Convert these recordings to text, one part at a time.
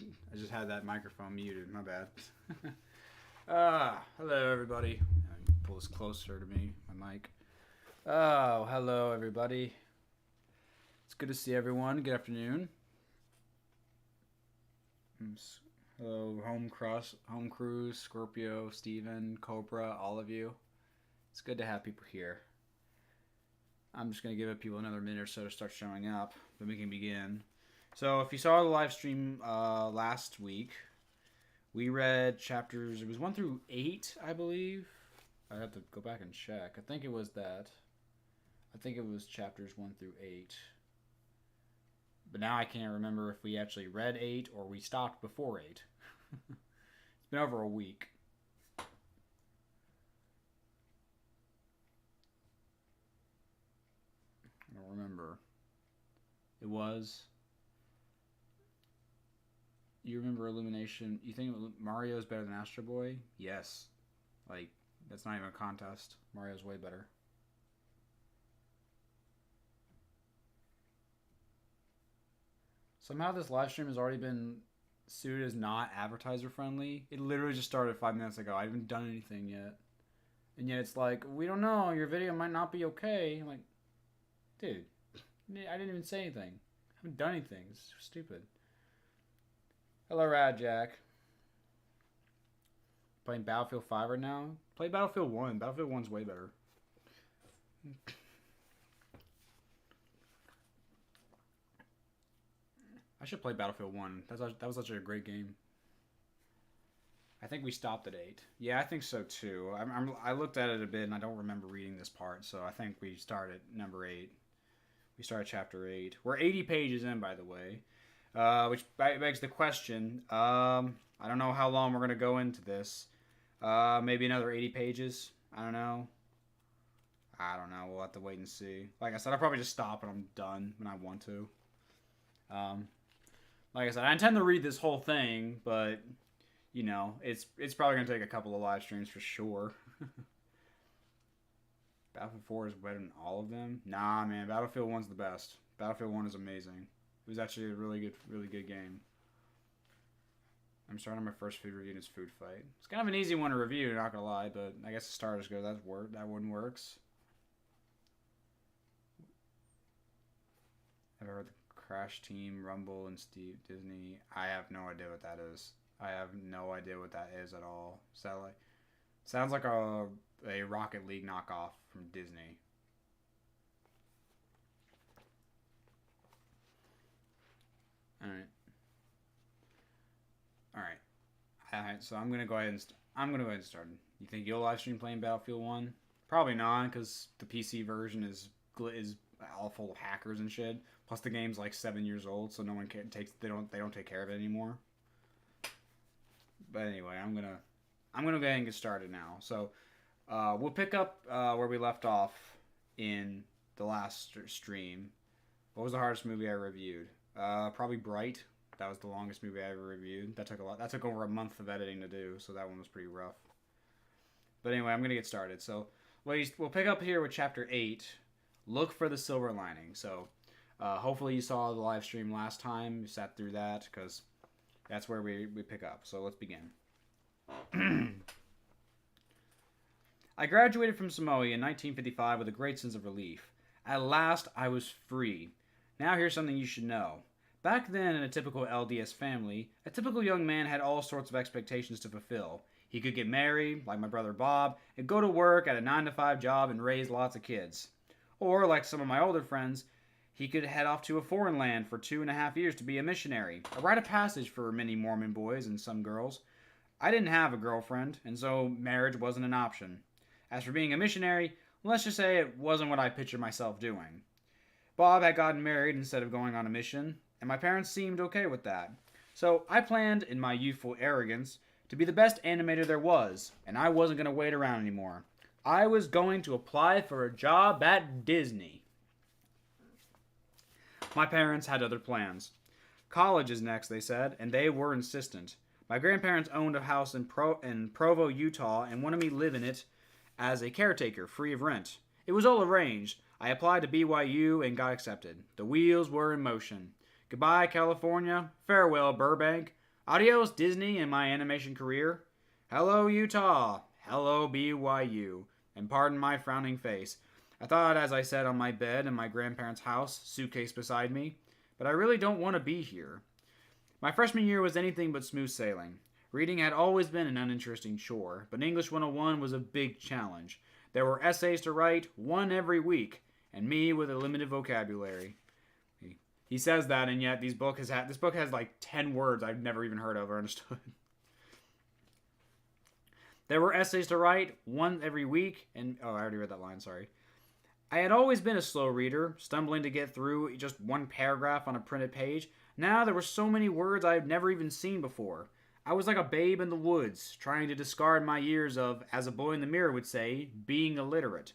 I just had that microphone muted. My bad. Hello everybody. Pull this closer to me, my mic. Oh, hello everybody. It's good to see everyone. Good afternoon. Hello, Home Cruise, Scorpio, Steven, Cobra, all of you. It's good to have people here. I'm just going to give people another minute or so to start showing up, then we can begin. So if you saw the live stream last week, we read chapters, it was 1 through 8, I believe. I have to go back and check. I think it was that. I think it was chapters 1 through 8. But now I can't remember if we actually read 8 or we stopped before 8. It's been over a week. I don't remember. It was... You remember Illumination? You think Mario is better than Astro Boy? Yes. Like, that's not even a contest. Mario's way better. Somehow this live stream has already been sued as not advertiser friendly. It literally just started 5 minutes ago. I haven't done anything yet. And yet it's like, we don't know, your video might not be okay. I'm like, dude, I didn't even say anything. I haven't done anything. It's stupid. Hello, Rad Jack. Playing Battlefield 5 right now? Play Battlefield 1. Battlefield 1's way better. I should play Battlefield 1. That was such a great game. I think we stopped at 8. Yeah, I think so too. I looked at it a bit and I don't remember reading this part, so I think we started number 8. We started chapter 8. We're 80 pages in, by the way. Which begs the question, I don't know how long we're going to go into this. Maybe another 80 pages? I don't know. We'll have to wait and see. Like I said, I'll probably just stop when I'm done, when I want to. Like I said, I intend to read this whole thing, but, you know, it's probably going to take a couple of live streams for sure. Battlefield 4 is better than all of them? Nah, man, Battlefield 1's the best. Battlefield 1 is amazing. It was actually a really good game. I'm starting my first food review in this food fight. It's kind of an easy one to review, not gonna lie, but I guess the starters go. That one works. Ever heard the Crash Team, Rumble, and Steve Disney? I have no idea what that is. I have no idea what that is at all. Sounds like a Rocket League knockoff from Disney. Alright, so I'm gonna go ahead and start. You think you'll live stream playing Battlefield 1? Probably not, because the PC version is all full of hackers and shit. Plus the game's like 7 years old, so no one they don't take care of it anymore. But anyway, I'm gonna go ahead and get started now. So we'll pick up where we left off in the last stream. What was the hardest movie I reviewed? Probably Bright. That was the longest movie I ever reviewed. That took over a month of editing to do, so that one was pretty rough. But anyway, I'm going to get started. So we'll pick up here with Chapter 8, Look for the Silver Lining. So hopefully you saw the live stream last time. You sat through that, because that's where we pick up. So let's begin. I graduated from Samoa in 1955 with a great sense of relief. At last, I was free. Now here's something you should know. Back then, in a typical LDS family, a typical young man had all sorts of expectations to fulfill. He could get married, like my brother Bob, and go to work at a 9-to-5 job and raise lots of kids. Or, like some of my older friends, he could head off to a foreign land for 2.5 years to be a missionary, a rite of passage for many Mormon boys and some girls. I didn't have a girlfriend, and so marriage wasn't an option. As for being a missionary, let's just say it wasn't what I pictured myself doing. Bob had gotten married instead of going on a mission, and my parents seemed okay with that. So I planned, in my youthful arrogance, to be the best animator there was, and I wasn't going to wait around anymore. I was going to apply for a job at Disney. My parents had other plans. College is next, they said, and they were insistent. My grandparents owned a house in Provo, Utah, and wanted me to live in it as a caretaker, free of rent. It was all arranged. I applied to BYU and got accepted. The wheels were in motion. Goodbye, California. Farewell, Burbank. Adios, Disney and my animation career. Hello, Utah. Hello, BYU. And pardon my frowning face. I thought as I sat on my bed in my grandparents' house, suitcase beside me, but I really don't want to be here. My freshman year was anything but smooth sailing. Reading had always been an uninteresting chore, but English 101 was a big challenge. There were essays to write, one every week, and me with a limited vocabulary. He says that, and yet this book has like 10 words I've never even heard of or understood. There were essays to write, one every week, and I already read that line, sorry. I had always been a slow reader, stumbling to get through just one paragraph on a printed page. Now there were so many words I had never even seen before. I was like a babe in the woods, trying to discard my years of, as a boy in the mirror would say, being illiterate.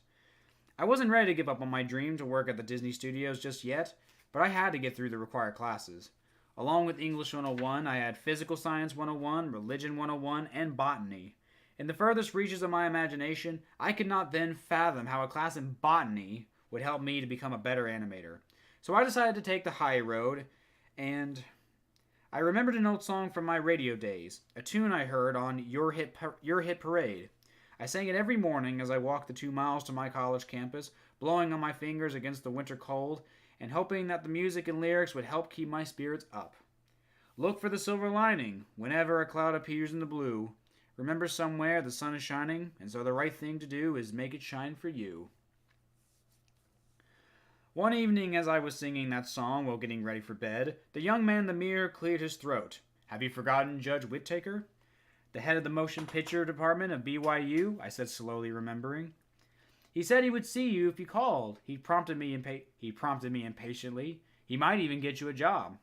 I wasn't ready to give up on my dream to work at the Disney Studios just yet, but I had to get through the required classes. Along with English 101, I had Physical Science 101, Religion 101, and Botany. In the furthest reaches of my imagination, I could not then fathom how a class in botany would help me to become a better animator. So I decided to take the high road, and I remembered an old song from my radio days, a tune I heard on Your Hit Parade. I sang it every morning as I walked the 2 miles to my college campus, blowing on my fingers against the winter cold, and hoping that the music and lyrics would help keep my spirits up. Look for the silver lining whenever a cloud appears in the blue. Remember somewhere the sun is shining, and so the right thing to do is make it shine for you. One evening as I was singing that song while getting ready for bed, the young man in the mirror cleared his throat. Have you forgotten Judge Whittaker? The head of the motion picture department of BYU, I said slowly remembering. He said he would see you if you called. He prompted me impatiently. He might even get you a job.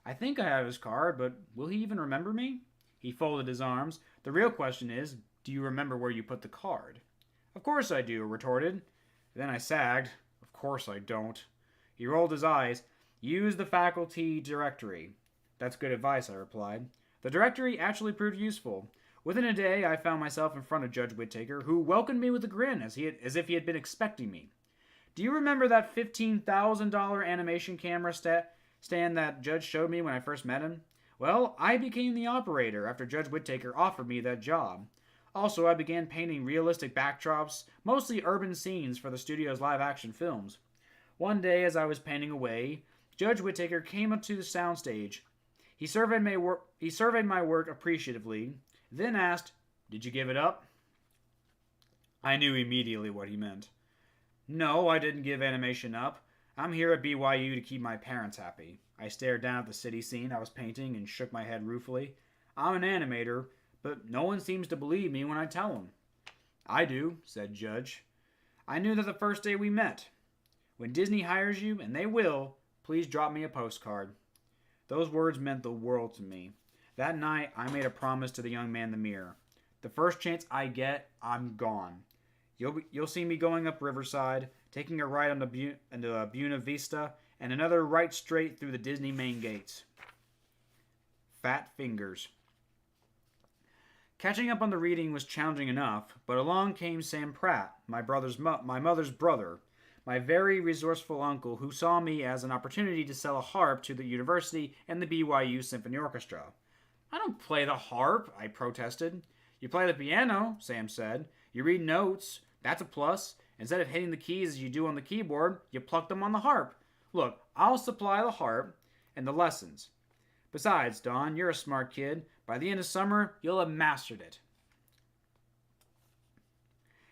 I think I have his card, but will he even remember me? He folded his arms. The real question is, do you remember where you put the card? Of course I do, retorted. Then I sagged. Of course I don't. He rolled his eyes. Use the faculty directory. That's good advice, I replied. The directory actually proved useful. Within a day, I found myself in front of Judge Whittaker, who welcomed me with a grin as if he had been expecting me. Do you remember that $15,000 animation camera stand that Judge showed me when I first met him? Well, I became the operator after Judge Whittaker offered me that job. Also, I began painting realistic backdrops, mostly urban scenes for the studio's live-action films. One day, as I was painting away, Judge Whittaker came up to the soundstage. He surveyed my work appreciatively, then asked, "Did you give it up?" I knew immediately what he meant. No, I didn't give animation up. I'm here at BYU to keep my parents happy. I stared down at the city scene I was painting and shook my head ruefully. I'm an animator, but no one seems to believe me when I tell them. I do, said Judge. I knew that the first day we met. When Disney hires you, and they will, please drop me a postcard. Those words meant the world to me. That night, I made a promise to the young man in the mirror. The first chance I get, I'm gone. You'll see me going up Riverside, taking a right into Buena Vista, and another right straight through the Disney main gates. Fat fingers. Catching up on the reading was challenging enough, but along came Sam Pratt, my mother's brother, my very resourceful uncle who saw me as an opportunity to sell a harp to the university and the BYU Symphony Orchestra. I don't play the harp, I protested. You play the piano, Sam said. You read notes. That's a plus. Instead of hitting the keys as you do on the keyboard, you pluck them on the harp. Look, I'll supply the harp and the lessons. Besides, Don, you're a smart kid. By the end of summer, you'll have mastered it.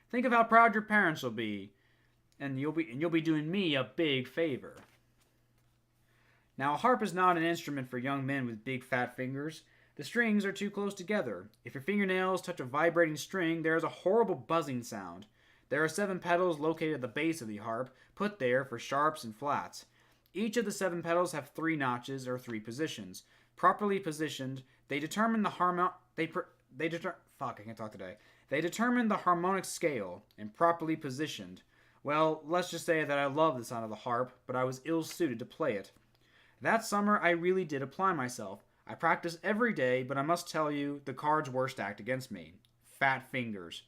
Think of how proud your parents will be, and you'll be doing me a big favor. Now, a harp is not an instrument for young men with big fat fingers. The strings are too close together. If your fingernails touch a vibrating string, there is a horrible buzzing sound. There are 7 pedals located at the base of the harp, put there for sharps and flats. Each of the 7 pedals have 3 notches or 3 positions. Properly positioned, they determine the They determine the harmonic scale, and properly positioned. Well, let's just say that I love the sound of the harp, but I was ill-suited to play it. That summer, I really did apply myself. I practiced every day, but I must tell you, the cards were stacked against me. Fat fingers.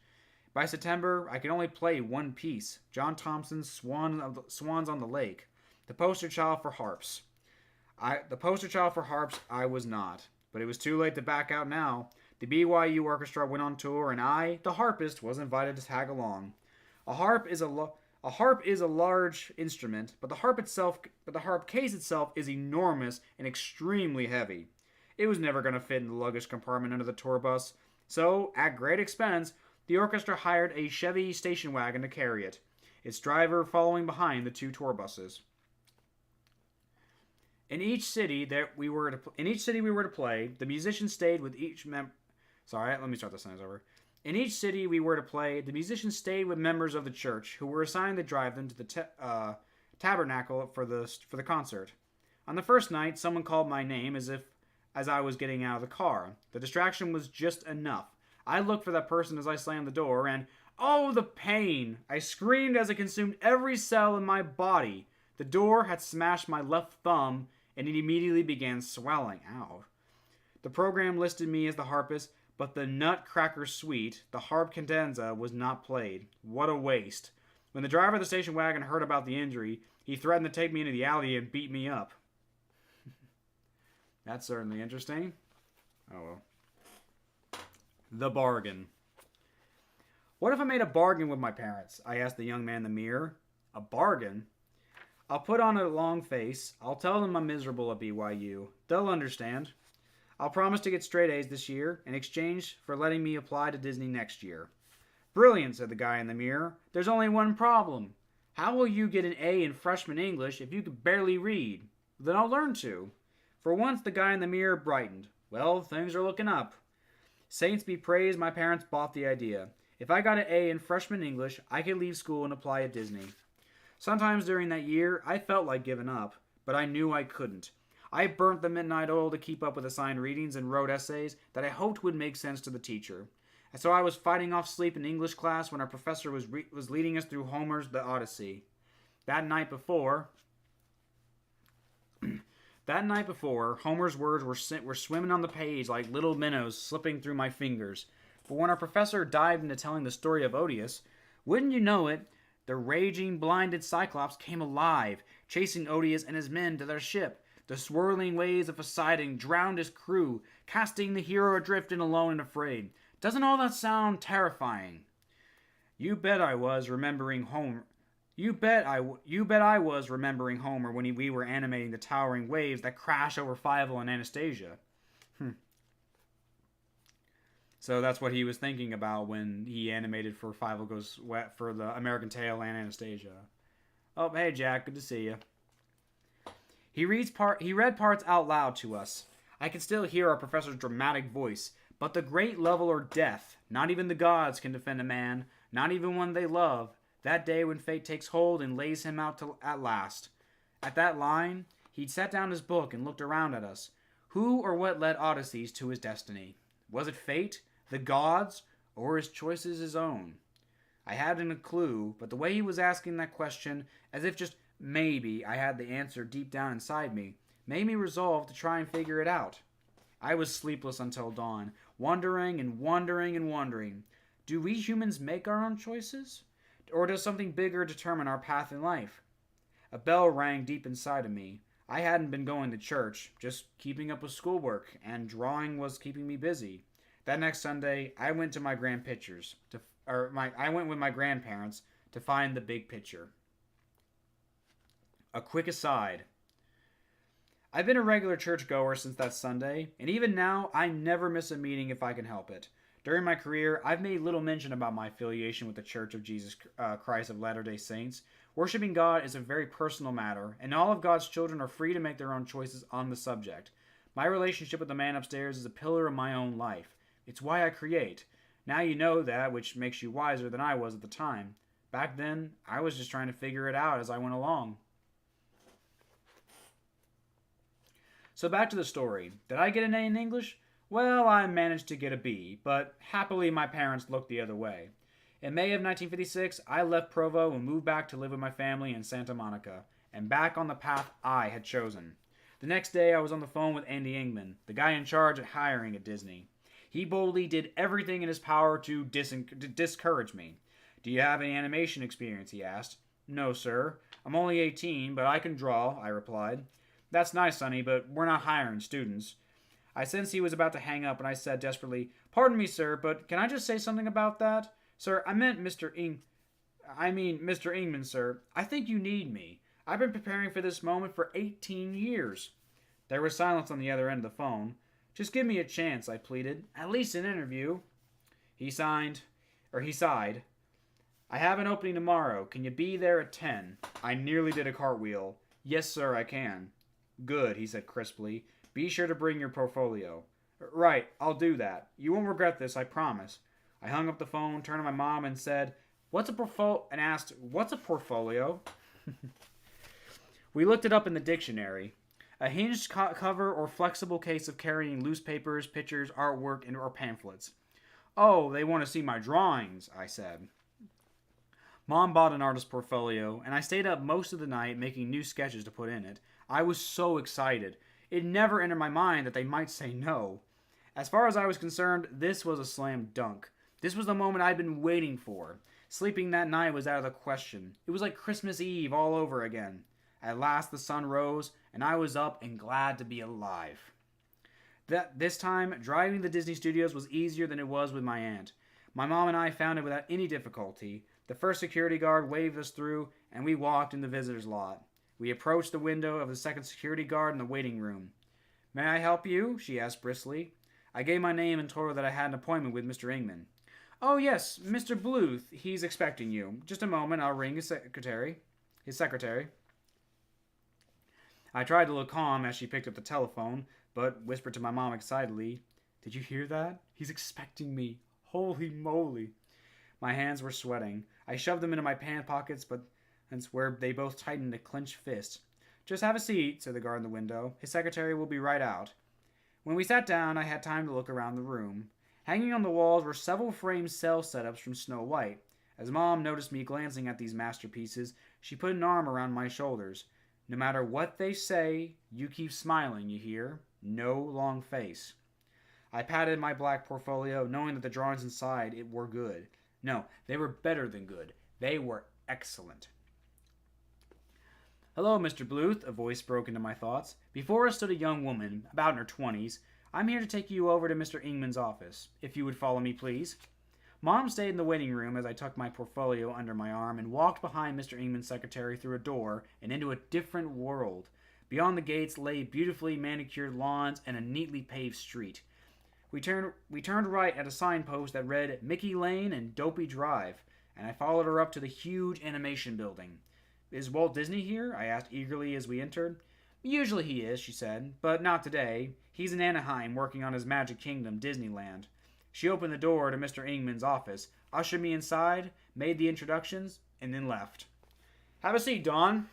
By September, I could only play one piece, John Thompson's Swans on the Lake, the poster child for harps. I was not. But it was too late to back out now. The BYU orchestra went on tour, and I, the harpist, was invited to tag along. A harp is a large instrument, but the harp case itself is enormous and extremely heavy. It was never going to fit in the luggage compartment under the tour bus, so at great expense, the orchestra hired a Chevy station wagon to carry it, its driver following behind the two tour buses. In each city we were to play, the musicians stayed with each Sorry, let me start this sentence over. In each city we were to play, the musicians stayed with members of the church who were assigned to drive them to the tabernacle for the concert. On the first night, someone called my name as I was getting out of the car. The distraction was just enough. I looked for that person as I slammed the door, and oh, the pain! I screamed as it consumed every cell in my body. The door had smashed my left thumb, and it immediately began swelling. Ow. The program listed me as the harpist, but the Nutcracker Suite, the harp cadenza, was not played. What a waste. When the driver of the station wagon heard about the injury, he threatened to take me into the alley and beat me up. That's certainly interesting. Oh well. The bargain. What if I made a bargain with my parents? I asked the young man in the mirror. A bargain? I'll put on a long face. I'll tell them I'm miserable at BYU. They'll understand. I'll promise to get straight A's this year in exchange for letting me apply to Disney next year. Brilliant, said the guy in the mirror. There's only one problem. How will you get an A in freshman English if you can barely read? Then I'll learn to. For once, the guy in the mirror brightened. Well, things are looking up. Saints be praised, my parents bought the idea. If I got an A in freshman English, I could leave school and apply at Disney. Sometimes during that year, I felt like giving up, but I knew I couldn't. I burnt the midnight oil to keep up with assigned readings and wrote essays that I hoped would make sense to the teacher. And so I was fighting off sleep in English class when our professor was leading us through Homer's The Odyssey. That night before, Homer's words were swimming on the page like little minnows slipping through my fingers. But when our professor dived into telling the story of Odious, wouldn't you know it, the raging, blinded Cyclops came alive, chasing Odious and his men to their ship. The swirling waves of Poseidon drowned his crew, casting the hero adrift and alone and afraid. Doesn't all that sound terrifying? You bet I was remembering Homer. You bet I was remembering Homer when we were animating the towering waves that crash over Fievel and Anastasia. So that's what he was thinking about when he animated for Fievel Goes Wet for the American Tail and Anastasia. Oh, hey Jack, good to see you. He read parts out loud to us. I can still hear our professor's dramatic voice. But the great level or death, not even the gods can defend a man, not even one they love, that day when fate takes hold and lays him out at last. At that line, he'd set down his book and looked around at us. Who or what led Odysseus to his destiny? Was it fate, the gods, or his choices his own? I hadn't a clue, but the way he was asking that question, as if just maybe I had the answer deep down inside me, made me resolve to try and figure it out. I was sleepless until dawn, wondering and wondering and wondering. Do we humans make our own choices? Or does something bigger determine our path in life? A bell rang deep inside of me. I hadn't been going to church, just keeping up with schoolwork, and drawing was keeping me busy. That next Sunday, I went to my I went with my grandparents to find the big picture. A quick aside. I've been a regular churchgoer since that Sunday, and even now, I never miss a meeting if I can help it. During my career, I've made little mention about my affiliation with the Church of Jesus Christ of Latter-day Saints. Worshipping God is a very personal matter, and all of God's children are free to make their own choices on the subject. My relationship with the man upstairs is a pillar of my own life. It's why I create. Now you know that, which makes you wiser than I was at the time. Back then, I was just trying to figure it out as I went along. So back to the story. Did I get an A in English? Well, I managed to get a B, but happily my parents looked the other way. In May of 1956, I left Provo and moved back to live with my family in Santa Monica, and back on the path I had chosen. The next day, I was on the phone with Andy Ingman, the guy in charge of hiring at Disney. He boldly did everything in his power to discourage me. Do you have any animation experience, he asked. No, sir. I'm only 18, but I can draw, I replied. That's nice, Sonny, but we're not hiring students. I sensed he was about to hang up, and I said desperately, "Pardon me, sir, but can I just say something about that? Sir, I meant Mr. Ingman, sir. I think you need me. I've been preparing for this moment for 18 years." There was silence on the other end of the phone. "Just give me a chance," I pleaded. "At least an interview." He sighed. "I have an opening tomorrow. Can you be there at 10? I nearly did a cartwheel. "Yes, sir, I can." "Good," he said crisply. "Be sure to bring your portfolio." "Right, I'll do that. You won't regret this, I promise." I hung up the phone, turned to my mom, and said, "What's a portfolio?" We looked it up in the dictionary. A hinged cover or flexible case of carrying loose papers, pictures, artwork, or pamphlets. "Oh, they want to see my drawings," I said. Mom bought an artist portfolio, and I stayed up most of the night making new sketches to put in it. I was so excited. It never entered my mind that they might say no. As far as I was concerned, this was a slam dunk. This was the moment I'd been waiting for. Sleeping that night was out of the question. It was like Christmas Eve all over again. At last the sun rose, and I was up and glad to be alive. This time, driving to the Disney Studios was easier than it was with my aunt. My mom and I found it without any difficulty. The first security guard waved us through, and we walked in the visitor's lot. We approached the window of the second security guard in the waiting room. "May I help you?" she asked briskly. I gave my name and told her that I had an appointment with Mr. Ingman. "Oh, yes, Mr. Bluth. He's expecting you. Just a moment, I'll ring his secretary. I tried to look calm as she picked up the telephone, but whispered to my mom excitedly, "Did you hear that? He's expecting me. Holy moly." My hands were sweating. I shoved them into my pant pockets, but that's where they both tightened a clenched fist. "Just have a seat," said the guard in the window. "His secretary will be right out." When we sat down, I had time to look around the room. Hanging on the walls were several framed cell setups from Snow White. As Mom noticed me glancing at these masterpieces, she put an arm around my shoulders. "No matter what they say, you keep smiling, you hear? No long face." I patted my black portfolio, knowing that the drawings inside it were good. No, they were better than good. They were excellent. "Hello, Mr. Bluth," a voice broke into my thoughts. Before us stood a young woman, about in her 20s. "I'm here to take you over to Mr. Ingman's office. If you would follow me, please." Mom stayed in the waiting room as I tucked my portfolio under my arm and walked behind Mr. Ingman's secretary through a door and into a different world. Beyond the gates lay beautifully manicured lawns and a neatly paved street. We turned right at a signpost that read Mickey Lane and Dopey Drive, and I followed her up to the huge animation building. "Is Walt Disney here?" I asked eagerly as we entered. "Usually he is," she said, "but not today. He's in Anaheim working on his Magic Kingdom, Disneyland." She opened the door to Mr. Ingman's office, ushered me inside, made the introductions, and then left. "Have a seat, Dawn."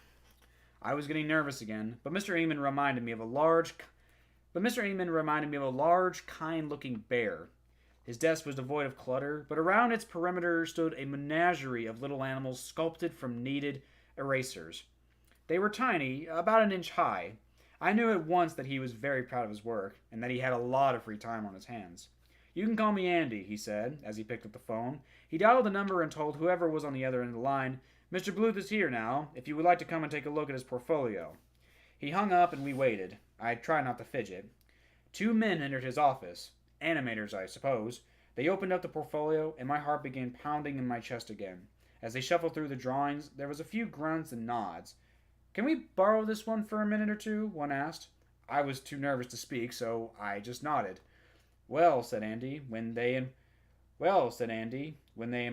I was getting nervous again, but Mr. Ingman reminded me of a large, kind-looking bear. His desk was devoid of clutter, but around its perimeter stood a menagerie of little animals sculpted from kneaded erasers. They were tiny, about an inch high. I knew at once that he was very proud of his work, and that he had a lot of free time on his hands. "You can call me Andy," he said, as he picked up the phone. He dialed the number and told whoever was on the other end of the line, "Mr. Bluth is here now, if you would like to come and take a look at his portfolio." He hung up and we waited. I tried not to fidget. 2 men entered his office. Animators, I suppose. They opened up the portfolio, and my heart began pounding in my chest again. As they shuffled through the drawings, there was a few grunts and nods. "Can we borrow this one for a minute or two?" one asked. I was too nervous to speak, so I just nodded. Well, said Andy, when they and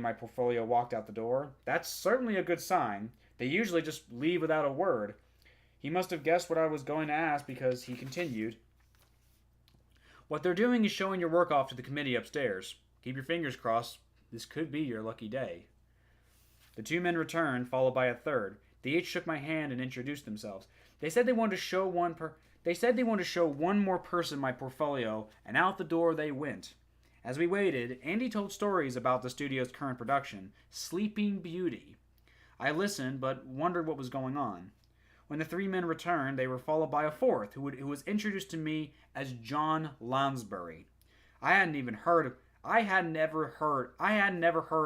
my portfolio walked out the door. "That's certainly a good sign. They usually just leave without a word." He must have guessed what I was going to ask, because he continued, "What they're doing is showing your work off to the committee upstairs. Keep your fingers crossed. This could be your lucky day." The 2 men returned, followed by a third. They each shook my hand and introduced themselves. They said they wanted to show one more person my portfolio, and out the door they went. As we waited, Andy told stories about the studio's current production, Sleeping Beauty. I listened, but wondered what was going on. When the 3 men returned, they were followed by a fourth, who was introduced to me as John Lansbury. I had never heard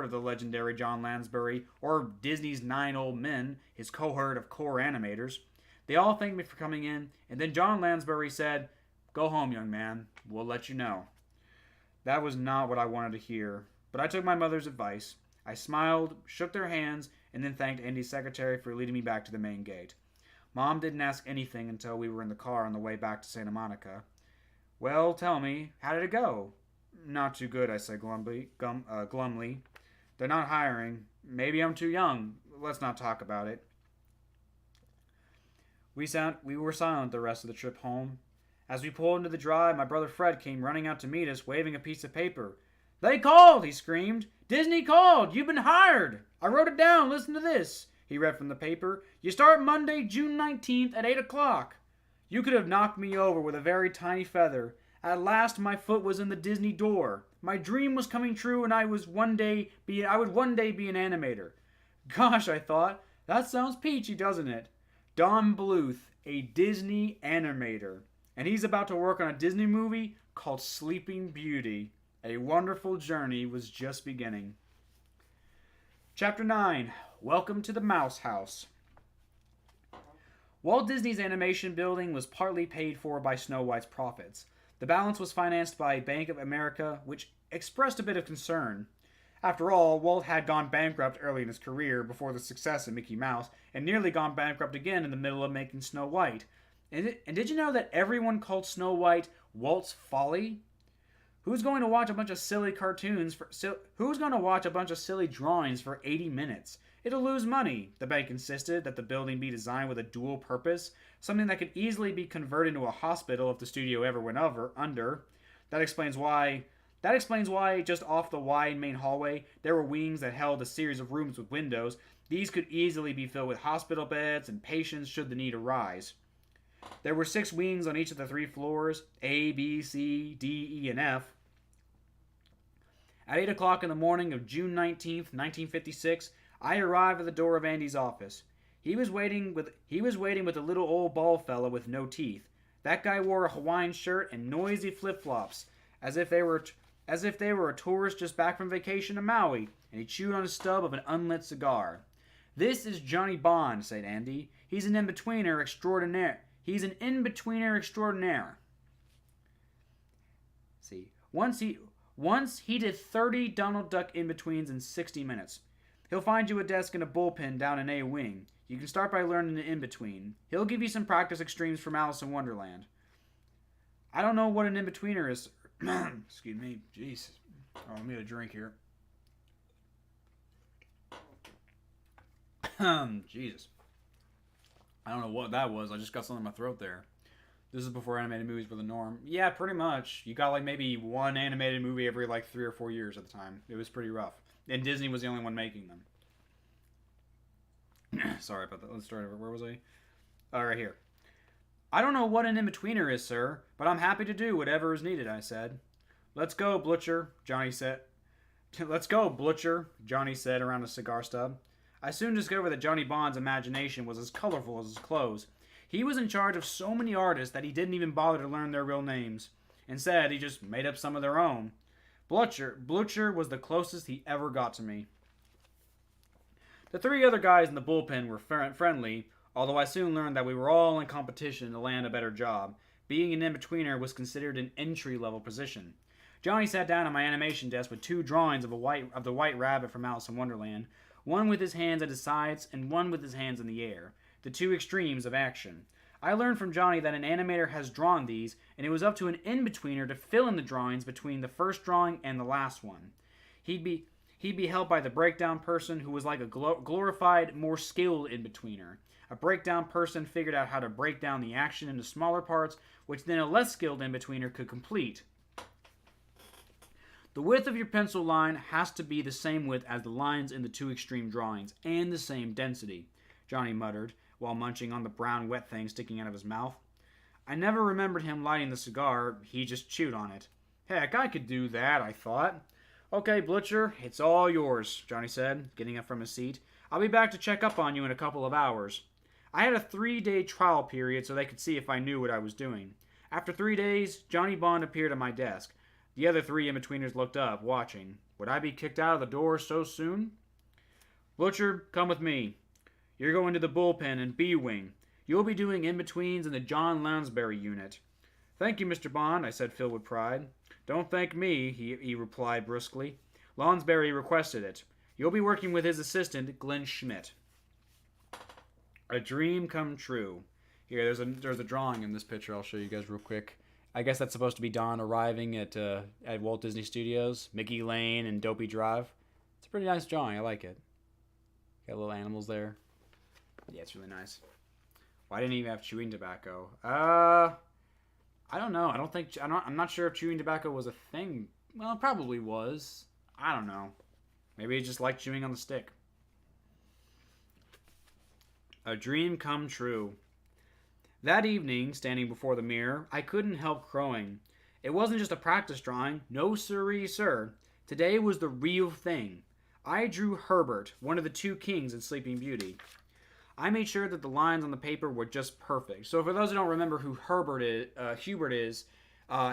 of the legendary John Lansbury, or Disney's 9 old men, his cohort of core animators. They all thanked me for coming in, and then John Lansbury said, Go home, young man. We'll let you know. That was not what I wanted to hear, but I took my mother's advice. I smiled, shook their hands, and then thanked Andy's secretary for leading me back to the main gate. Mom didn't ask anything until we were in the car on the way back to Santa Monica. Well, tell me, how did it go? Not too good, I said glumly. They're not hiring. Maybe I'm too young. Let's not talk about it. We were silent the rest of the trip home. As we pulled into the drive, my brother Fred came running out to meet us, waving a piece of paper. They called, he screamed. Disney called. You've been hired. I wrote it down. Listen to this. He read from the paper. You start Monday, June 19th at 8 o'clock. You could have knocked me over with a very tiny feather. At last my foot was in the Disney door. My dream was coming true and I would one day be an animator. Gosh, I thought, that sounds peachy, doesn't it? Don Bluth, a Disney animator. And he's about to work on a Disney movie called Sleeping Beauty. A wonderful journey was just beginning. Chapter 9. Welcome to the Mouse House. Walt Disney's animation building was partly paid for by Snow White's profits. The balance was financed by Bank of America, which expressed a bit of concern. After all, Walt had gone bankrupt early in his career before the success of Mickey Mouse, and nearly gone bankrupt again in the middle of making Snow White. And did you know that everyone called Snow White Walt's Folly? Who's going to watch a bunch of silly drawings for 80 minutes? It'll lose money. The bank insisted that the building be designed with a dual purpose, something that could easily be converted into a hospital if the studio ever went under. That explains why just off the wide main hallway there were wings that held a series of rooms with windows. These could easily be filled with hospital beds and patients should the need arise. There were 6 wings on each of the 3 floors, A, B, C, D, E, and F. At 8 o'clock in the morning of June 19th, 1956, I arrived at the door of Andy's office. He was waiting with a little old bald fella with no teeth. That guy wore a Hawaiian shirt and noisy flip-flops, as if they were a tourist just back from vacation to Maui, and he chewed on a stub of an unlit cigar. This is Johnny Bond, said Andy. He's an in-betweener extraordinaire. See, once he did 30 Donald Duck in-betweens in 60 minutes. He'll find you a desk and a bullpen down in A wing. You can start by learning the in-between. He'll give you some practice extremes from Alice in Wonderland. I don't know what an in-betweener is. Excuse me. Jeez. Oh, let me get a drink here. Jesus. I don't know what that was. I just got something in my throat there. This is before animated movies were the norm. Yeah, pretty much. You got like maybe one animated movie every like 3 or 4 years at the time. It was pretty rough. And Disney was the only one making them. Sorry about that. Let's start over. Where was I? Oh, right here. I don't know what an in-betweener is, sir, but I'm happy to do whatever is needed, I said. Let's go, Blutcher, Johnny said. Let's go, Blutcher, Johnny said around a cigar stub. I soon discovered that Johnny Bond's imagination was as colorful as his clothes. He was in charge of so many artists that he didn't even bother to learn their real names. Instead, he just made up some of their own. Blutcher was the closest he ever got to me. The 3 other guys in the bullpen were friendly, although I soon learned that we were all in competition to land a better job. Being an in-betweener was considered an entry-level position. Johnny sat down at my animation desk with 2 drawings of the White Rabbit from Alice in Wonderland, one with his hands at his sides and one with his hands in the air, the 2 extremes of action. I learned from Johnny that an animator has drawn these, and it was up to an in-betweener to fill in the drawings between the first drawing and the last one. He'd be helped by the breakdown person, who was like a glorified, more skilled in-betweener. A breakdown person figured out how to break down the action into smaller parts, which then a less skilled in-betweener could complete. The width of your pencil line has to be the same width as the lines in the 2 extreme drawings, and the same density, Johnny muttered, while munching on the brown wet thing sticking out of his mouth. I never remembered him lighting the cigar, he just chewed on it. Heck, I could do that, I thought. Okay, Blutcher, it's all yours, Johnny said, getting up from his seat. I'll be back to check up on you in a couple of hours. I had a 3-day trial period so they could see if I knew what I was doing. After 3 days, Johnny Bond appeared at my desk. The other 3 in-betweeners looked up, watching. Would I be kicked out of the door so soon? Blutcher, come with me. You're going to the bullpen in B-Wing. You'll be doing in-betweens in the John Lounsbury unit. Thank you, Mr. Bond, I said, filled with pride. Don't thank me, he replied brusquely. Lonsbury requested it. You'll be working with his assistant, Glenn Schmidt. A dream come true. Here, there's a drawing in this picture. I'll show you guys real quick. I guess that's supposed to be Don arriving at Walt Disney Studios, Mickey Lane and Dopey Drive. It's a pretty nice drawing. I like it. Got little animals there. Yeah, it's really nice. Why didn't he even have chewing tobacco? I don't know. I'm not sure if chewing tobacco was a thing. Well, it probably was. I don't know. Maybe he just liked chewing on the stick. A dream come true. That evening, standing before the mirror, I couldn't help crowing. It wasn't just a practice drawing. No sirree, sir. Today was the real thing. I drew Herbert, one of the two kings in Sleeping Beauty. I made sure that the lines on the paper were just perfect. So for those who don't remember who Hubert is,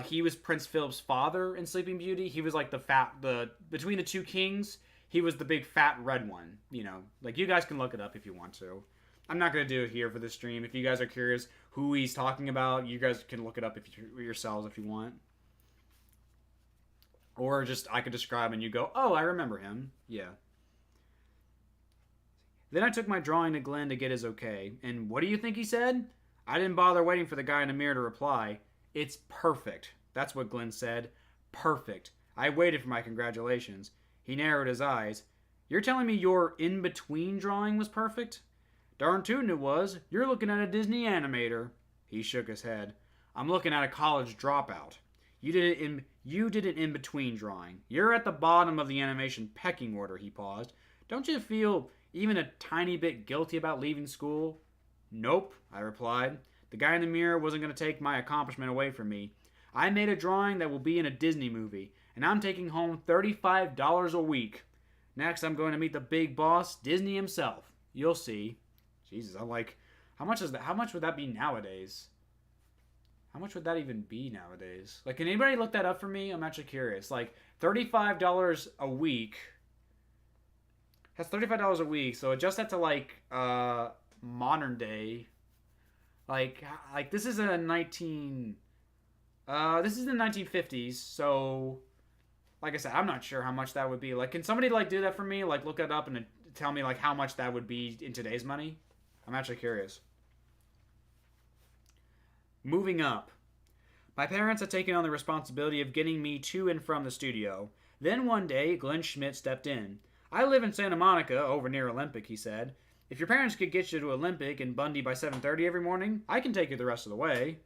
he was Prince Philip's father in Sleeping Beauty. He was like between the two kings, he was the big fat red one. You know, like you guys can look it up if you want to. I'm not going to do it here for this stream. If you guys are curious who he's talking about, you guys can look it up yourselves if you want. Or just I could describe and you go, oh, I remember him. Yeah. Then I took my drawing to Glenn to get his okay. And what do you think he said? I didn't bother waiting for the guy in the mirror to reply. It's perfect. That's what Glenn said. Perfect. I waited for my congratulations. He narrowed his eyes. You're telling me your in-between drawing was perfect? Darn tootin' it was. You're looking at a Disney animator. He shook his head. I'm looking at a college dropout. You did an in-between drawing. You're at the bottom of the animation pecking order, he paused. Don't you feel even a tiny bit guilty about leaving school? Nope, I replied. The guy in the mirror wasn't going to take my accomplishment away from me. I made a drawing that will be in a Disney movie, and I'm taking home $35 a week. Next, I'm going to meet the big boss, Disney himself. You'll see. Jesus, I'm like, how much would that be nowadays? How much would that even be nowadays? Like, can anybody look that up for me? I'm actually curious. Like, $35 a week. That's $35 a week, so adjust that to, like, modern day. Like this is this is the 1950s, so, like I said, I'm not sure how much that would be. Like, can somebody, like, do that for me? Like, look it up and tell me, like, how much that would be in today's money? I'm actually curious. Moving up. My parents had taken on the responsibility of getting me to and from the studio. Then one day, Glenn Schmidt stepped in. I live in Santa Monica, over near Olympic, he said. If your parents could get you to Olympic and Bundy by 7:30 every morning, I can take you the rest of the way.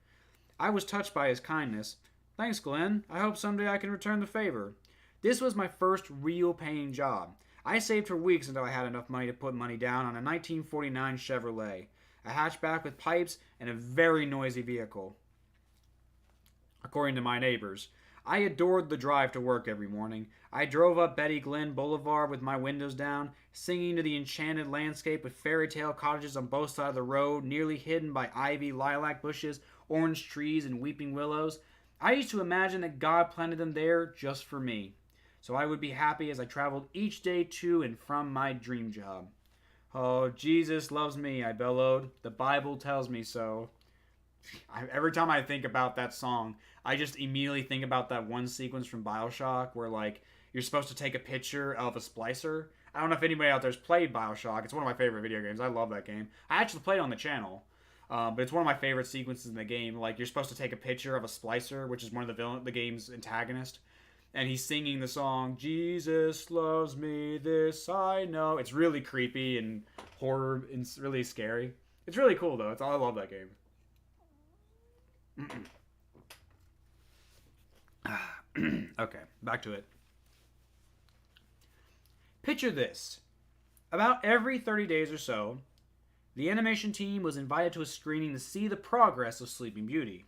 I was touched by his kindness. Thanks, Glenn. I hope someday I can return the favor. This was my first real paying job. I saved for weeks until I had enough money to put money down on a 1949 Chevrolet, a hatchback with pipes and a very noisy vehicle. According to my neighbors, I adored the drive to work every morning. I drove up Betty Glenn Boulevard with my windows down, singing to the enchanted landscape with fairy tale cottages on both sides of the road, nearly hidden by ivy, lilac bushes, orange trees, and weeping willows. I used to imagine that God planted them there just for me, so I would be happy as I traveled each day to and from my dream job. Oh, Jesus loves me, I bellowed. The Bible tells me so. Every time I think about that song, I just immediately think about that one sequence from BioShock where, like, you're supposed to take a picture of a splicer. I don't know if anybody out there's played BioShock. It's one of my favorite video games. I love that game. I actually played it on the channel, but it's one of my favorite sequences in the game. Like, you're supposed to take a picture of a splicer, which is one of the game's antagonist, and he's singing the song, Jesus loves me, this I know. It's really creepy and horror, and it's really scary. It's really cool, though. I love that game. Okay, back to it. Picture this. About every 30 days or so, the animation team was invited to a screening to see the progress of Sleeping Beauty.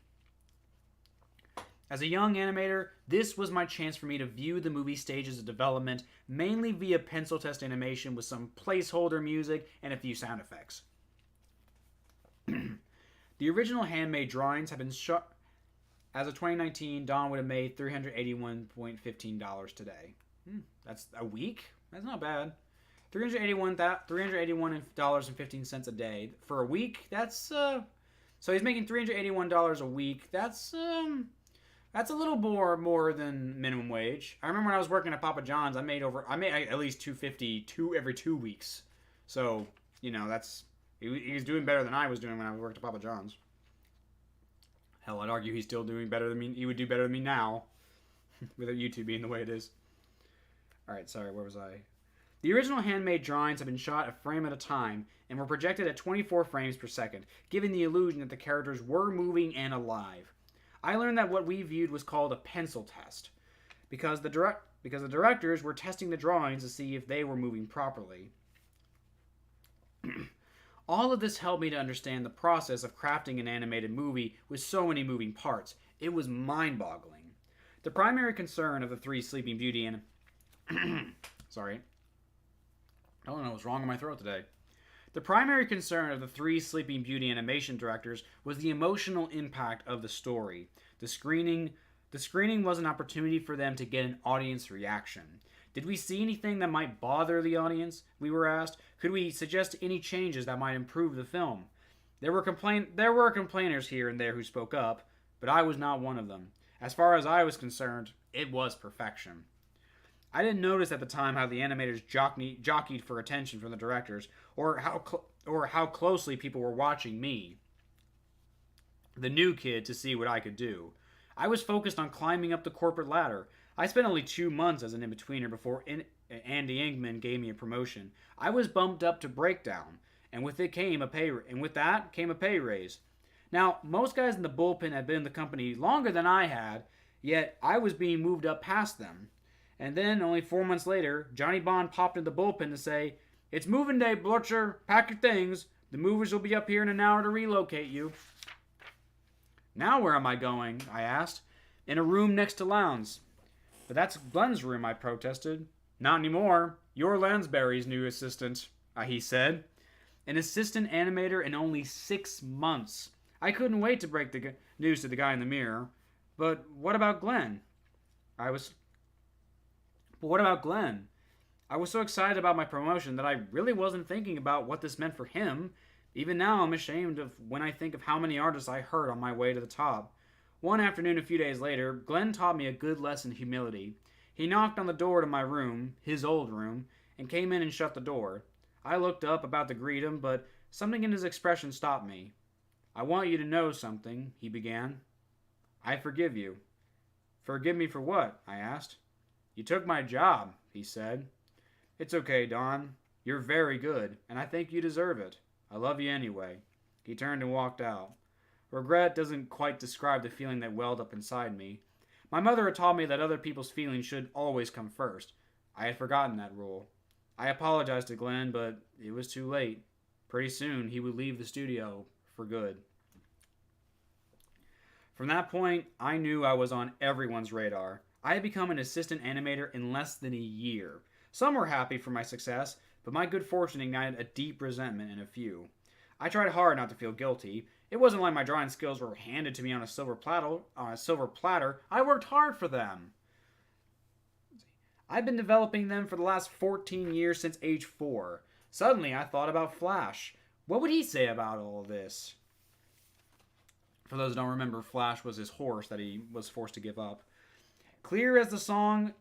As a young animator, this was my chance for me to view the movie stages of development, mainly via pencil test animation with some placeholder music and a few sound effects. The original handmade drawings have been shot. As of 2019, Don would have made $381.15 today. That's a week? That's not bad. $381.15 a day. For a week, that's So he's making $381 a week. That's a little more than minimum wage. I remember when I was working at Papa John's, I made at least $250 every 2 weeks. So that's he's doing better than I was doing when I worked at Papa John's. Hell, I'd argue he's still doing better than me. He would do better than me now, with YouTube being the way it is. All right, sorry, where was I? The original handmade drawings have been shot a frame at a time and were projected at 24 frames per second, giving the illusion that the characters were moving and alive. I learned that what we viewed was called a pencil test, because the directors were testing the drawings to see if they were moving properly. All of this helped me to understand the process of crafting an animated movie with so many moving parts. It was mind-boggling. The primary concern of the three Sleeping Beauty and... Sorry. I don't know what's wrong in my throat today. The primary concern of the three Sleeping Beauty animation directors was the emotional impact of the story. The screening was an opportunity for them to get an audience reaction. Did we see anything that might bother the audience? We were asked. Could we suggest any changes that might improve the film? There were complainers here and there who spoke up, but I was not one of them. As far as I was concerned, it was perfection. I didn't notice at the time how the animators jockeyed for attention from the directors, or how closely people were watching me, the new kid, to see what I could do. I was focused on climbing up the corporate ladder. I spent only 2 months as an in-betweener before Andy Ingman gave me a promotion. I was bumped up to breakdown, and with that came a pay raise. Now, most guys in the bullpen had been in the company longer than I had, yet I was being moved up past them. And then, only 4 months later, Johnny Bond popped into the bullpen to say, "It's moving day, Blurcher. Pack your things. The movers will be up here in an hour to relocate you." "Now where am I going?" I asked. "In a room next to Lowndes." "But that's Glenn's room," I protested. "Not anymore. You're Lansbury's new assistant," he said. An assistant animator in only 6 months. I couldn't wait to break the news to the guy in the mirror. But what about Glenn? I was so excited about my promotion that I really wasn't thinking about what this meant for him. Even now, I'm ashamed of when I think of how many artists I hurt on my way to the top. One afternoon a few days later, Glenn taught me a good lesson in humility. He knocked on the door to my room, his old room, and came in and shut the door. I looked up about to greet him, but something in his expression stopped me. "I want you to know something," he began. "I forgive you." "Forgive me for what?" I asked. "You took my job," he said. "It's okay, Don. You're very good, and I think you deserve it. I love you anyway." He turned and walked out. Regret doesn't quite describe the feeling that welled up inside me. My mother had taught me that other people's feelings should always come first. I had forgotten that rule. I apologized to Glenn, but it was too late. Pretty soon, he would leave the studio for good. From that point, I knew I was on everyone's radar. I had become an assistant animator in less than a year. Some were happy for my success, but my good fortune ignited a deep resentment in a few. I tried hard not to feel guilty. It wasn't like my drawing skills were handed to me on a silver platter. I worked hard for them. I've been developing them for the last 14 years since age 4. Suddenly, I thought about Flash. What would he say about all of this? For those who don't remember, Flash was his horse that he was forced to give up. Clear as the song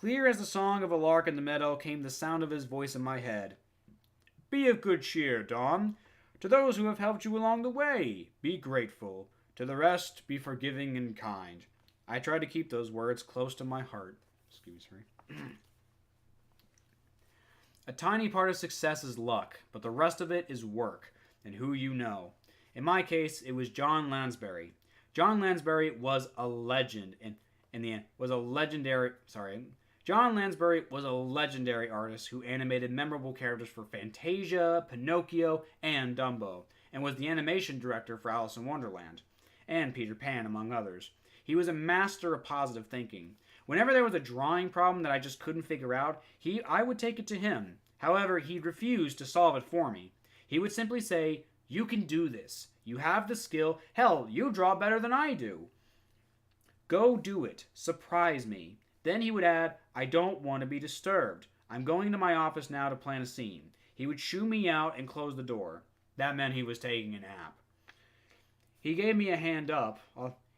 of a lark in the meadow came the sound of his voice in my head. "Be of good cheer, Don. To those who have helped you along the way, be grateful. To the rest, be forgiving and kind." I tried to keep those words close to my heart. Excuse me. A tiny part of success is luck, but the rest of it is work and who you know. In my case, it was John Lansbury. John Lansbury was a legend John Lansbury was a legendary artist who animated memorable characters for Fantasia, Pinocchio, and Dumbo, and was the animation director for Alice in Wonderland, and Peter Pan, among others. He was a master of positive thinking. Whenever there was a drawing problem that I just couldn't figure out, I would take it to him. However, he refused to solve it for me. He would simply say, "You can do this. You have the skill. Hell, you draw better than I do. Go do it. Surprise me." Then he would add, "I don't want to be disturbed. I'm going to my office now to plan a scene." He would shoo me out and close the door. That meant he was taking a nap. He gave me a hand up.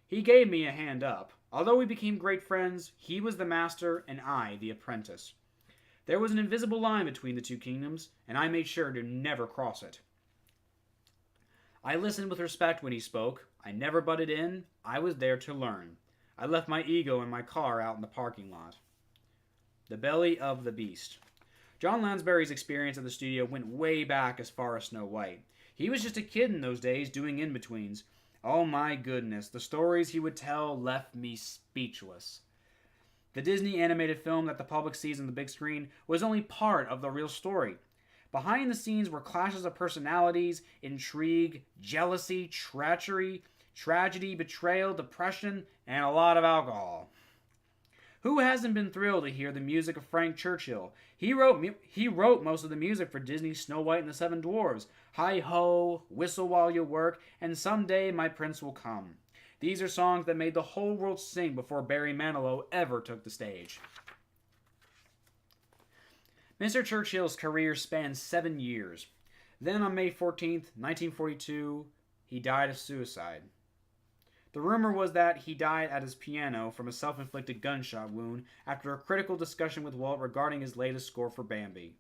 He gave me a hand up. Although we became great friends, he was the master and I the apprentice. There was an invisible line between the two kingdoms, and I made sure to never cross it. I listened with respect when he spoke. I never butted in. I was there to learn. I left my ego in my car out in the parking lot. The Belly of the Beast. John Lansbury's experience at the studio went way back as far as Snow White. He was just a kid in those days doing in-betweens. Oh my goodness, the stories he would tell left me speechless. The Disney animated film that the public sees on the big screen was only part of the real story. Behind the scenes were clashes of personalities, intrigue, jealousy, treachery, tragedy, betrayal, depression, and a lot of alcohol. Who hasn't been thrilled to hear the music of Frank Churchill? He wrote most of the music for Disney's Snow White and the Seven Dwarfs. Hi-ho, Whistle While You Work, and Someday My Prince Will Come. These are songs that made the whole world sing before Barry Manilow ever took the stage. Mr. Churchill's career spanned 7 years. Then on May 14th, 1942, he died of suicide. The rumor was that he died at his piano from a self-inflicted gunshot wound after a critical discussion with Walt regarding his latest score for Bambi.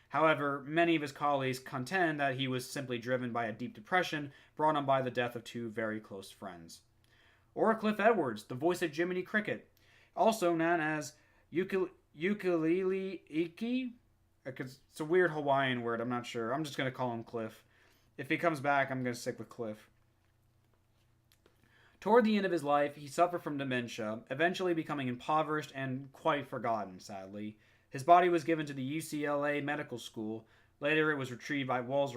However, many of his colleagues contend that he was simply driven by a deep depression brought on by the death of two very close friends. Or Cliff Edwards, the voice of Jiminy Cricket, also known as Ukulele Iki. It's a weird Hawaiian word, I'm not sure. I'm just going to call him Cliff. If he comes back, I'm going to stick with Cliff. Toward the end of his life, he suffered from dementia, eventually becoming impoverished and quite forgotten, sadly. His body was given to the UCLA Medical School. Later it was retrieved at Walt's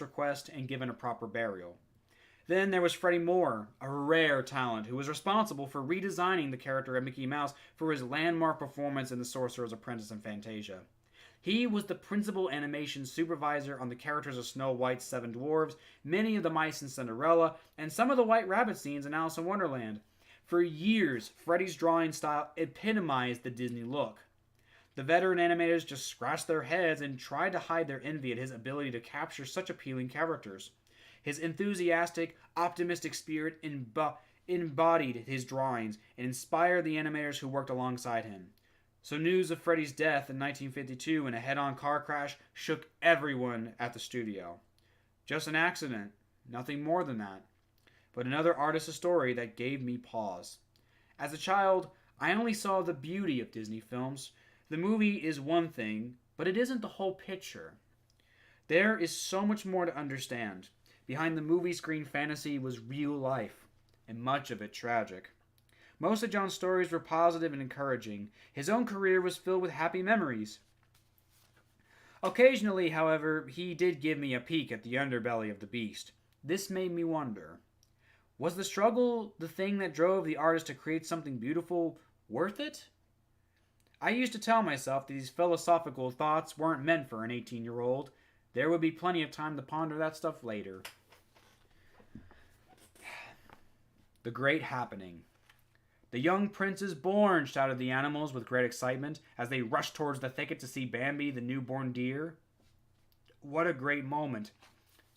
request and given a proper burial. Then there was Freddie Moore, a rare talent who was responsible for redesigning the character of Mickey Mouse for his landmark performance in The Sorcerer's Apprentice and Fantasia. He was the principal animation supervisor on the characters of Snow White's Seven Dwarfs, many of the mice in Cinderella, and some of the White Rabbit scenes in Alice in Wonderland. For years, Freddie's drawing style epitomized the Disney look. The veteran animators just scratched their heads and tried to hide their envy at his ability to capture such appealing characters. His enthusiastic, optimistic spirit embodied his drawings and inspired the animators who worked alongside him. So news of Freddie's death in 1952 in a head-on car crash shook everyone at the studio. Just an accident, nothing more than that. But another artist's story that gave me pause. As a child, I only saw the beauty of Disney films. The movie is one thing, but it isn't the whole picture. There is so much more to understand. Behind the movie screen fantasy was real life, and much of it tragic. Most of John's stories were positive and encouraging. His own career was filled with happy memories. Occasionally, however, he did give me a peek at the underbelly of the beast. This made me wonder, was the struggle the thing that drove the artist to create something beautiful worth it? I used to tell myself that these philosophical thoughts weren't meant for an 18-year-old. There would be plenty of time to ponder that stuff later. The Great Happening. The young prince is born, shouted the animals with great excitement as they rushed towards the thicket to see Bambi, the newborn deer. What a great moment.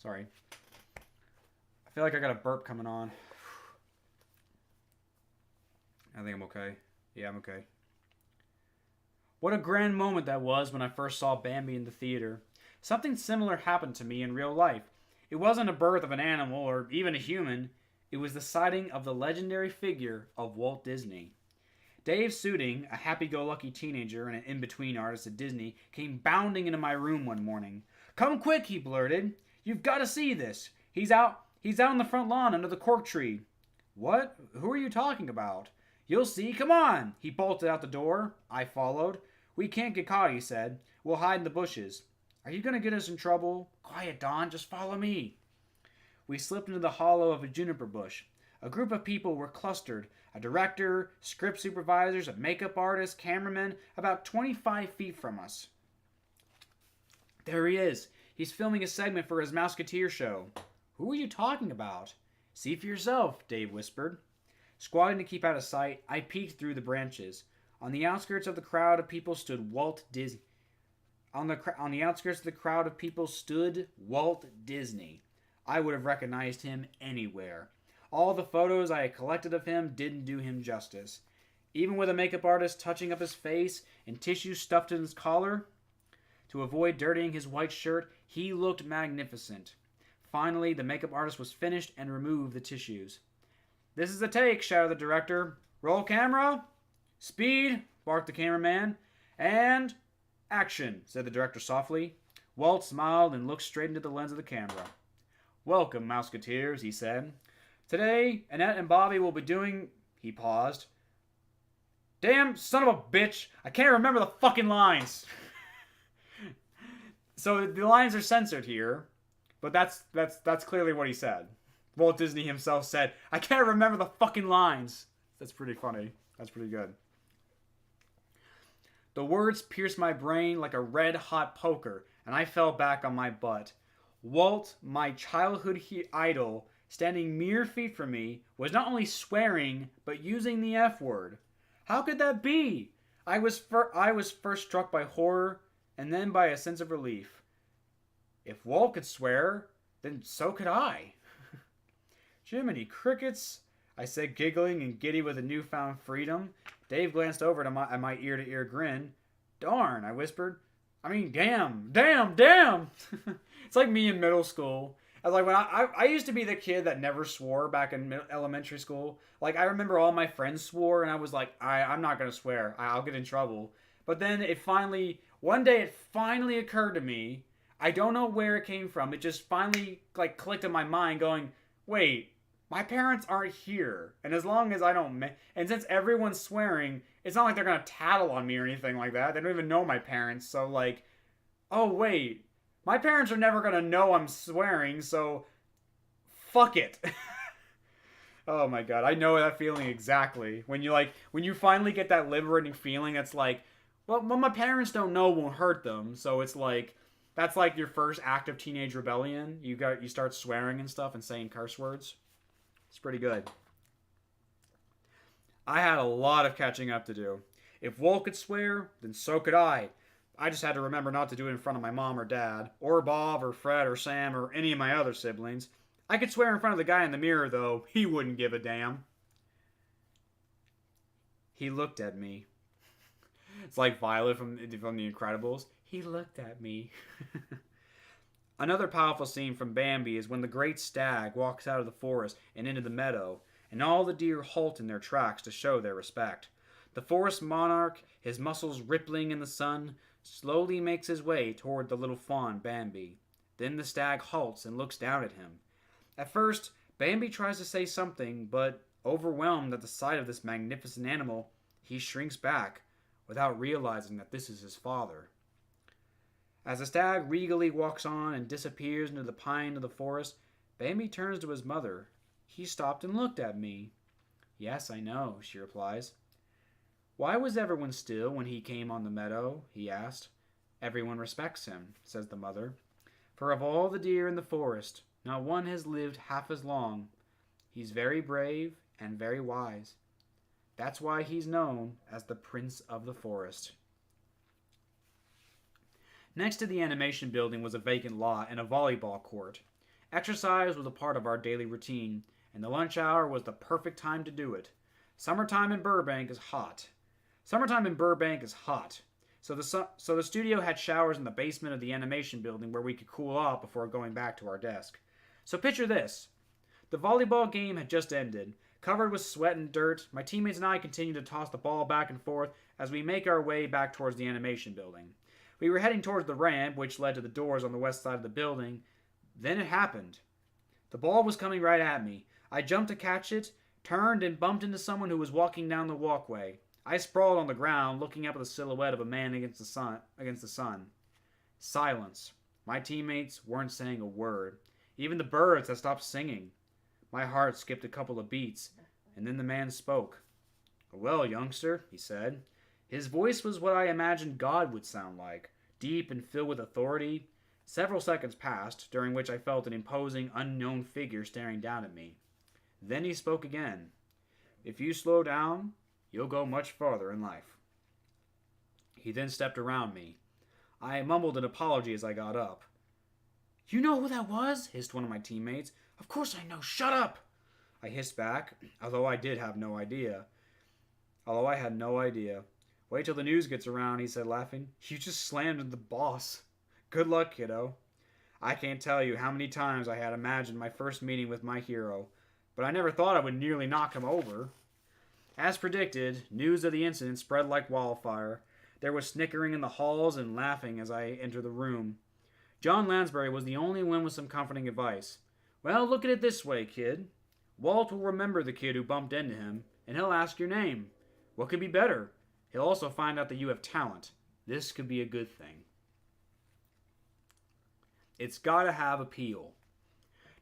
Sorry. I feel like I got a burp coming on. I think I'm okay. Yeah, I'm okay. What a grand moment that was when I first saw Bambi in the theater. Something similar happened to me in real life. It wasn't a birth of an animal or even a human. It was the sighting of the legendary figure of Walt Disney. Dave Suding, a happy-go-lucky teenager and an in-between artist at Disney, came bounding into my room one morning. "Come quick," he blurted. "You've got to see this. He's out on the front lawn under the cork tree." "What? Who are you talking about?" "You'll see. Come on." He bolted out the door. I followed. "We can't get caught," he said. "We'll hide in the bushes." "Are you going to get us in trouble?" "Quiet, Don. Just follow me." We slipped into the hollow of a juniper bush. A group of people were clustered. A director, script supervisors, a makeup artist, cameramen, about 25 feet from us. "There he is. He's filming a segment for his Mouseketeer show." "Who are you talking about?" "See for yourself," Dave whispered. Squatting to keep out of sight, I peeked through the branches. On the outskirts of the crowd of people stood Walt Disney. I would have recognized him anywhere. All the photos I had collected of him didn't do him justice. Even with a makeup artist touching up his face and tissue stuffed in his collar to avoid dirtying his white shirt, he looked magnificent. Finally, the makeup artist was finished and removed the tissues. "This is the take," shouted the director. "Roll camera." "Speed," barked the cameraman. "And action," said the director softly. Walt smiled and looked straight into the lens of the camera. "Welcome, Mouseketeers," he said. "Today, Annette and Bobby will be doing..." He paused. "Damn son of a bitch! I can't remember the fucking lines!" So the lines are censored here, but that's clearly what he said. Walt Disney himself said, "I can't remember the fucking lines." That's pretty funny. That's pretty good. The words pierced my brain like a red-hot poker, and I fell back on my butt. Walt, my childhood idol, standing mere feet from me, was not only swearing, but using the F word. How could that be? I was first struck by horror, and then by a sense of relief. If Walt could swear, then so could I. "Jiminy crickets," I said, giggling and giddy with a newfound freedom. Dave glanced over at my ear-to-ear grin. "Darn," I whispered. "I mean, damn. It's like me in middle school. I was like, when I used to be the kid that never swore back in elementary school. Like, I remember all my friends swore, and I was like, I'm not going to swear. I'll get in trouble. But then one day it finally occurred to me. I don't know where it came from. It just finally, like, clicked in my mind going, wait, my parents aren't here. And as long as I don't... And since everyone's swearing, it's not like they're going to tattle on me or anything like that. They don't even know my parents. So, like, oh, wait. My parents are never going to know I'm swearing, so... Fuck it. Oh, my God. I know that feeling exactly. When you finally get that liberating feeling that's like, well, what my parents don't know won't hurt them. So it's like... That's like your first act of teenage rebellion. You start swearing and stuff and saying curse words. It's pretty good. I had a lot of catching up to do. If Walt could swear, then so could I. I just had to remember not to do it in front of my mom or dad, or Bob or Fred or Sam or any of my other siblings. I could swear in front of the guy in the mirror, though. He wouldn't give a damn. He looked at me. It's like Violet from The Incredibles. He looked at me. Another powerful scene from Bambi is when the great stag walks out of the forest and into the meadow, and all the deer halt in their tracks to show their respect. The forest monarch, his muscles rippling in the sun, slowly makes his way toward the little fawn Bambi. Then the stag halts and looks down at him. At first, Bambi tries to say something, but overwhelmed at the sight of this magnificent animal, he shrinks back, without realizing that this is his father. As the stag regally walks on and disappears into the pine of the forest, Bambi turns to his mother. He stopped and looked at me. "Yes, I know," she replies. "Why was everyone still when he came on the meadow?" he asked. "Everyone respects him," says the mother. "For of all the deer in the forest, not one has lived half as long. He's very brave and very wise. That's why he's known as the Prince of the Forest." Next to the animation building was a vacant lot and a volleyball court. Exercise was a part of our daily routine, and the lunch hour was the perfect time to do it. Summertime in Burbank is hot. So the studio had showers in the basement of the animation building where we could cool off before going back to our desk. So picture this. The volleyball game had just ended. Covered with sweat and dirt, my teammates and I continued to toss the ball back and forth as we make our way back towards the animation building. We were heading towards the ramp, which led to the doors on the west side of the building. Then it happened. The ball was coming right at me. I jumped to catch it, turned, and bumped into someone who was walking down the walkway. I sprawled on the ground, looking up at the silhouette of a man against the sun. Silence. My teammates weren't saying a word. Even the birds had stopped singing. My heart skipped a couple of beats, and then the man spoke. "Well, youngster," he said. His voice was what I imagined God would sound like, deep and filled with authority. Several seconds passed, during which I felt an imposing, unknown figure staring down at me. Then he spoke again. "If you slow down, you'll go much farther in life." He then stepped around me. I mumbled an apology as I got up. You know who that was? Hissed one of my teammates. Of course I know. Shut up! I hissed back, although I had no idea. Wait till the news gets around, he said, laughing. You just slammed into the boss. Good luck, kiddo. I can't tell you how many times I had imagined my first meeting with my hero, but I never thought I would nearly knock him over. As predicted, news of the incident spread like wildfire. There was snickering in the halls and laughing as I entered the room. John Lansbury was the only one with some comforting advice. Well, look at it this way, kid. Walt will remember the kid who bumped into him, and he'll ask your name. What could be better? He'll also find out that you have talent. This could be a good thing. It's gotta have appeal.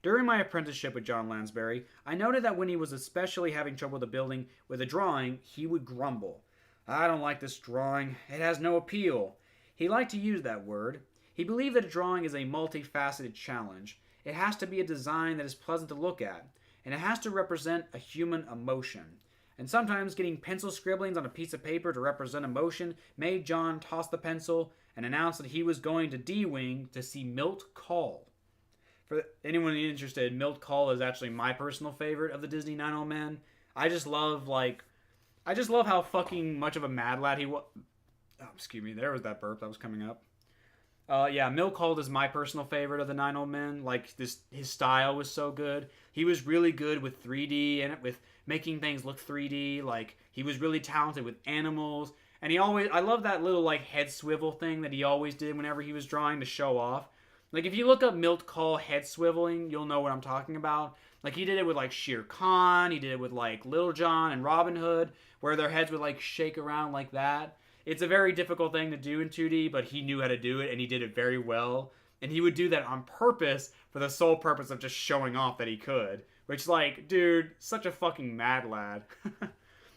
During my apprenticeship with John Lansbury, I noted that when he was especially having trouble with a building with a drawing, he would grumble. I don't like this drawing. It has no appeal. He liked to use that word. He believed that a drawing is a multifaceted challenge. It has to be a design that is pleasant to look at, and it has to represent a human emotion. And sometimes getting pencil scribblings on a piece of paper to represent emotion made John toss the pencil and announce that he was going to D-Wing to see Milt Call. For anyone interested, Milt Call is actually my personal favorite of the Disney 9 Men. I just love how fucking much of a mad lad he was. Oh, excuse me, there was that burp that was coming up. Milt Call is my personal favorite of the 9 Men. His style was so good. He was really good with 3D and with making things look 3D. He was really talented with animals. And I love that little, head swivel thing that he always did whenever he was drawing to show off. If you look up Milt Call head swiveling, you'll know what I'm talking about. He did it with, Shere Khan. He did it with, Little John and Robin Hood, where their heads would, shake around like that. It's a very difficult thing to do in 2D, but he knew how to do it, and he did it very well. And he would do that on purpose for the sole purpose of just showing off that he could. Which, dude, such a fucking mad lad.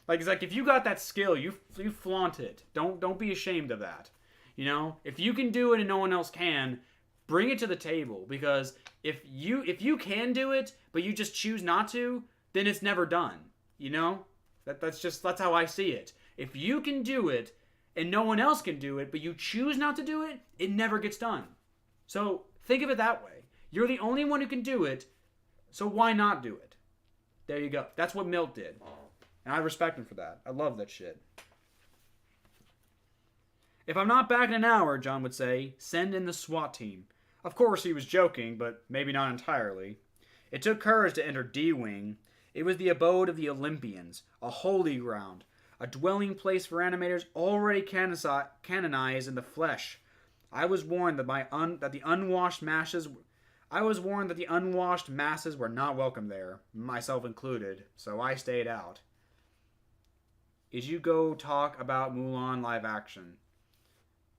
If you got that skill, you flaunt it. Don't be ashamed of that. If you can do it and no one else can, bring it to the table. Because if you can do it, but you just choose not to, then it's never done. That's how I see it. If you can do it, and no one else can do it, but you choose not to do it, it never gets done. So think of it that way. You're the only one who can do it, so why not do it? There you go. That's what Milt did. And I respect him for that. I love that shit. If I'm not back in an hour, John would say, send in the SWAT team. Of course, he was joking, but maybe not entirely. It took courage to enter D-Wing. It was the abode of the Olympians, a holy ground, a dwelling place for animators already canonized in the flesh. I was warned that the unwashed masses were not welcome there, myself included, so I stayed out. Is you go talk about Mulan live action?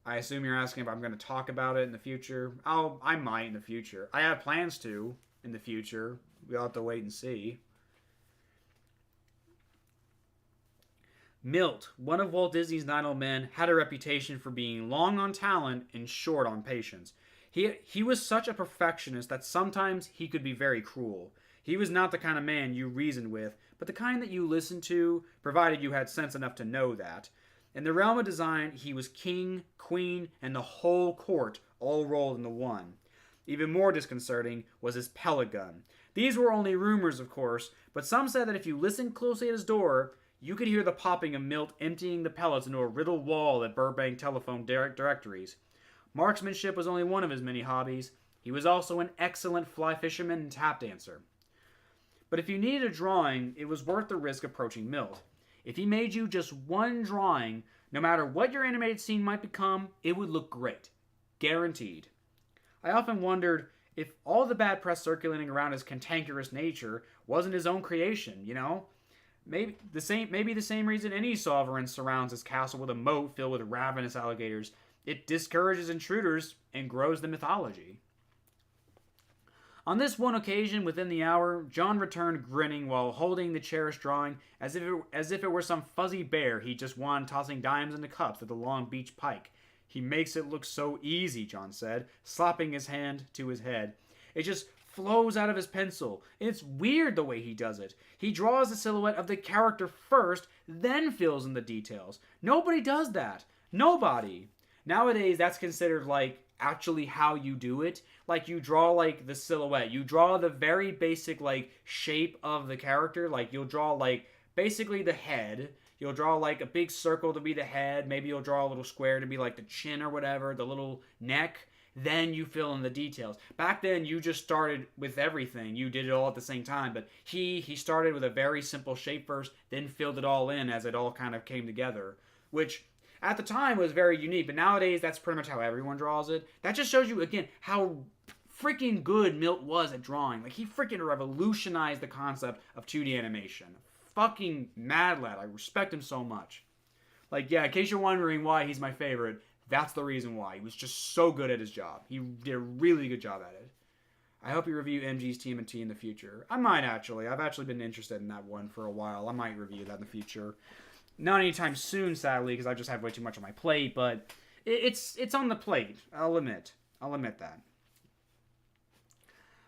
I assume you're asking if I'm going to talk about it in the future. I might in the future. I have plans to in the future. We'll have to wait and see. Milt, one of Walt Disney's 9 Men, had a reputation for being long on talent and short on patience. He was such a perfectionist that sometimes he could be very cruel. He was not the kind of man you reasoned with, but the kind that you listened to, provided you had sense enough to know that. In the realm of design, he was king, queen, and the whole court all rolled into one. Even more disconcerting was his pellet gun. These were only rumors, of course, but some said that if you listened closely at his door, you could hear the popping of Milt emptying the pellets into a riddled wall at Burbank telephone directories. Marksmanship was only one of his many hobbies. He was also an excellent fly fisherman and tap dancer. But if you needed a drawing, it was worth the risk approaching Milt. If he made you just one drawing, no matter what your animated scene might become, it would look great. Guaranteed. I often wondered if all the bad press circulating around his cantankerous nature wasn't his own creation, Maybe the same reason any sovereign surrounds his castle with a moat filled with ravenous alligators. It discourages intruders and grows the mythology. On this one occasion, within the hour, John returned grinning while holding the cherished drawing as if it were some fuzzy bear he just won tossing dimes into cups at the Long Beach Pike. He makes it look so easy, John said, slapping his hand to his head. It just flows out of his pencil. And it's weird the way he does it. He draws the silhouette of the character first, then fills in the details. Nobody does that. Nobody. Nowadays, that's considered actually how you do it. Like, you draw, like, the silhouette. You draw the very basic, like, shape of the character. Like, you'll draw, like, basically the head. You'll draw, like, a big circle to be the head. Maybe you'll draw a little square to be, like, the chin or whatever, the little neck. Then you fill in the details. Back then, you just started with everything. You did it all at the same time. But he started with a very simple shape first, then filled it all in as it all kind of came together. Which, at the time, was very unique. But nowadays, that's pretty much how everyone draws it. That just shows you, again, how freaking good Milt was at drawing. Like, he freaking revolutionized the concept of 2D animation. Fucking mad lad. I respect him so much. Like, yeah, in case you're wondering why he's my favorite, that's the reason why. He was just so good at his job. He did a really good job at it. I hope you review MG's TMNT in the future. I might, actually. I've actually been interested in that one for a while. I might review that in the future. Not anytime soon, sadly, because I just have way too much on my plate, but it's on the plate. I'll admit that.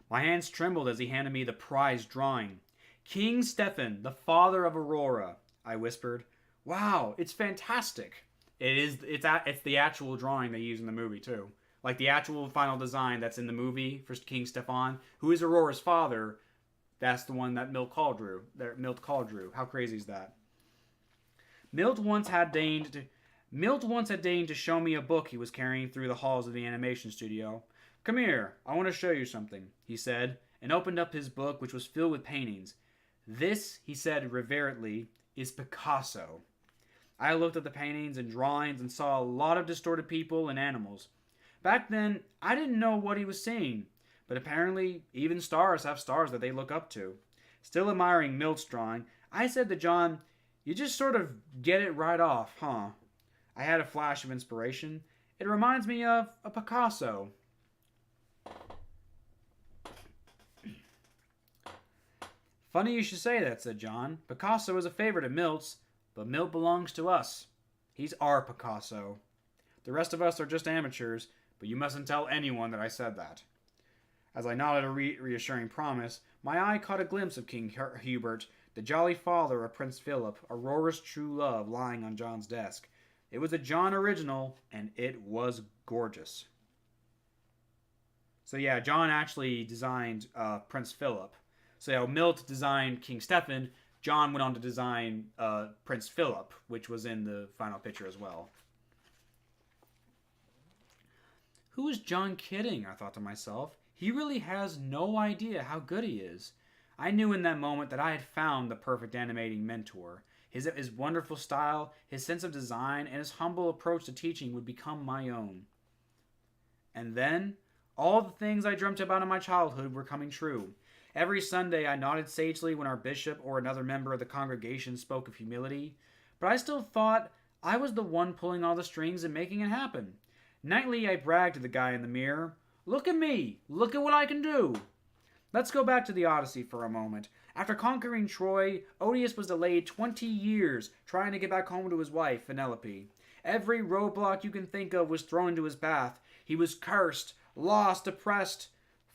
My hands trembled as he handed me the prized drawing. King Stefan, the father of Aurora, I whispered. Wow, it's fantastic. It's the actual drawing they use in the movie, too. Like, the actual final design that's in the movie for King Stefan, who is Aurora's father, that's the one that Milt Kahl drew. How crazy is that? Milt once had deigned to show me a book he was carrying through the halls of the animation studio. Come here, I want to show you something, he said, and opened up his book, which was filled with paintings. This, he said reverently, is Picasso. I looked at the paintings and drawings and saw a lot of distorted people and animals. Back then, I didn't know what he was seeing, but apparently even stars have stars that they look up to. Still admiring Milt's drawing, I said to John, you just sort of get it right off, huh? I had a flash of inspiration. It reminds me of a Picasso. Funny you should say that, said John. Picasso is a favorite of Milt's. But Milt belongs to us. He's our Picasso. The rest of us are just amateurs, but you mustn't tell anyone that I said that. As I nodded a reassuring promise, my eye caught a glimpse of King Hubert, the jolly father of Prince Philip, Aurora's true love, lying on John's desk. It was a John original, and it was gorgeous. So yeah, John actually designed Prince Philip. So yeah, Milt designed King Stefan. John went on to design Prince Philip, which was in the final picture as well. Who is John kidding? I thought to myself. He really has no idea how good he is. I knew in that moment that I had found the perfect animating mentor. His wonderful style, his sense of design, and his humble approach to teaching would become my own. And then, all the things I dreamt about in my childhood were coming true. Every Sunday I nodded sagely when our bishop or another member of the congregation spoke of humility, but I still thought I was the one pulling all the strings and making it happen. Nightly I bragged to the guy in the mirror, look at me, look at what I can do. Let's go back to the Odyssey for a moment. After conquering Troy, Odysseus was delayed 20 years trying to get back home to his wife, Penelope. Every roadblock you can think of was thrown into his path. He was cursed, lost, oppressed.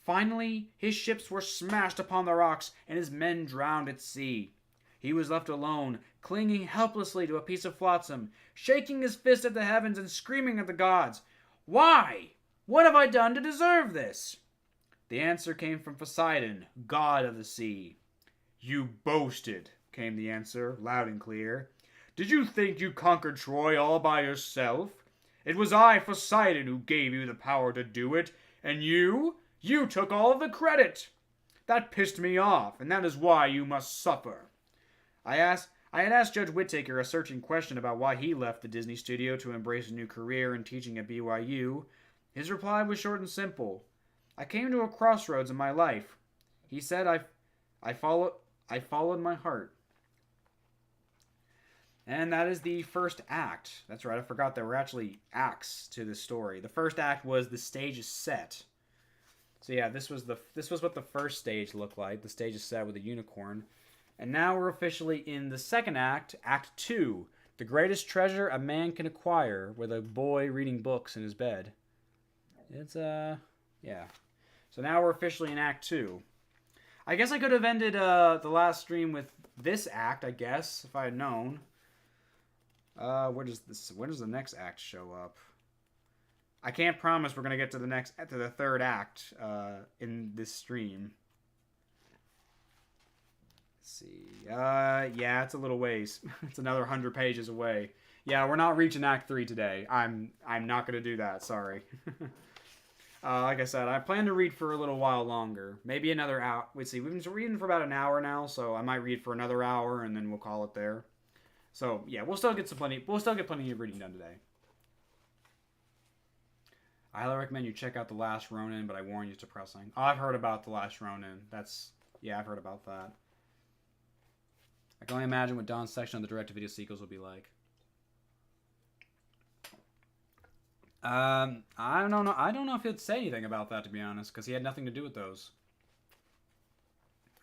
Finally, his ships were smashed upon the rocks, and his men drowned at sea. He was left alone, clinging helplessly to a piece of flotsam, shaking his fist at the heavens and screaming at the gods. Why? What have I done to deserve this? The answer came from Poseidon, god of the sea. You boasted, came the answer, loud and clear. Did you think you conquered Troy all by yourself? It was I, Poseidon, who gave you the power to do it, and you took all of the credit. That pissed me off, and that is why you must suffer. I had asked Judge Whittaker a searching question about why he left the Disney studio to embrace a new career in teaching at BYU. His reply was short and simple. I came to a crossroads in my life. He said I followed my heart. And that is the first act. That's right, I forgot there were actually acts to this story. The first act was the stage is set. So yeah, this was what the first stage looked like. The stage is set with a unicorn. And now we're officially in the second act, Act 2. The greatest treasure a man can acquire, with a boy reading books in his bed. It's, yeah. So now we're officially in Act 2. I guess I could have ended the last stream with this act, I guess, if I had known. Where does the next act show up? I can't promise we're gonna get to the third act in this stream. Let's see. Yeah, it's a little ways. It's another 100 pages away. Yeah, we're not reaching Act 3 today. I'm not gonna do that. Sorry. Like I said, I plan to read for a little while longer. Maybe another hour. Let's see. We've been reading for about an hour now, so I might read for another hour, and then we'll call it there. So yeah, we'll still get plenty of reading done today. I highly recommend you check out The Last Ronin, but I warn you, it's depressing. Oh, I've heard about The Last Ronin. Yeah, I've heard about that. I can only imagine what Don's section on the direct-to-video sequels will be like. I don't know. I don't know if he'd say anything about that, to be honest, because he had nothing to do with those.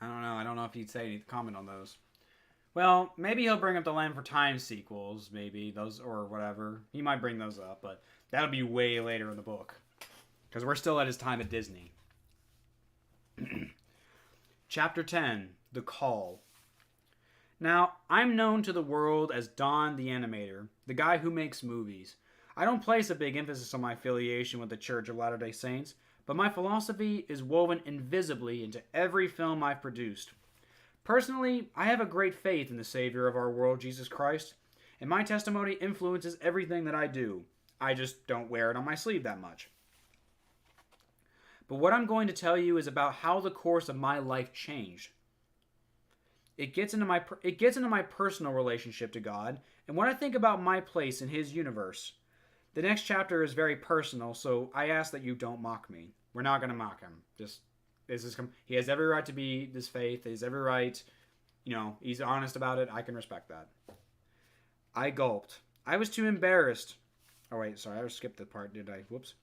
I don't know. I don't know if he'd say any comment on those. Well, maybe he'll bring up the Land for Time sequels, maybe those or whatever. He might bring those up, but that'll be way later in the book, because we're still at his time at Disney. Chapter 10: The Call. Now, I'm known to the world as Don the Animator, the guy who makes movies. I don't place a big emphasis on my affiliation with the Church of Latter-day Saints, but my philosophy is woven invisibly into every film I've produced. Personally, I have a great faith in the Savior of our world, Jesus Christ, and my testimony influences everything that I do. I just don't wear it on my sleeve that much. But what I'm going to tell you is about how the course of my life changed. It gets into my personal relationship to God and what I think about my place in His universe. The next chapter is very personal, so I ask that you don't mock me. We're not going to mock him. He has every right to be this faith. He has every right. He's honest about it. I can respect that. I gulped. I was too embarrassed. Oh, wait, sorry. I skipped the part, did I? Whoops.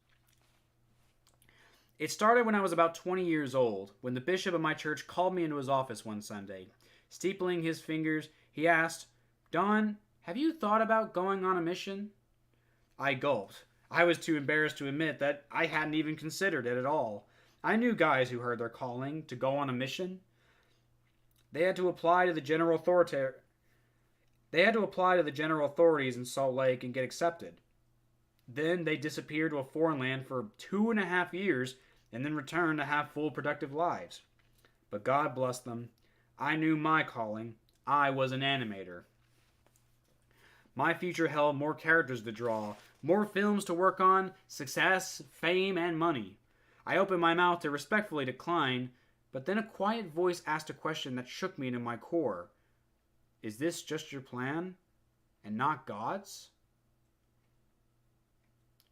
It started when I was about 20 years old, when the bishop of my church called me into his office one Sunday. Steepling his fingers, he asked, "Don, have you thought about going on a mission?" I gulped. I was too embarrassed to admit that I hadn't even considered it at all. I knew guys who heard their calling to go on a mission. They had to apply to the general authorities in Salt Lake and get accepted. Then they disappeared to a foreign land for 2.5 years and then returned to have full productive lives. But God bless them. I knew my calling. I was an animator. My future held more characters to draw, more films to work on, success, fame, and money. I opened my mouth to respectfully decline, but then a quiet voice asked a question that shook me into my core. Is this just your plan, and not God's?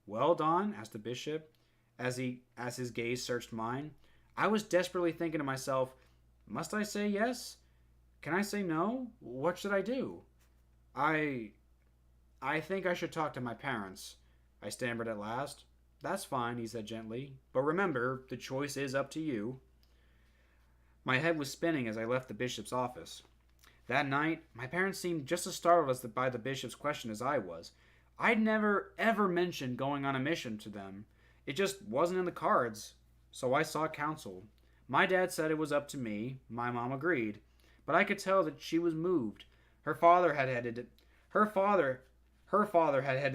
Well, Don, asked the bishop, as his gaze searched mine. I was desperately thinking to myself, must I say yes? Can I say no? What should I do? I think I should talk to my parents, I stammered at last. That's fine, he said gently, but remember, the choice is up to you. My head was spinning as I left the bishop's office. That night, my parents seemed just as startled by the bishop's question as I was. I'd never, ever mentioned going on a mission to them. It just wasn't in the cards, so I sought counsel. My dad said it was up to me. My mom agreed, but I could tell that she was moved. Her father had headed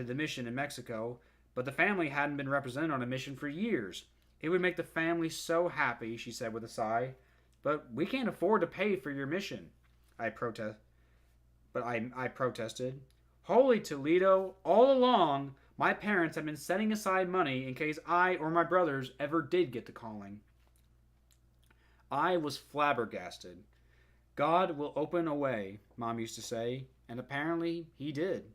the mission in Mexico, but the family hadn't been represented on a mission for years. It would make the family so happy, she said with a sigh. But we can't afford to pay for your mission. I protested. Holy Toledo, all along, my parents had been setting aside money in case I or my brothers ever did get the calling. I was flabbergasted. God will open a way, Mom used to say, and apparently he did.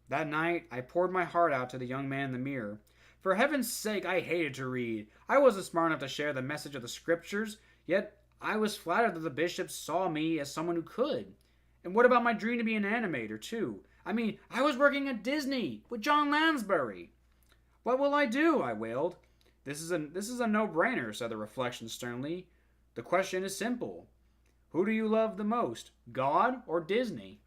That night, I poured my heart out to the young man in the mirror. For heaven's sake, I hated to read. I wasn't smart enough to share the message of the scriptures, yet I was flattered that the bishop saw me as someone who could. And what about my dream to be an animator, too? I mean, I was working at Disney with John Lansbury. What will I do? I wailed. This is a no-brainer, said the reflection sternly. The question is simple. Who do you love the most, God or Disney?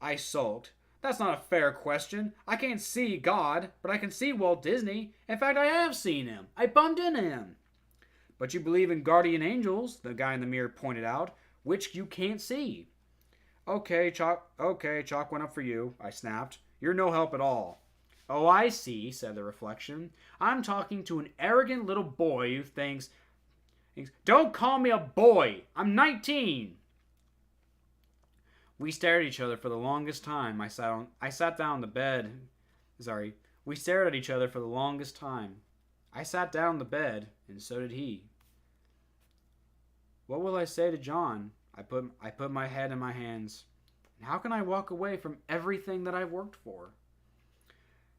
I sulked. That's not a fair question. I can't see God, but I can see Walt Disney. In fact, I have seen him. I bumped into him. But you believe in guardian angels, the guy in the mirror pointed out, which you can't see. Okay, chalk went up for you, I snapped. You're no help at all. Oh, I see, said the reflection. I'm talking to an arrogant little boy who thinks, don't call me a boy! I'm 19! We stared at each other for the longest time. I sat down on the bed. Sorry. We stared at each other for the longest time. I sat down on the bed, and so did he. What will I say to John? I put my head in my hands. And how can I walk away from everything that I've worked for?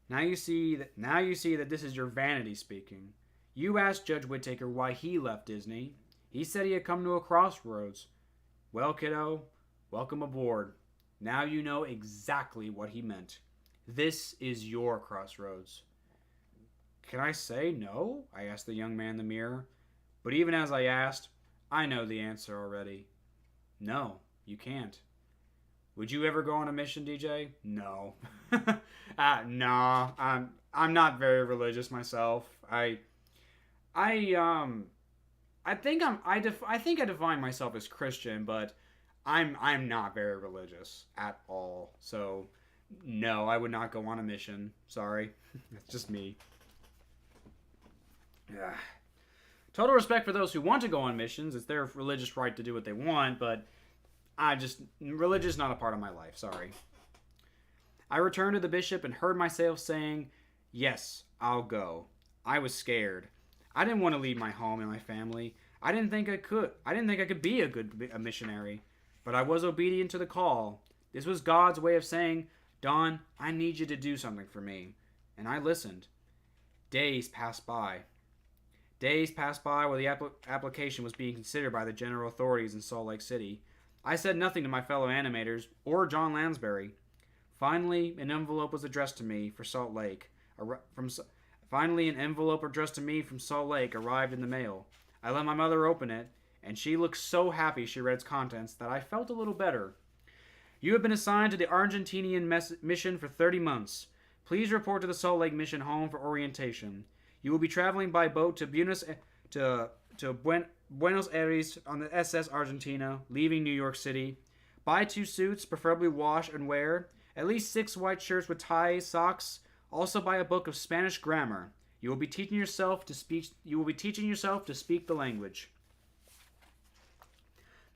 Now you see that this is your vanity speaking. You asked Judge Whittaker why he left Disney. He said he had come to a crossroads. Well, kiddo, welcome aboard. Now you know exactly what he meant. This is your crossroads. Can I say no? I asked the young man in the mirror. But even as I asked, I know the answer already. No, you can't. Would you ever go on a mission, DJ? No. No, I'm not very religious myself. I think I define myself as Christian, but I'm not very religious at all. So no, I would not go on a mission. Sorry. That's just me. Yeah. Total respect for those who want to go on missions. It's their religious right to do what they want, but religion is not a part of my life. Sorry. I returned to the bishop and heard myself saying, yes, I'll go. I was scared. I didn't want to leave my home and my family. I didn't think I could be a missionary. But I was obedient to the call. This was God's way of saying, Don, I need you to do something for me. And I listened. Days passed by. Days passed by while the application was being considered by the general authorities in Salt Lake City. I said nothing to my fellow animators or John Lansbury. Finally, an envelope was addressed to me for Salt Lake. Finally, an envelope addressed to me from Salt Lake arrived in the mail. I let my mother open it, and she looked so happy she read its contents that I felt a little better. You have been assigned to the Argentinian mission for 30 months. Please report to the Salt Lake Mission home for orientation. You will be traveling by boat to Buenos Aires on the SS Argentina, leaving New York City. Buy 2 suits, preferably wash and wear. At least 6 white shirts with ties, socks. Also buy a book of Spanish grammar. You will be teaching yourself to speak the language.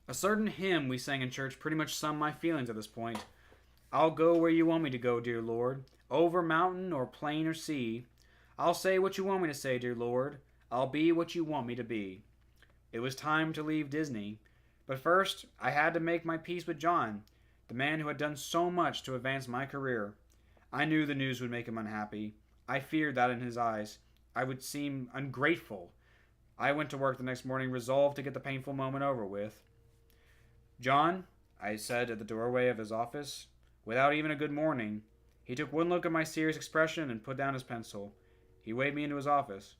A certain hymn we sang in church pretty much summed my feelings at this point. I'll go where you want me to go, dear Lord, over mountain or plain or sea. I'll say what you want me to say, dear Lord. I'll be what you want me to be. It was time to leave Disney. But first, I had to make my peace with John, the man who had done so much to advance my career. I knew the news would make him unhappy. I feared that in his eyes I would seem ungrateful. I went to work the next morning resolved to get the painful moment over with. John, I said at the doorway of his office, without even a good morning. He took one look at my serious expression and put down his pencil. He waved me into his office.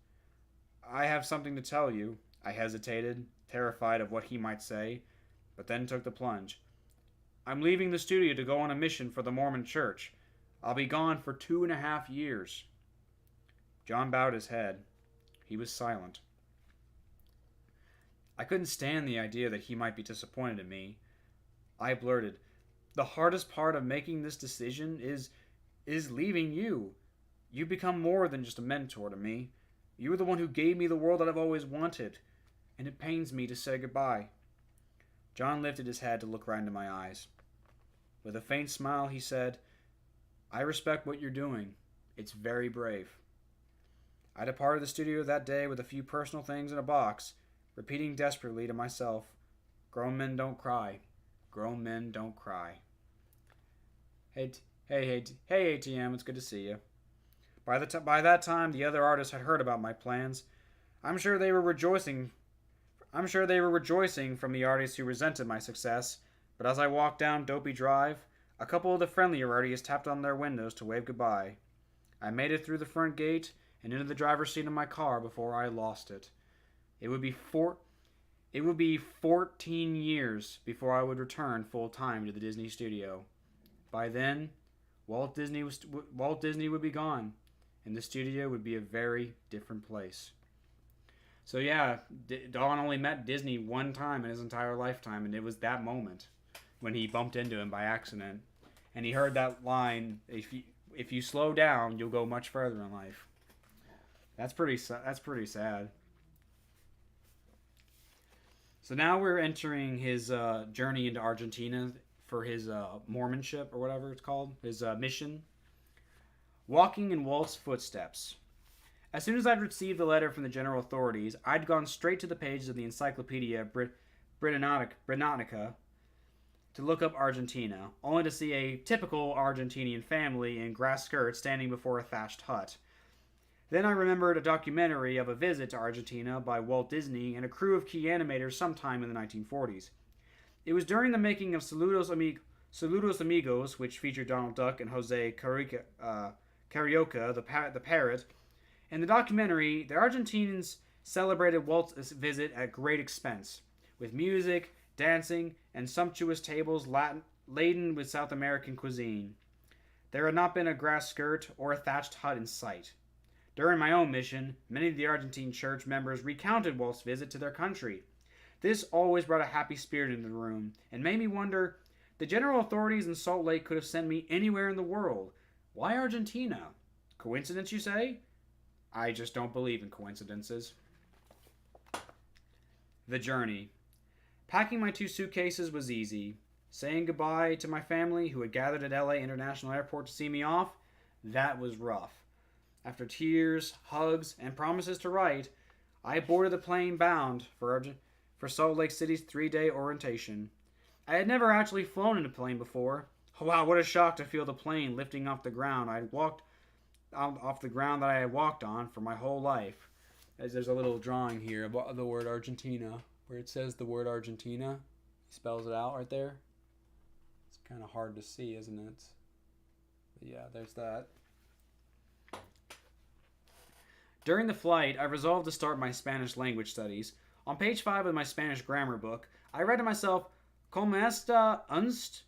I have something to tell you. I hesitated, terrified of what he might say, but then took the plunge. I'm leaving the studio to go on a mission for the Mormon Church. I'll be gone for 2.5 years. John bowed his head. He was silent. I couldn't stand the idea that he might be disappointed in me. I blurted, the hardest part of making this decision is leaving you. You've become more than just a mentor to me. You were the one who gave me the world that I've always wanted, and it pains me to say goodbye. John lifted his head to look right into my eyes. With a faint smile, he said, I respect what you're doing. It's very brave. I departed the studio that day with a few personal things in a box, repeating desperately to myself, grown men don't cry. Grown men don't cry. Hey, ATM, it's good to see you. By that time, the other artists had heard about my plans. I'm sure they were rejoicing from the artists who resented my success, but as I walked down Dopey Drive, a couple of the friendlier artists tapped on their windows to wave goodbye. I made it through the front gate and into the driver's seat of my car before I lost it. It would be 14 years before I would return full-time to the Disney studio. By then, Walt Disney would be gone, and the studio would be a very different place. So yeah, Don only met Disney one time in his entire lifetime, and it was that moment when he bumped into him by accident. And he heard that line if you slow down, you'll go much further in life. That's pretty sad. So now we're entering his journey into Argentina for his Mormonship or whatever it's called, his mission. Walking in Walt's footsteps. As soon as I'd received the letter from the general authorities, I'd gone straight to the pages of the Encyclopedia Britannica to look up Argentina, only to see a typical Argentinian family in grass skirts standing before a thatched hut. Then I remembered a documentary of a visit to Argentina by Walt Disney and a crew of key animators sometime in the 1940s. It was during the making of Saludos Amigos, which featured Donald Duck and Jose Carioca, the parrot. In the documentary, the Argentinians celebrated Walt's visit at great expense, with music, dancing, and sumptuous tables laden with South American cuisine. There had not been a grass skirt or a thatched hut in sight. During my own mission, many of the Argentine church members recounted Walt's visit to their country. This always brought a happy spirit into the room, and made me wonder, the general authorities in Salt Lake could have sent me anywhere in the world. Why Argentina? Coincidence, you say? I just don't believe in coincidences. The journey. Packing my 2 suitcases was easy. Saying goodbye to my family, who had gathered at LA International Airport to see me off, that was rough. After tears, hugs, and promises to write, I boarded the plane bound for Salt Lake City's 3-day orientation. I had never actually flown in a plane before. Wow, what a shock to feel the plane lifting off the ground that I had walked on for my whole life. As there's a little drawing here about the word Argentina, where it says the word Argentina. He spells it out right there. It's kind of hard to see, isn't it? But yeah, there's that. During the flight, I resolved to start my Spanish language studies. On page 5 of my Spanish grammar book, I read to myself, "Como está unst?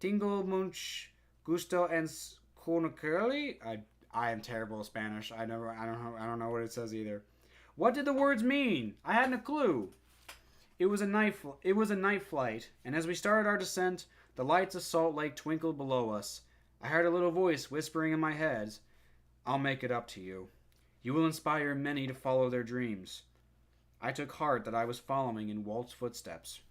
Tengo much gusto en conocerle." I am terrible at Spanish. I don't know what it says either. What did the words mean? I hadn't a clue. It was a night flight, and as we started our descent, the lights of Salt Lake twinkled below us. I heard a little voice whispering in my head, "I'll make it up to you. You will inspire many to follow their dreams." I took heart that I was following in Walt's footsteps.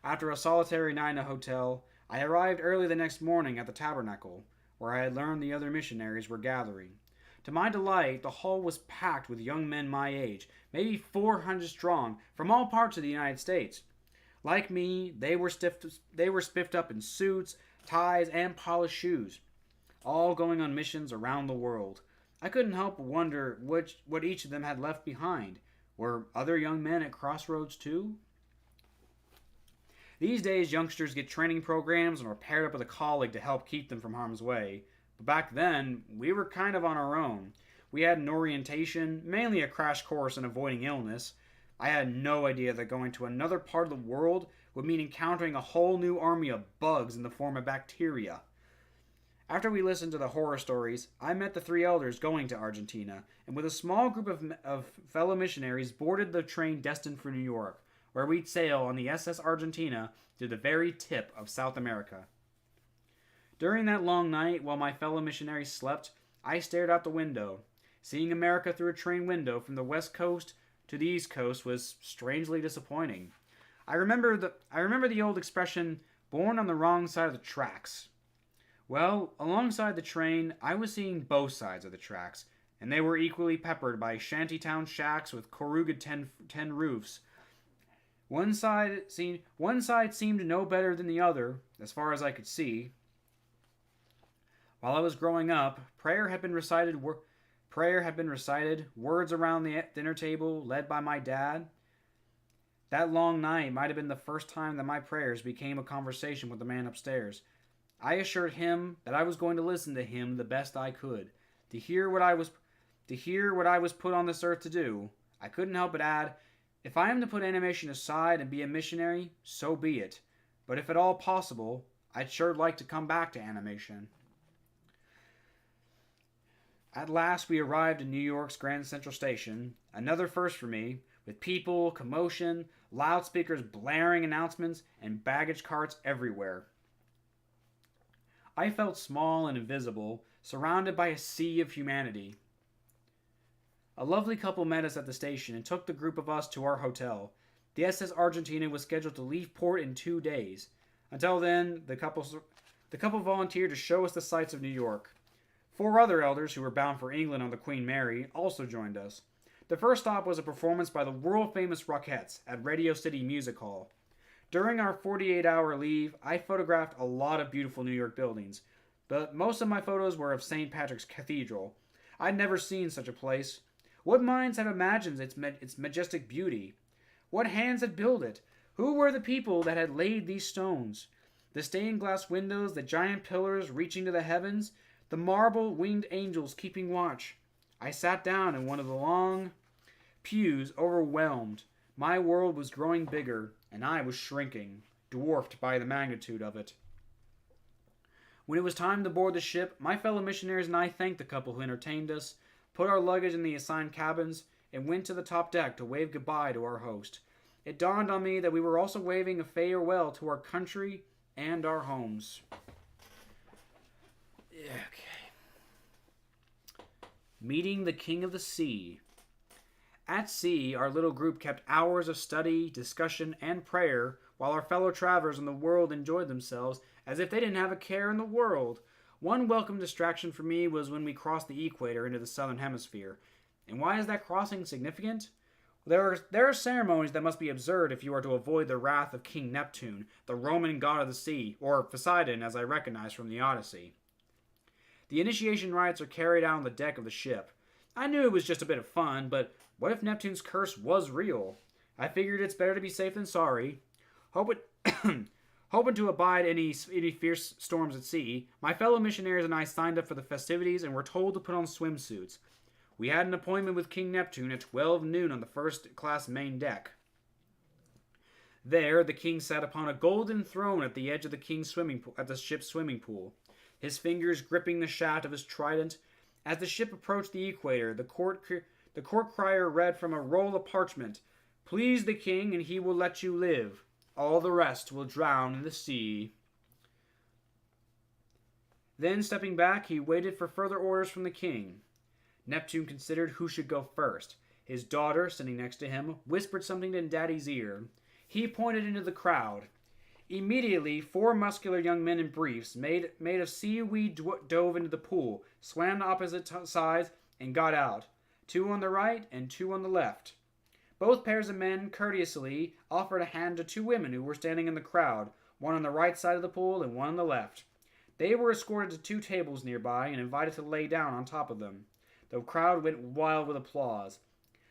After a solitary night in a hotel, I arrived early the next morning at the Tabernacle, where I had learned the other missionaries were gathering. To my delight, the hall was packed with young men my age, maybe 400 strong, from all parts of the United States. Like me, they were spiffed up in suits, ties, and polished shoes, all going on missions around the world. I couldn't help but wonder what each of them had left behind. Were other young men at crossroads too? These days, youngsters get training programs and are paired up with a colleague to help keep them from harm's way. But back then, we were kind of on our own. We had an orientation, mainly a crash course in avoiding illness. I had no idea that going to another part of the world would mean encountering a whole new army of bugs in the form of bacteria. After we listened to the horror stories, I met the 3 elders going to Argentina, and with a small group of fellow missionaries boarded the train destined for New York, where we'd sail on the SS Argentina to the very tip of South America. During that long night, while my fellow missionaries slept, I stared out the window. Seeing America through a train window from the west coast to the east coast was strangely disappointing. I remember the old expression, "born on the wrong side of the tracks." Well, alongside the train, I was seeing both sides of the tracks, and they were equally peppered by shantytown shacks with corrugated tin roofs. One side seemed no better than the other, as far as I could see. While I was growing up, prayer had been recited, words around the dinner table, led by my dad. That long night might have been the first time that my prayers became a conversation with the man upstairs. I assured him that I was going to listen to him the best I could, to hear what I was put on this earth to do. I couldn't help but add, if I am to put animation aside and be a missionary, so be it. But if at all possible, I'd sure like to come back to animation. At last we arrived in New York's Grand Central Station, another first for me, with people, commotion, loudspeakers blaring announcements, and baggage carts everywhere. I felt small and invisible, surrounded by a sea of humanity. A lovely couple met us at the station and took the group of us to our hotel. The SS Argentina was scheduled to leave port in 2 days. Until then, the couple volunteered to show us the sights of New York. 4 other elders who were bound for England on the Queen Mary also joined us. The first stop was a performance by the world-famous Rockettes at Radio City Music Hall. During our 48-hour leave, I photographed a lot of beautiful New York buildings, but most of my photos were of St. Patrick's Cathedral. I'd never seen such a place. What minds have imagined its majestic beauty? What hands had built it? Who were the people that had laid these stones? The stained glass windows, the giant pillars reaching to the heavens, the marble winged angels keeping watch. I sat down in one of the long pews, overwhelmed. My world was growing bigger, and I was shrinking, dwarfed by the magnitude of it. When it was time to board the ship, my fellow missionaries and I thanked the couple who entertained us, put our luggage in the assigned cabins, and went to the top deck to wave goodbye to our host. It dawned on me that we were also waving a farewell to our country and our homes. Okay. Meeting the King of the Sea. At sea, our little group kept hours of study, discussion, and prayer, while our fellow travelers in the world enjoyed themselves as if they didn't have a care in the world. One welcome distraction for me was when we crossed the equator into the southern hemisphere. And why is that crossing significant? There are ceremonies that must be observed if you are to avoid the wrath of King Neptune, the Roman god of the sea, or Poseidon, as I recognize from the Odyssey. The initiation rites are carried out on the deck of the ship. I knew it was just a bit of fun, but what if Neptune's curse was real? I figured it's better to be safe than sorry. Hoping to abide any fierce storms at sea, my fellow missionaries and I signed up for the festivities and were told to put on swimsuits. We had an appointment with King Neptune at 12 noon on the first-class main deck. There, the king sat upon a golden throne at the edge of the ship's swimming pool, his fingers gripping the shaft of his trident. As the ship approached the equator, the court crier read from a roll of parchment, "Please the king, and he will let you live. All the rest will drown in the sea." Then, stepping back, he waited for further orders from the king. Neptune considered who should go first. His daughter, sitting next to him, whispered something in Daddy's ear. He pointed into the crowd. Immediately, 4 muscular young men in briefs, made of seaweed, dove into the pool, swam to opposite sides, and got out. 2 on the right and 2 on the left. Both pairs of men courteously offered a hand to 2 women who were standing in the crowd, one on the right side of the pool and one on the left. They were escorted to 2 tables nearby and invited to lay down on top of them. The crowd went wild with applause.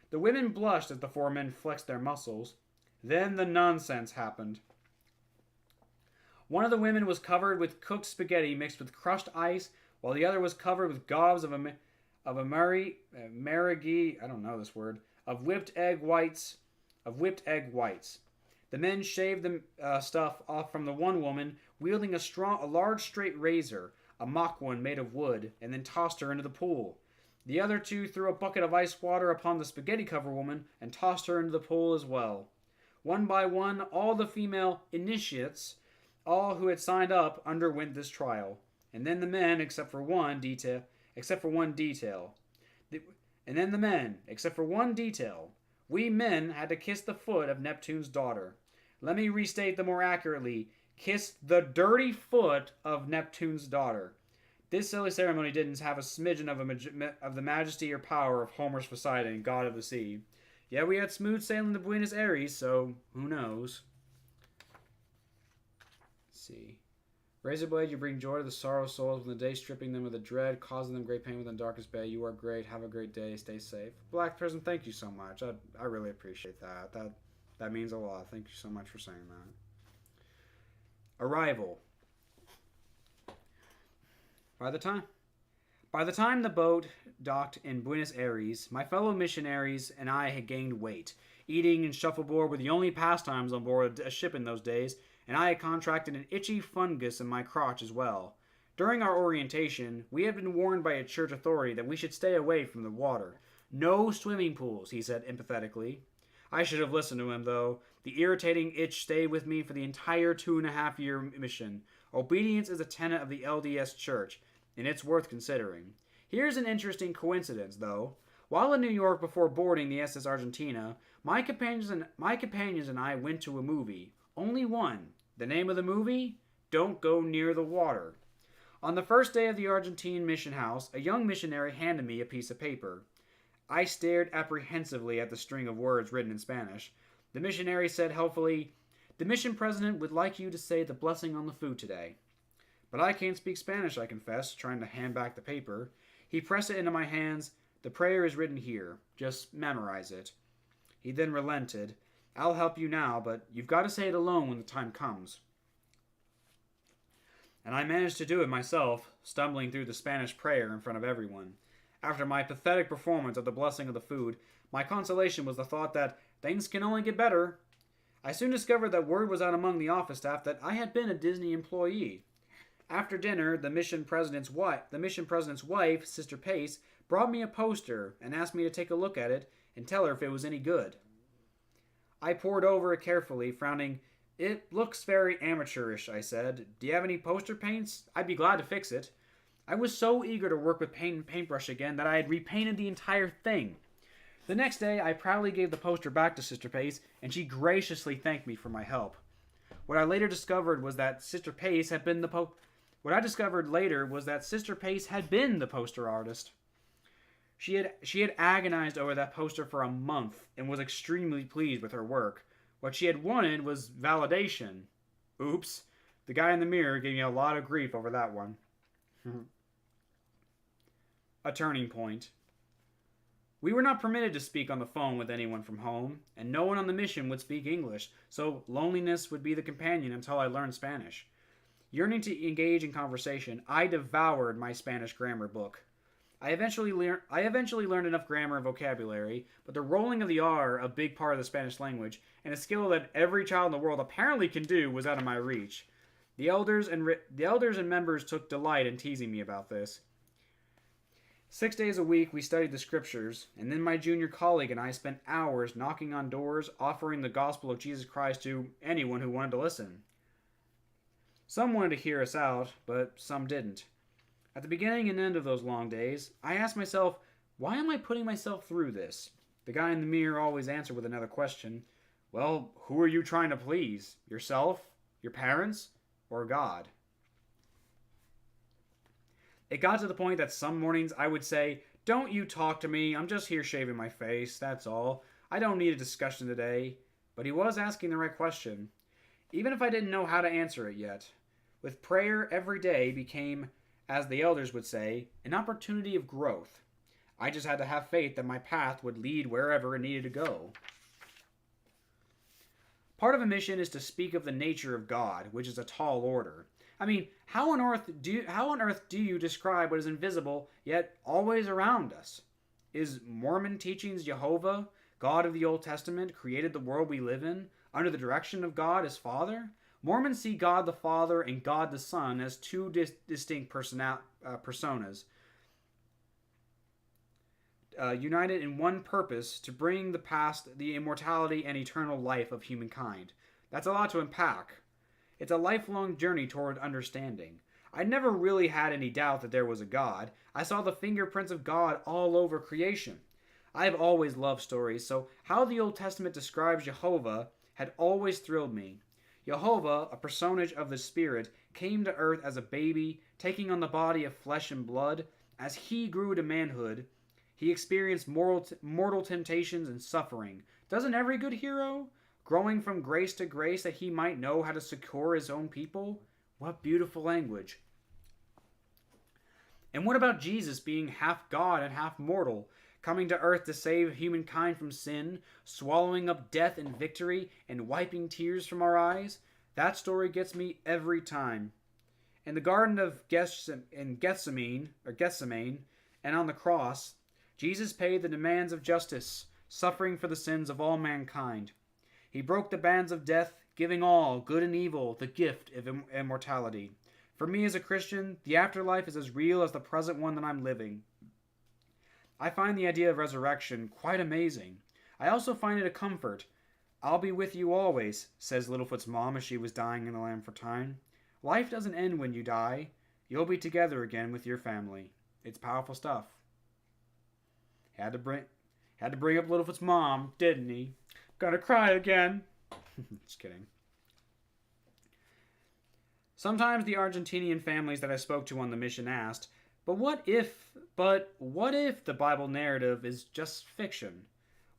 The women blushed as the 4 men flexed their muscles. Then the nonsense happened. One of the women was covered with cooked spaghetti mixed with crushed ice, while the other was covered with gobs of whipped egg whites. The men shaved the stuff off from the one woman, wielding a large straight razor, a mock one made of wood, and then tossed her into the pool. The other 2 threw a bucket of ice water upon the spaghetti-covered woman and tossed her into the pool as well. One by one, all the female initiates, all who had signed up, underwent this trial, and then the men, except for one detail. We men had to kiss the foot of Neptune's daughter. Let me restate them more accurately. Kiss the dirty foot of Neptune's daughter. This silly ceremony didn't have a smidgen of the majesty or power of Homer's Poseidon, god of the sea. Yeah, we had smooth sailing to Buenos Aires, so who knows? Let's see. RaisorBlade, you bring joy to the sorrow souls when the day stripping them of the dread, causing them great pain within the darkest bay. You are great. Have a great day. Stay safe. Black person, thank you so much. I really appreciate that. That means a lot. Thank you so much for saying that. Arrival. By the time the boat docked in Buenos Aires, my fellow missionaries and I had gained weight. Eating and shuffleboard were the only pastimes on board a ship in those days, and I had contracted an itchy fungus in my crotch as well. During our orientation, we had been warned by a church authority that we should stay away from the water. No swimming pools, he said empathetically. I should have listened to him, though. The irritating itch stayed with me for the entire 2.5-year mission. Obedience is a tenet of the LDS Church. and it's worth considering. Here's an interesting coincidence, though. While in New York before boarding the SS Argentina, my companions and I went to a movie. Only one. The name of the movie? Don't Go Near the Water. On the first day of the Argentine mission house, a young missionary handed me a piece of paper. I stared apprehensively at the string of words written in Spanish. The missionary said helpfully, "The mission president would like you to say the blessing on the food today." But I can't speak Spanish, I confess, trying to hand back the paper. He pressed it into my hands. "The prayer is written here. Just memorize it." He then relented. "I'll help you now, but you've got to say it alone when the time comes." And I managed to do it myself, stumbling through the Spanish prayer in front of everyone. After my pathetic performance of the blessing of the food, my consolation was the thought that things can only get better. I soon discovered that word was out among the office staff that I had been a Disney employee. After dinner, the mission president's wife, Sister Pace, brought me a poster and asked me to take a look at it and tell her if it was any good. I pored over it carefully, frowning. "It looks very amateurish," I said. "Do you have any poster paints? I'd be glad to fix it." I was so eager to work with paint and paintbrush again that I had repainted the entire thing. The next day, I proudly gave the poster back to Sister Pace, and she graciously thanked me for my help. What I later discovered was that Sister Pace had been the poster artist. She had agonized over that poster for a month and was extremely pleased with her work. What she had wanted was validation. Oops. The guy in the mirror gave me a lot of grief over that one. A turning point. We were not permitted to speak on the phone with anyone from home, and no one on the mission would speak English, so loneliness would be the companion until I learned Spanish. Yearning to engage in conversation, I devoured my Spanish grammar book. I eventually learned enough grammar and vocabulary, but the rolling of the R, a big part of the Spanish language, and a skill that every child in the world apparently can do, was out of my reach. The elders and members took delight in teasing me about this. 6 days a week we studied the scriptures, and then my junior colleague and I spent hours knocking on doors, offering the gospel of Jesus Christ to anyone who wanted to listen. Some wanted to hear us out, but some didn't. At the beginning and end of those long days, I asked myself, why am I putting myself through this? The guy in the mirror always answered with another question. Well, who are you trying to please? Yourself? Your parents? Or God? It got to the point that some mornings I would say, "Don't you talk to me, I'm just here shaving my face, that's all. I don't need a discussion today." But he was asking the right question, even if I didn't know how to answer it yet. With prayer, every day became, as the elders would say, an opportunity of growth. I just had to have faith that my path would lead wherever it needed to go. Part of a mission is to speak of the nature of God, which is a tall order. I mean, how on earth do you describe what is invisible, yet always around us? Is Mormon teachings Jehovah, God of the Old Testament, created the world we live in, under the direction of God as Father? Mormons see God the Father and God the Son as two distinct personas, united in one purpose to bring the past, the immortality, and eternal life of humankind. That's a lot to unpack. It's a lifelong journey toward understanding. I never really had any doubt that there was a God. I saw the fingerprints of God all over creation. I've always loved stories, so how the Old Testament describes Jehovah had always thrilled me. Jehovah, a personage of the Spirit, came to earth as a baby, taking on the body of flesh and blood. As he grew to manhood, he experienced mortal temptations and suffering. Doesn't every good hero? Growing from grace to grace that he might know how to succor his own people? What beautiful language. And what about Jesus being half God and half mortal, coming to earth to save humankind from sin, swallowing up death in victory, and wiping tears from our eyes? That story gets me every time. In the Garden of Gethsemane, and on the cross, Jesus paid the demands of justice, suffering for the sins of all mankind. He broke the bands of death, giving all, good and evil, the gift of immortality. For me as a Christian, the afterlife is as real as the present one that I'm living. I find the idea of resurrection quite amazing. I also find it a comfort. "I'll be with you always," says Littlefoot's mom as she was dying in the land for time. Life doesn't end when you die. You'll be together again with your family. It's powerful stuff. Had to bring up Littlefoot's mom, didn't he? Gonna cry again. Just kidding. Sometimes the Argentinian families that I spoke to on the mission asked, what if the Bible narrative is just fiction?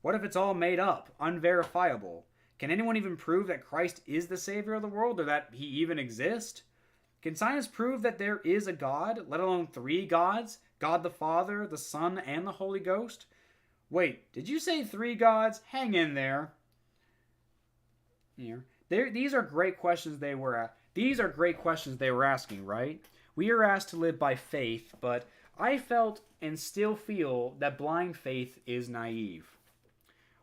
What if it's all made up, unverifiable? Can anyone even prove that Christ is the Savior of the world, or that he even exists? Can science prove that there is a God, let alone three gods? God the Father, the Son, and the Holy Ghost? Wait, did you say three gods? Hang in there. Here. These are great questions they were asking, right? We are asked to live by faith, but I felt and still feel that blind faith is naive.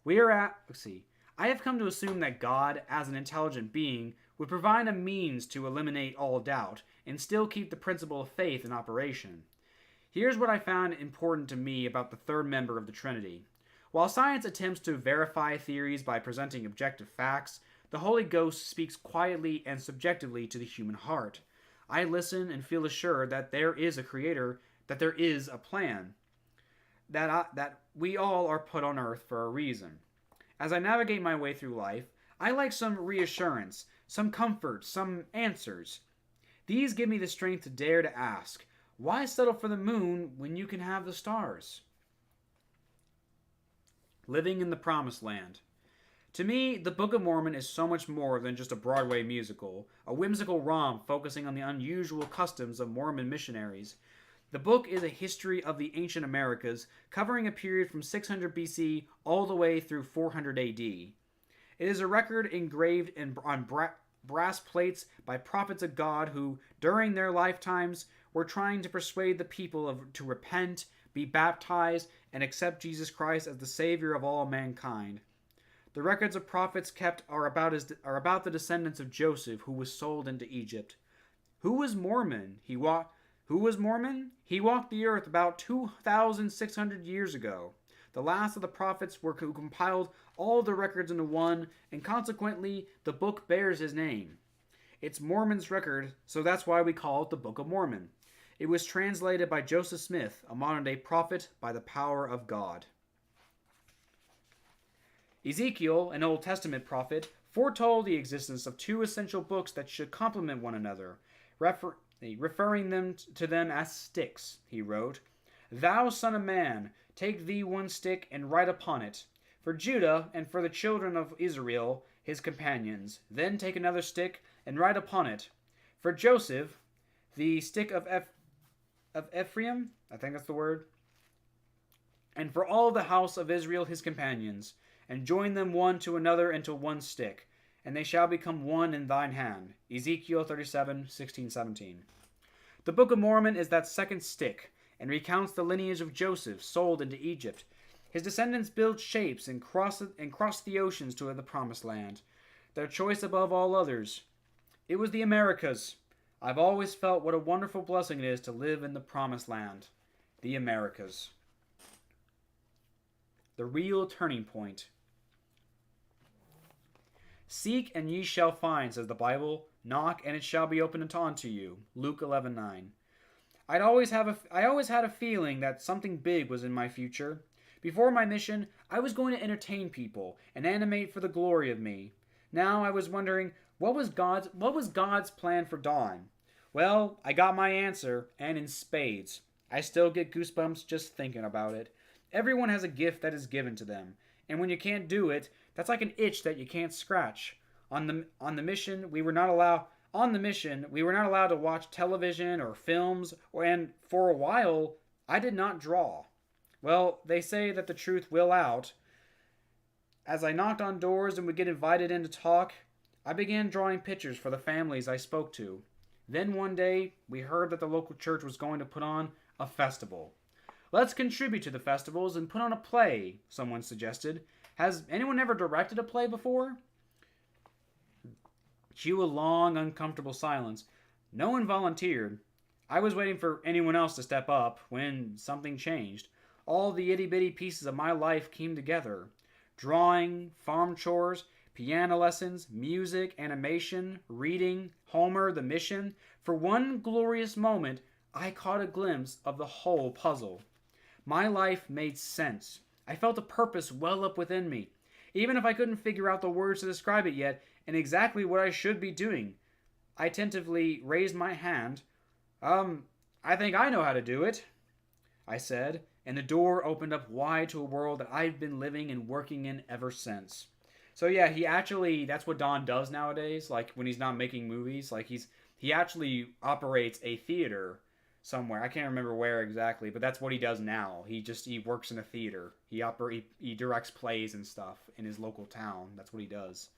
I have come to assume that God, as an intelligent being, would provide a means to eliminate all doubt and still keep the principle of faith in operation. Here's what I found important to me about the third member of the Trinity. While science attempts to verify theories by presenting objective facts, the Holy Ghost speaks quietly and subjectively to the human heart. I listen and feel assured that there is a Creator, that there is a plan, that we all are put on earth for a reason. As I navigate my way through life, I like some reassurance, some comfort, some answers. These give me the strength to dare to ask, why settle for the moon when you can have the stars? Living in the Promised Land. To me, the Book of Mormon is so much more than just a Broadway musical, a whimsical romp focusing on the unusual customs of Mormon missionaries. The book is a history of the ancient Americas, covering a period from 600 BC all the way through 400 AD. It is a record engraved on brass plates by prophets of God who, during their lifetimes, were trying to persuade the people to repent, be baptized, and accept Jesus Christ as the Savior of all mankind. The records of prophets kept are about the descendants of Joseph, who was sold into Egypt. Who was Mormon? He walked the earth about 2,600 years ago. The last of the prophets who compiled all the records into one, and consequently, the book bears his name. It's Mormon's record, so that's why we call it the Book of Mormon. It was translated by Joseph Smith, a modern-day prophet, by the power of God. Ezekiel, an Old Testament prophet, foretold the existence of two essential books that should complement one another, referring to them as sticks. He wrote, "Thou son of man, take thee one stick and write upon it, for Judah and for the children of Israel, his companions. Then take another stick and write upon it, for Joseph, the stick of Ephraim, I think that's the word, and for all the house of Israel, his companions, and join them one to another into one stick, and they shall become one in thine hand." Ezekiel 37:16-17. The Book of Mormon is that second stick, and recounts the lineage of Joseph, sold into Egypt. His descendants built shapes and crossed the oceans to the Promised Land. Their choice above all others. It was the Americas. I've always felt what a wonderful blessing it is to live in the Promised Land. The Americas. The real turning point. Seek and ye shall find, says the Bible. Knock and it shall be opened unto you. Luke 11:9. I always had a feeling that something big was in my future. Before my mission, I was going to entertain people and animate for the glory of me. Now I was wondering, what was God's plan for Dawn? Well, I got my answer, and in spades. I still get goosebumps just thinking about it. Everyone has a gift that is given to them, and when you can't do it, that's like an itch that you can't scratch. On the mission, we were not allowed to watch television or films, and for a while, I did not draw. Well, they say that the truth will out. As I knocked on doors and would get invited in to talk, I began drawing pictures for the families I spoke to. Then one day, we heard that the local church was going to put on a festival. Let's contribute to the festivals and put on a play, someone suggested. Has anyone ever directed a play before? Cue a long, uncomfortable silence. No one volunteered. I was waiting for anyone else to step up when something changed. All the itty-bitty pieces of my life came together. Drawing, farm chores, piano lessons, music, animation, reading, Homer, the mission, For one glorious moment, I caught a glimpse of the whole puzzle. My life made sense. I felt a purpose well up within me, even if I couldn't figure out the words to describe it yet and exactly what I should be doing. I tentatively raised my hand. I think I know how to do it, I said, and the door opened up wide to a world that I've been living and working in ever since. So yeah, that's what Don does nowadays, like when he's not making movies, like he actually operates a theater somewhere. I can't remember where exactly, but that's what he does now. He works in a theater. He directs plays and stuff in his local town. That's what he does.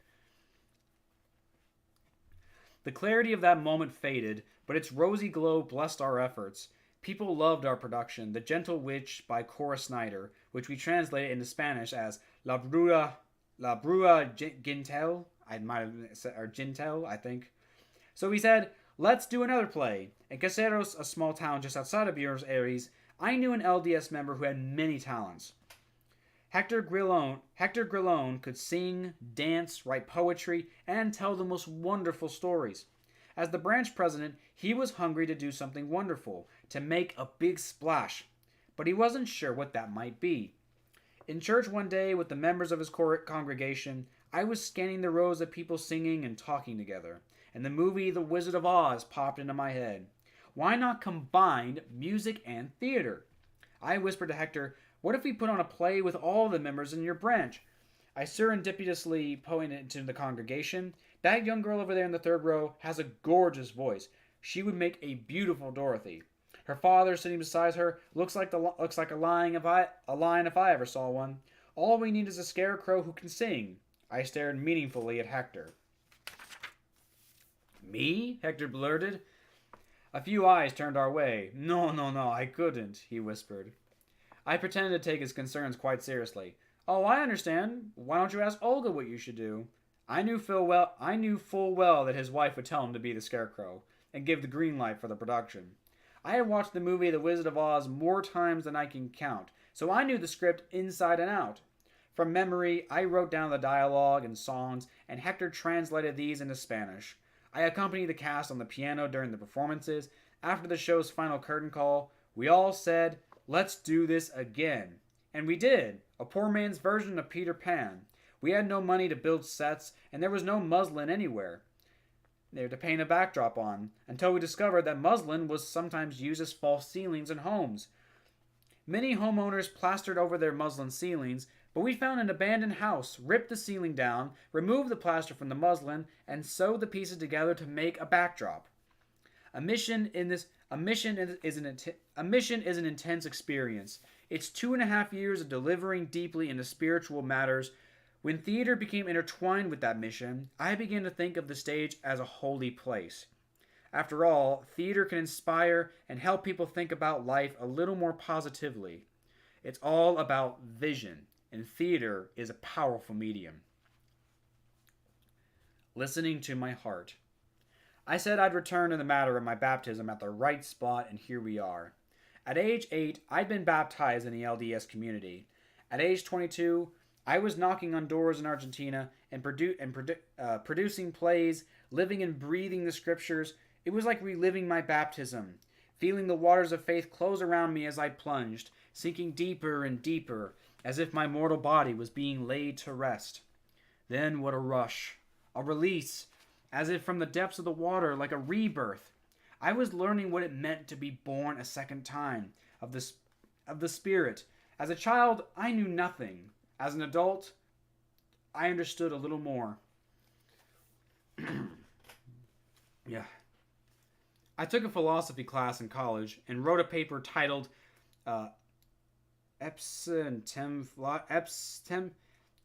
The clarity of that moment faded, but its rosy glow blessed our efforts. People loved our production, The Gentle Witch by Cora Snyder, which we translated into Spanish as La Brua Gintel. I might have said, or Gintel, I think. So we said, let's do another play. In Caseros, a small town just outside of Buenos Aires, I knew an LDS member who had many talents. Hector Grillon could sing, dance, write poetry, and tell the most wonderful stories. As the branch president, he was hungry to do something wonderful, to make a big splash, but he wasn't sure what that might be. In church one day with the members of his congregation, I was scanning the rows of people singing and talking together, and the movie The Wizard of Oz popped into my head. Why not combine music and theater? I whispered to Hector, what if we put on a play with all the members in your branch? I serendipitously pointed to the congregation. That young girl over there in the third row has a gorgeous voice. She would make a beautiful Dorothy. Her father, sitting beside her, looks like a lion if I ever saw one. All we need is a scarecrow who can sing. I stared meaningfully at Hector. Me? Hector blurted. A few eyes turned our way. No, I couldn't, he whispered. I pretended to take his concerns quite seriously. Oh, I understand. Why don't you ask Olga what you should do? I knew full well that his wife would tell him to be the scarecrow and give the green light for the production. I had watched the movie The Wizard of Oz more times than I can count, so I knew the script inside and out. From memory, I wrote down the dialogue and songs, and Hector translated these into Spanish. I accompanied the cast on the piano during the performances. After the show's final curtain call, we all said, let's do this again. And we did, a poor man's version of Peter Pan. We had no money to build sets, and there was no muslin anywhere there to paint a backdrop on, until we discovered that muslin was sometimes used as false ceilings in homes. Many homeowners plastered over their muslin ceilings, but we found an abandoned house, ripped the ceiling down, removed the plaster from the muslin, and sewed the pieces together to make a backdrop. A mission is an intense experience. It's 2.5 years of delivering deeply into spiritual matters. When theater became intertwined with that mission, I began to think of the stage as a holy place. After all, theater can inspire and help people think about life a little more positively. It's all about vision, and theater is a powerful medium. Listening to my heart. I said I'd return to the matter of my baptism at the right spot, and here we are. At age 8, I'd been baptized in the LDS community. At age 22, I was knocking on doors in Argentina and producing plays, living and breathing the scriptures. It was like reliving my baptism, feeling the waters of faith close around me as I plunged, sinking deeper and deeper, as if my mortal body was being laid to rest. Then what a rush, a release, as if from the depths of the water, like a rebirth. I was learning what it meant to be born a second time, of the Spirit. As a child, I knew nothing. As an adult, I understood a little more. Yeah. I took a philosophy class in college and wrote a paper titled Epistem.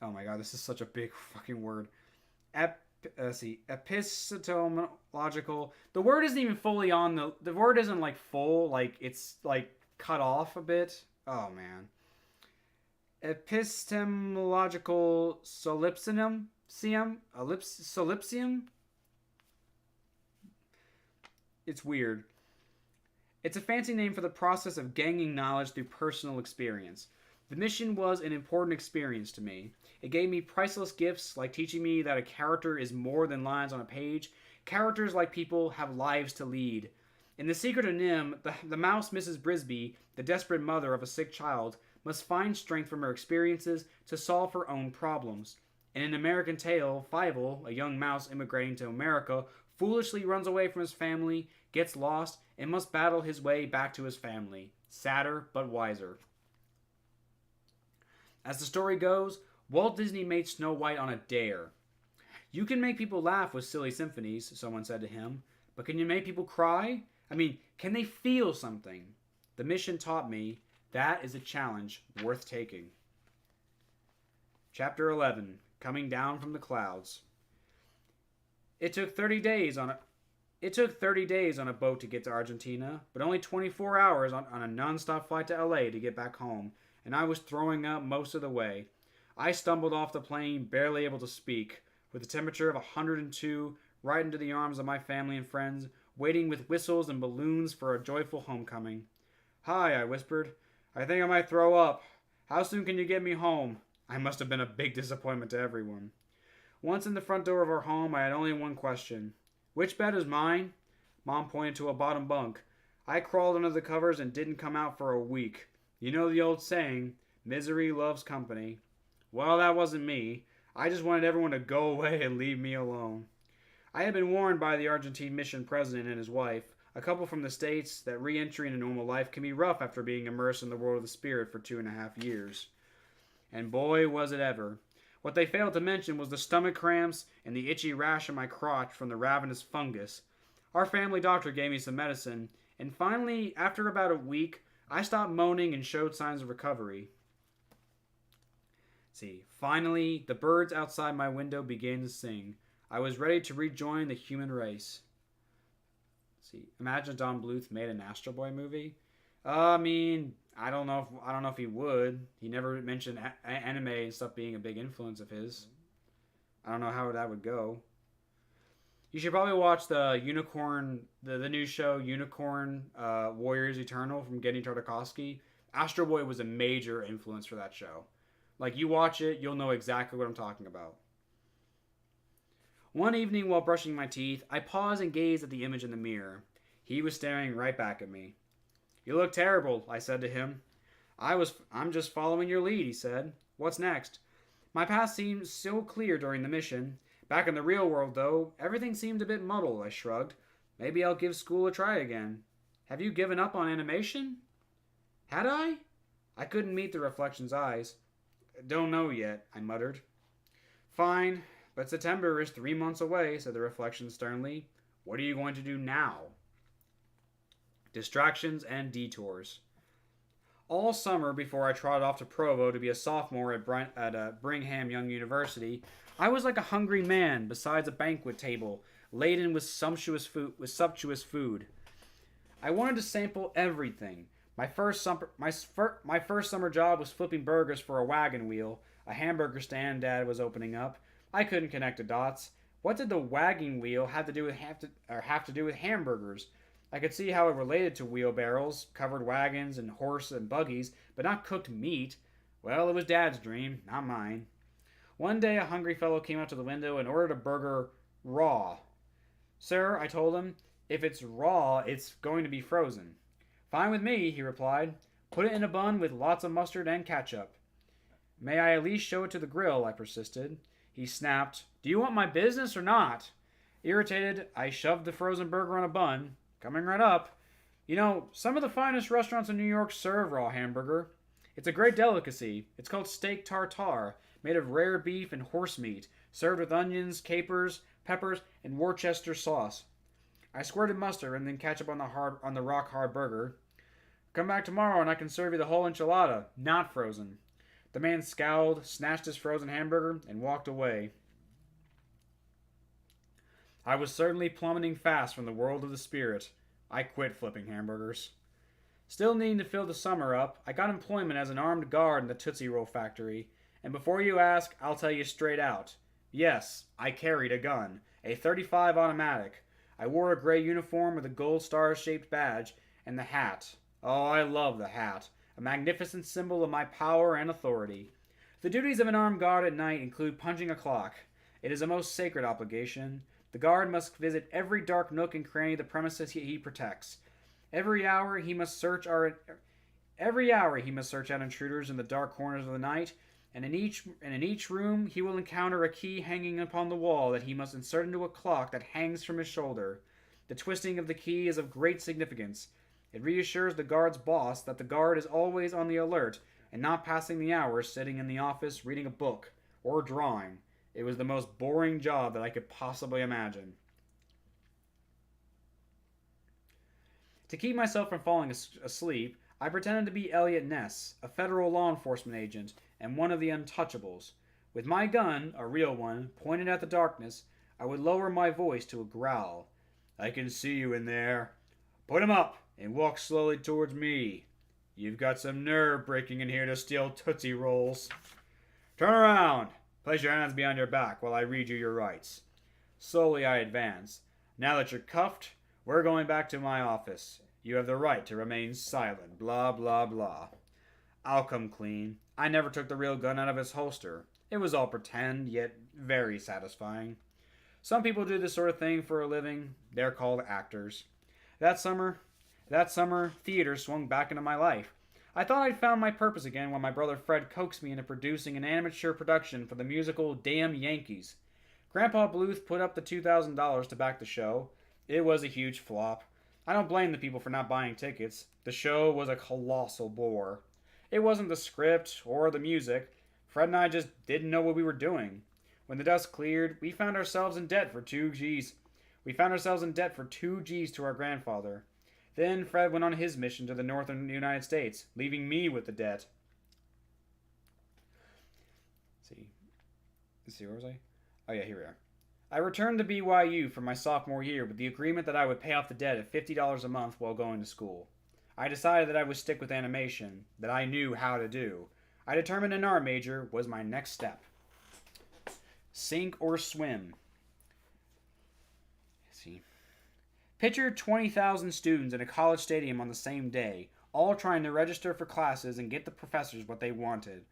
Oh my god, this is such a big fucking word. Epistemological. The word isn't even fully on the word isn't like full, like it's like cut off a bit. Oh man. Epistemological solipsism? Solipsism? It's weird. It's a fancy name for the process of gaining knowledge through personal experience. The mission was an important experience to me. It gave me priceless gifts, like teaching me that a character is more than lines on a page, characters, like people, have lives to lead. In The Secret of Nim, the mouse Mrs. Brisby, the desperate mother of a sick child, must find strength from her experiences to solve her own problems. In An American Tale, Fievel, a young mouse immigrating to America, foolishly runs away from his family, gets lost, and must battle his way back to his family. Sadder, but wiser. As the story goes, Walt Disney made Snow White on a dare. You can make people laugh with silly symphonies, someone said to him, but can you make people cry? I mean, can they feel something? The mission taught me that is a challenge worth taking. Chapter 11, Coming Down from the Clouds. It took 30 days on a boat to get to Argentina, but only 24 hours on a non-stop flight to LA to get back home, and I was throwing up most of the way. I stumbled off the plane, barely able to speak, with a temperature of 102, right into the arms of my family and friends, waiting with whistles and balloons for a joyful homecoming. "Hi," I whispered. "I think I might throw up. How soon can you get me home?" I must have been a big disappointment to everyone. Once in the front door of our home, I had only one question. "Which bed is mine?" Mom pointed to a bottom bunk. I crawled under the covers and didn't come out for a week. You know the old saying, misery loves company. Well, that wasn't me. I just wanted everyone to go away and leave me alone. I had been warned by the Argentine mission president and his wife, a couple from the States, that re-entry into normal life can be rough after being immersed in the world of the spirit for 2.5 years. And boy, was it ever. What they failed to mention was the stomach cramps and the itchy rash in my crotch from the ravenous fungus. Our family doctor gave me some medicine, and finally, after about a week, I stopped moaning and showed signs of recovery. Finally, the birds outside my window began to sing. I was ready to rejoin the human race. Imagine Don Bluth made an Astro Boy movie. I don't know if he would. He never mentioned anime and stuff being a big influence of his. I don't know how that would go. You should probably watch the new show Unicorn Warriors Eternal from Genny Tartakovsky. Astro Boy was a major influence for that show. Like, you watch it, you'll know exactly what I'm talking about. One evening while brushing my teeth, I paused and gazed at the image in the mirror. He was staring right back at me. "You look terrible," I said to him. "I'm just following your lead," he said. "What's next?" My path seemed so clear during the mission. Back in the real world, though, everything seemed a bit muddled, I shrugged. Maybe I'll give school a try again. "Have you given up on animation?" Had I? I couldn't meet the reflection's eyes. "Don't know yet," I muttered. "Fine, but September is 3 months away," said the reflection sternly. "What are you going to do now?" Distractions and detours. All summer, before I trotted off to Provo to be a sophomore at Brigham Young University, I was like a hungry man beside a banquet table laden with sumptuous food. I wanted to sample everything. My first summer job was flipping burgers for a wagon wheel, a hamburger stand Dad was opening up. I couldn't connect the dots. What did the wagon wheel have to do with hamburgers? I could see how it related to wheelbarrows, covered wagons, and horse and buggies, but not cooked meat. Well, it was Dad's dream, not mine. One day a hungry fellow came up to the window and ordered a burger raw. "Sir," I told him, "if it's raw, it's going to be frozen." "Fine with me," he replied. "Put it in a bun with lots of mustard and ketchup." "May I at least show it to the grill?" I persisted. He snapped, "Do you want my business or not?" Irritated, I shoved the frozen burger on a bun. "Coming right up. You know, some of the finest restaurants in New York serve raw hamburger. It's a great delicacy. It's called steak tartare, made of rare beef and horse meat, served with onions, capers, peppers, and Worcester sauce. I squirted mustard and then ketchup on the rock-hard burger. "Come back tomorrow and I can serve you the whole enchilada, not frozen." The man scowled, snatched his frozen hamburger, and walked away. I was certainly plummeting fast from the world of the spirit. I quit flipping hamburgers. Still needing to fill the summer up, I got employment as an armed guard in the Tootsie Roll factory. And before you ask, I'll tell you straight out. Yes, I carried a gun, a .35 automatic. I wore a gray uniform with a gold star-shaped badge, and the hat. Oh, I love the hat. A magnificent symbol of my power and authority. The duties of an armed guard at night include punching a clock. It is a most sacred obligation. The guard must visit every dark nook and cranny of the premises he protects. Every hour he must search out intruders in the dark corners of the night, and in each room he will encounter a key hanging upon the wall that he must insert into a clock that hangs from his shoulder. The twisting of the key is of great significance. It reassures the guard's boss that the guard is always on the alert and not passing the hours sitting in the office reading a book or drawing. It was the most boring job that I could possibly imagine. To keep myself from falling asleep, I pretended to be Elliot Ness, a federal law enforcement agent and one of the Untouchables. With my gun, a real one, pointed at the darkness, I would lower my voice to a growl. I can see you in there. Put 'em up and walk slowly towards me. You've got some nerve breaking in here to steal Tootsie Rolls. Turn around. Place your hands behind your back while I read you your rights. Slowly I advance. Now that you're cuffed, we're going back to my office. You have the right to remain silent. Blah, blah, blah. I'll come clean. I never took the real gun out of its holster. It was all pretend, yet very satisfying. Some people do this sort of thing for a living. They're called actors. That summer, theater swung back into my life. I thought I'd found my purpose again when my brother Fred coaxed me into producing an amateur production for the musical Damn Yankees. Grandpa Bluth put up the $2,000 to back the show. It was a huge flop. I don't blame the people for not buying tickets. The show was a colossal bore. It wasn't the script or the music. Fred and I just didn't know what we were doing. When the dust cleared, we found ourselves in debt for 2 G's. We found ourselves in debt for 2 G's to our grandfather. Then Fred went on his mission to the northern United States, leaving me with the debt. Let's see, where was I? Oh yeah, here we are. I returned to BYU for my sophomore year with the agreement that I would pay off the debt at $50 a month while going to school. I decided that I would stick with animation, that I knew how to do. I determined an art major was my next step. Sink or swim. Let's see. Picture 20,000 students in a college stadium on the same day, all trying to register for classes and get the professors what they wanted.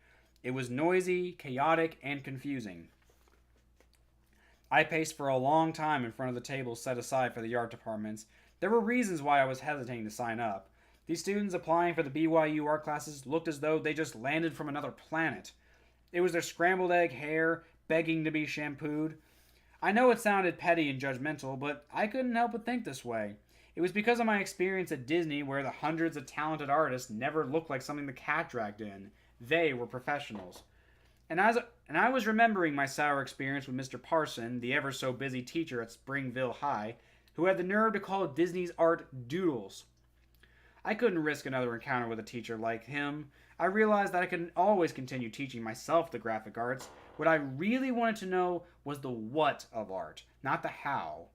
It was noisy, chaotic, and confusing. I paced for a long time in front of the tables set aside for the art departments. There were reasons why I was hesitating to sign up. These students applying for the BYU art classes looked as though they just landed from another planet. It was their scrambled egg hair begging to be shampooed. I know it sounded petty and judgmental, but I couldn't help but think this way. It was because of my experience at Disney where the hundreds of talented artists never looked like something the cat dragged in. They were professionals. And I was remembering my sour experience with Mr. Parson, the ever-so-busy teacher at Springville High, who had the nerve to call Disney's art doodles. I couldn't risk another encounter with a teacher like him. I realized that I could always continue teaching myself the graphic arts. What I really wanted to know was the what of art, not the how.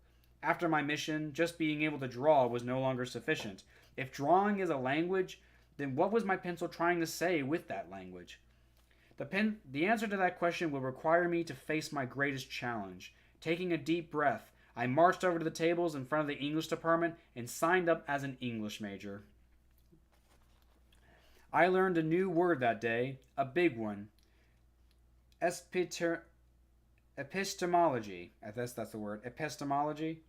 After my mission, just being able to draw was no longer sufficient. If drawing is a language, then what was my pencil trying to say with that language? The answer to that question will require me to face my greatest challenge. Taking a deep breath, I marched over to the tables in front of the English department and signed up as an English major. I learned a new word that day, a big one. Epistemology. I guess that's the word. Epistemology.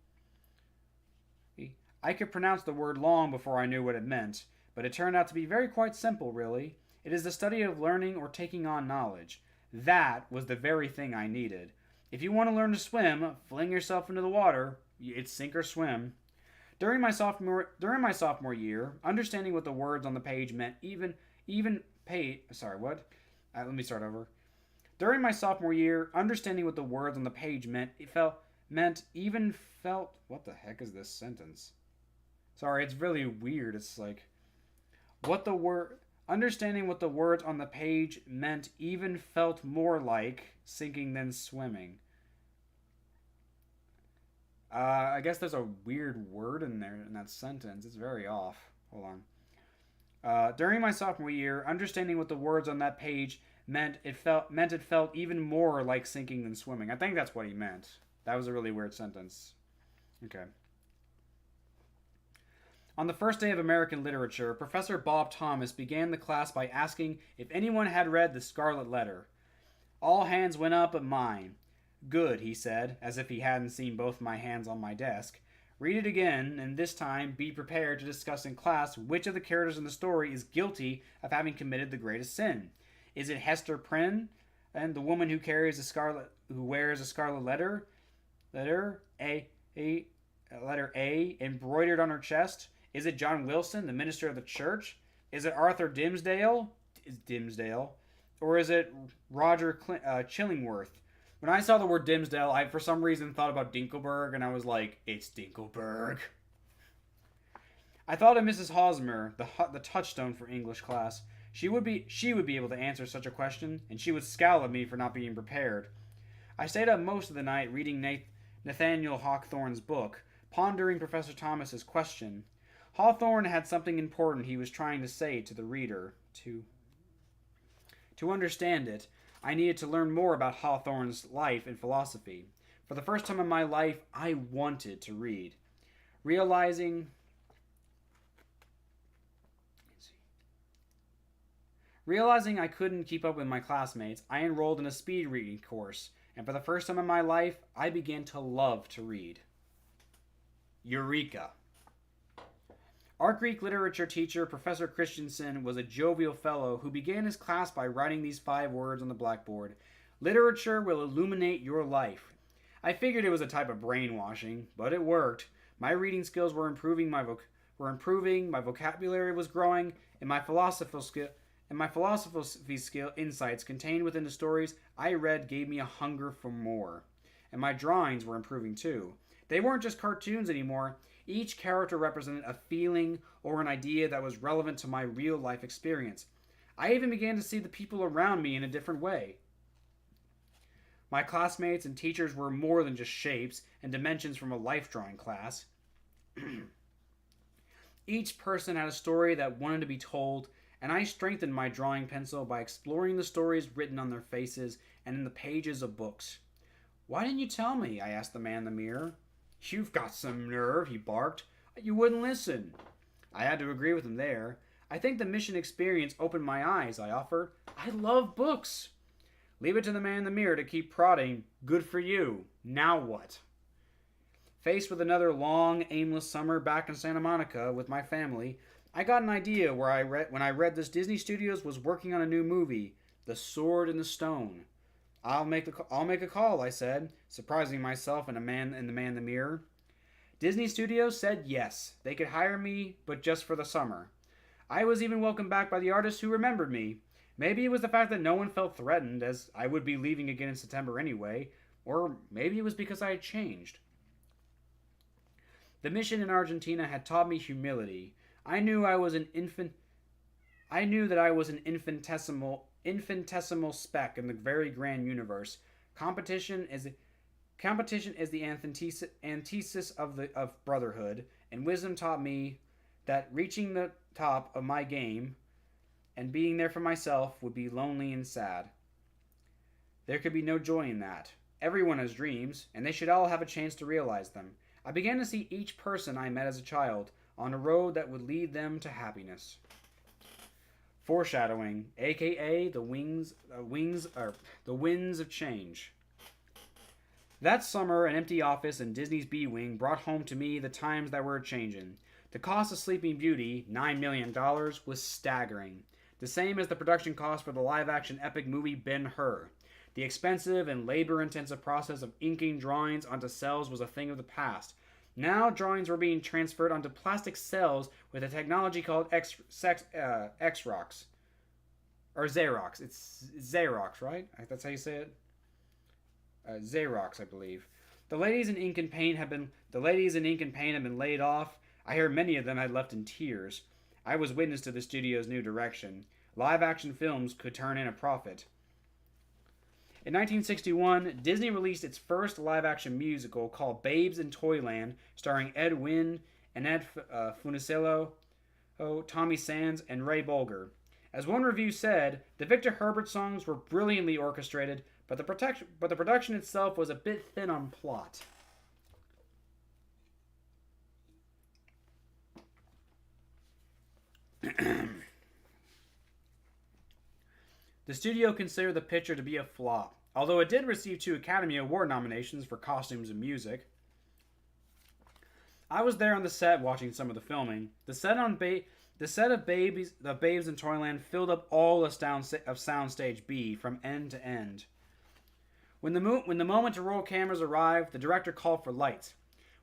I could pronounce the word long before I knew what it meant, but it turned out to be quite simple, really. It is the study of learning or taking on knowledge. That was the very thing I needed. If you want to learn to swim, fling yourself into the water. It's sink or swim. During my sophomore year, understanding what the words on the page meant Let me start over. During my sophomore year, understanding what the words on the page what the heck is this sentence? Sorry, it's really weird. It's like understanding what the words on the page meant even felt more like sinking than swimming. I guess there's a weird word in there in that sentence. It's very off. Hold on. During my sophomore year, understanding what the words on that page meant it felt even more like sinking than swimming. I think that's what he meant. That was a really weird sentence. Okay. On the first day of American literature, Professor Bob Thomas began the class by asking if anyone had read The Scarlet Letter. All hands went up but mine. Good, he said, as if he hadn't seen both my hands on my desk. Read it again, and this time be prepared to discuss in class which of the characters in the story is guilty of having committed the greatest sin. Is it Hester Prynne, and the woman who wears a scarlet letter a letter A embroidered on her chest? Is it John Wilson, the minister of the church? Is it Arthur Dimmesdale, or is it Roger Chillingworth? When I saw the word Dimmesdale, I for some reason thought about Dinkelberg, and I was like, it's Dinkelberg. I thought of Mrs. Hosmer, the touchstone for English class. She would be able to answer such a question, and she would scowl at me for not being prepared. I stayed up most of the night reading Nathaniel Hawthorne's book, pondering Professor Thomas's question. Hawthorne had something important he was trying to say to the reader. To understand it, I needed to learn more about Hawthorne's life and philosophy. For the first time in my life, I wanted to read. Realizing I couldn't keep up with my classmates, I enrolled in a speed reading course, and for the first time in my life, I began to love to read. Eureka! Our Greek literature teacher, Professor Christensen, was a jovial fellow who began his class by writing these 5 words on the blackboard. Literature will illuminate your life. I figured it was a type of brainwashing, but it worked. My reading skills were improving, my vocabulary was growing, and my philosophy skill insights contained within the stories I read gave me a hunger for more. And my drawings were improving too. They weren't just cartoons anymore. Each character represented a feeling or an idea that was relevant to my real life experience. I even began to see the people around me in a different way. My classmates and teachers were more than just shapes and dimensions from a life drawing class. Each person had a story that wanted to be told, and I strengthened my drawing pencil by exploring the stories written on their faces and in the pages of books. "Why didn't you tell me?" I asked the man in the mirror. "You've got some nerve," he barked. "You wouldn't listen." I had to agree with him there. "I think the mission experience opened my eyes," I offered. "I love books." "Leave it to the man in the mirror to keep prodding. Good for you. Now what?" Faced with another long, aimless summer back in Santa Monica with my family, I got an idea when I read this Disney Studios was working on a new movie, The Sword and the Stone. I'll make a call," I said, surprising myself and the man in the mirror. Disney Studios said yes, they could hire me, but just for the summer. I was even welcomed back by the artists who remembered me. Maybe it was the fact that no one felt threatened, as I would be leaving again in September anyway, or maybe it was because I had changed. The mission in Argentina had taught me humility. I knew that I was an infinitesimal speck in the very grand universe. Competition is the antithesis of brotherhood, and wisdom taught me that reaching the top of my game and being there for myself would be lonely and sad. There could be no joy in that. Everyone has dreams, and they should all have a chance to realize them. I began to see each person I met as a child on a road that would lead them to happiness. Foreshadowing, aka the winds of change. That summer, an empty office in Disney's B Wing brought home to me the times that were changing. The cost of Sleeping Beauty, $9 million, was staggering. The same as the production cost for the live-action epic movie Ben-Hur. The expensive and labor-intensive process of inking drawings onto cells was a thing of the past. Now drawings were being transferred onto plastic cells with a technology called Xerox. Or Xerox. It's Xerox, right? That's how you say it? Xerox, I believe. The ladies in ink and paint have been laid off. I heard many of them had left in tears. I was witness to the studio's new direction. Live-action films could turn in a profit. In 1961, Disney released its first live-action musical called Babes in Toyland, starring Ed Wynn, Annette Funicello, Tommy Sands, and Ray Bolger. As one review said, the Victor Herbert songs were brilliantly orchestrated, but the production itself was a bit thin on plot. The studio considered the picture to be a flop. Although it did receive 2 Academy Award nominations for costumes and music. I was there on the set watching some of the filming. The set of Babes in Toyland filled up all of Soundstage B from end to end. When the moment to roll cameras arrived, the director called for lights.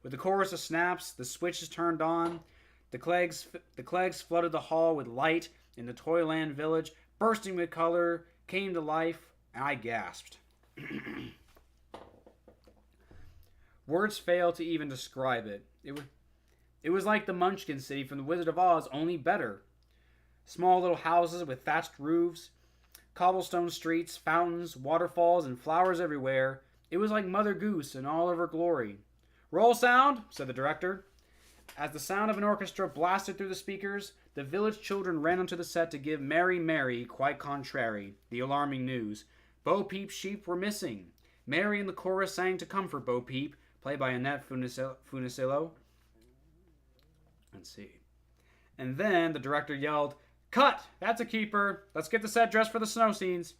With the chorus of snaps, the switches turned on. The Clegs flooded the hall with light, and the Toyland village, bursting with color, came to life, and I gasped. Words fail to even describe it. It was like the Munchkin City from The Wizard of Oz, only better. Small little houses with thatched roofs, cobblestone streets, fountains, waterfalls, and flowers everywhere. It was like Mother Goose in all of her glory. "Roll sound," said the director. As the sound of an orchestra blasted through the speakers, the village children ran onto the set to give Mary Mary, quite contrary, the alarming news. Bo Peep's sheep were missing. Mary and the chorus sang to comfort Bo Peep, played by Annette Funicello. Let's see. And then the director yelled, "Cut! That's a keeper! Let's get the set dressed for the snow scenes."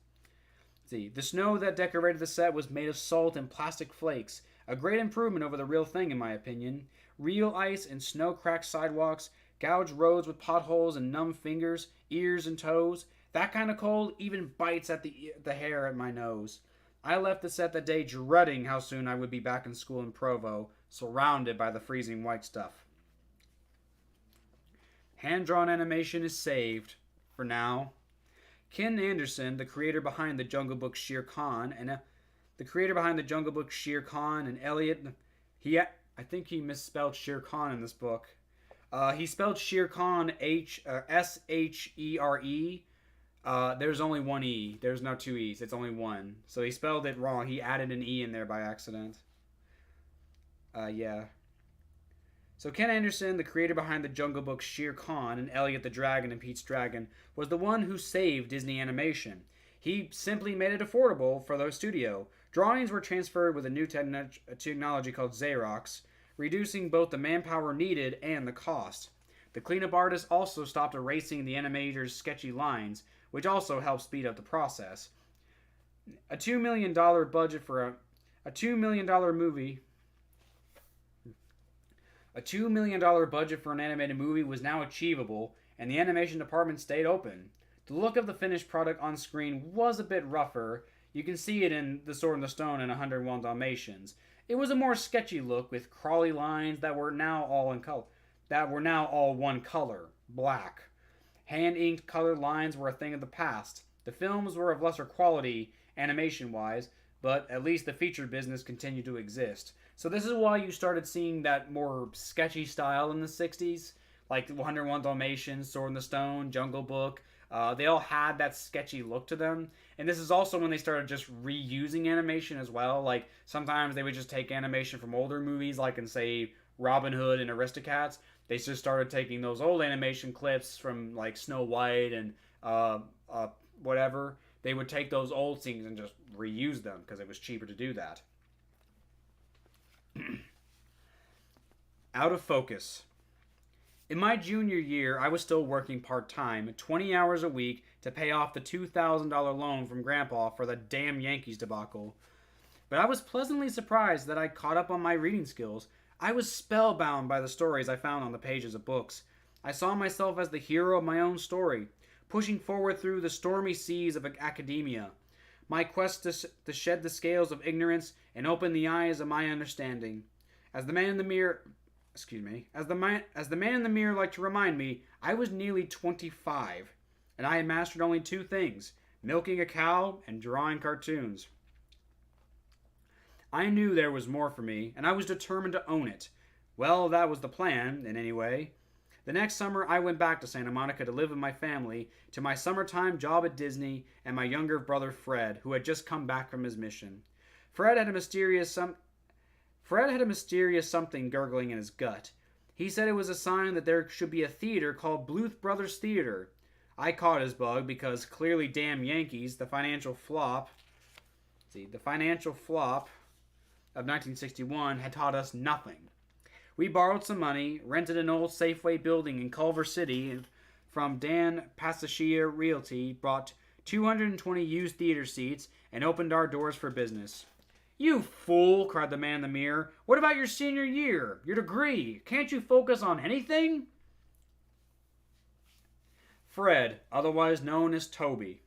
See, the snow that decorated the set was made of salt and plastic flakes, a great improvement over the real thing in my opinion. Real ice and snow-cracked sidewalks, gouged roads with potholes and numb fingers, ears and toes. That kind of cold even bites at the hair at my nose. I left the set that day dreading how soon I would be back in school in Provo, surrounded by the freezing white stuff. Hand-drawn animation is saved, for now. Ken Anderson, the creator behind the Jungle Book Shere Khan, and Elliot, I think he misspelled Shere Khan in this book. He spelled Shere Khan Shere. There's only one E. There's no 2 E's. It's only one. So he spelled it wrong. He added an E in there by accident. Yeah. So Ken Anderson, the creator behind the Jungle Book Shere Khan and Elliot the Dragon and Pete's Dragon, was the one who saved Disney Animation. He simply made it affordable for the studio. Drawings were transferred with a new technology called Xerox, reducing both the manpower needed and the cost. The cleanup artists also stopped erasing the animator's sketchy lines, which also helped speed up the process. A $2 million budget for a $2 million movie. A $2 million budget for an animated movie was now achievable, and the animation department stayed open. The look of the finished product on screen was a bit rougher. You can see it in The Sword and the Stone and 101 Dalmatians. It was a more sketchy look with crawly lines that were now all one color, black. Hand-inked colored lines were a thing of the past. The films were of lesser quality, animation-wise, but at least the feature business continued to exist. So this is why you started seeing that more sketchy style in the 60s, like 101 Dalmatians, Sword in the Stone, Jungle Book. They all had that sketchy look to them. And this is also when they started just reusing animation as well. Like, sometimes they would just take animation from older movies, like in, say, Robin Hood and Aristocats. They just started taking those old animation clips from, like, Snow White and whatever. They would take those old scenes and just reuse them because it was cheaper to do that. Out of focus. In my junior year, I was still working part-time, 20 hours a week, to pay off the $2,000 loan from Grandpa for the damn Yankees debacle. But I was pleasantly surprised that I caught up on my reading skills. I was spellbound by the stories I found on the pages of books. I saw myself as the hero of my own story, pushing forward through the stormy seas of academia. My quest to shed the scales of ignorance and open the eyes of my understanding. As the man in the mirror liked to remind me, I was nearly 25, and I had mastered only 2 things: milking a cow and drawing cartoons. I knew there was more for me, and I was determined to own it. Well, that was the plan, in any way. The next summer, I went back to Santa Monica to live with my family, to my summertime job at Disney, and my younger brother Fred, who had just come back from his mission. Fred had a mysterious something gurgling in his gut. He said it was a sign that there should be a theater called Bluth Brothers Theater. I caught his bug because clearly damn Yankees, the financial flop of 1961 had taught us nothing. We borrowed some money, rented an old Safeway building in Culver City from Dan Pasachia Realty, brought 220 used theater seats, and opened our doors for business. You fool, cried the man in the mirror. What about your senior year? Your degree? Can't you focus on anything? Fred, otherwise known as Toby.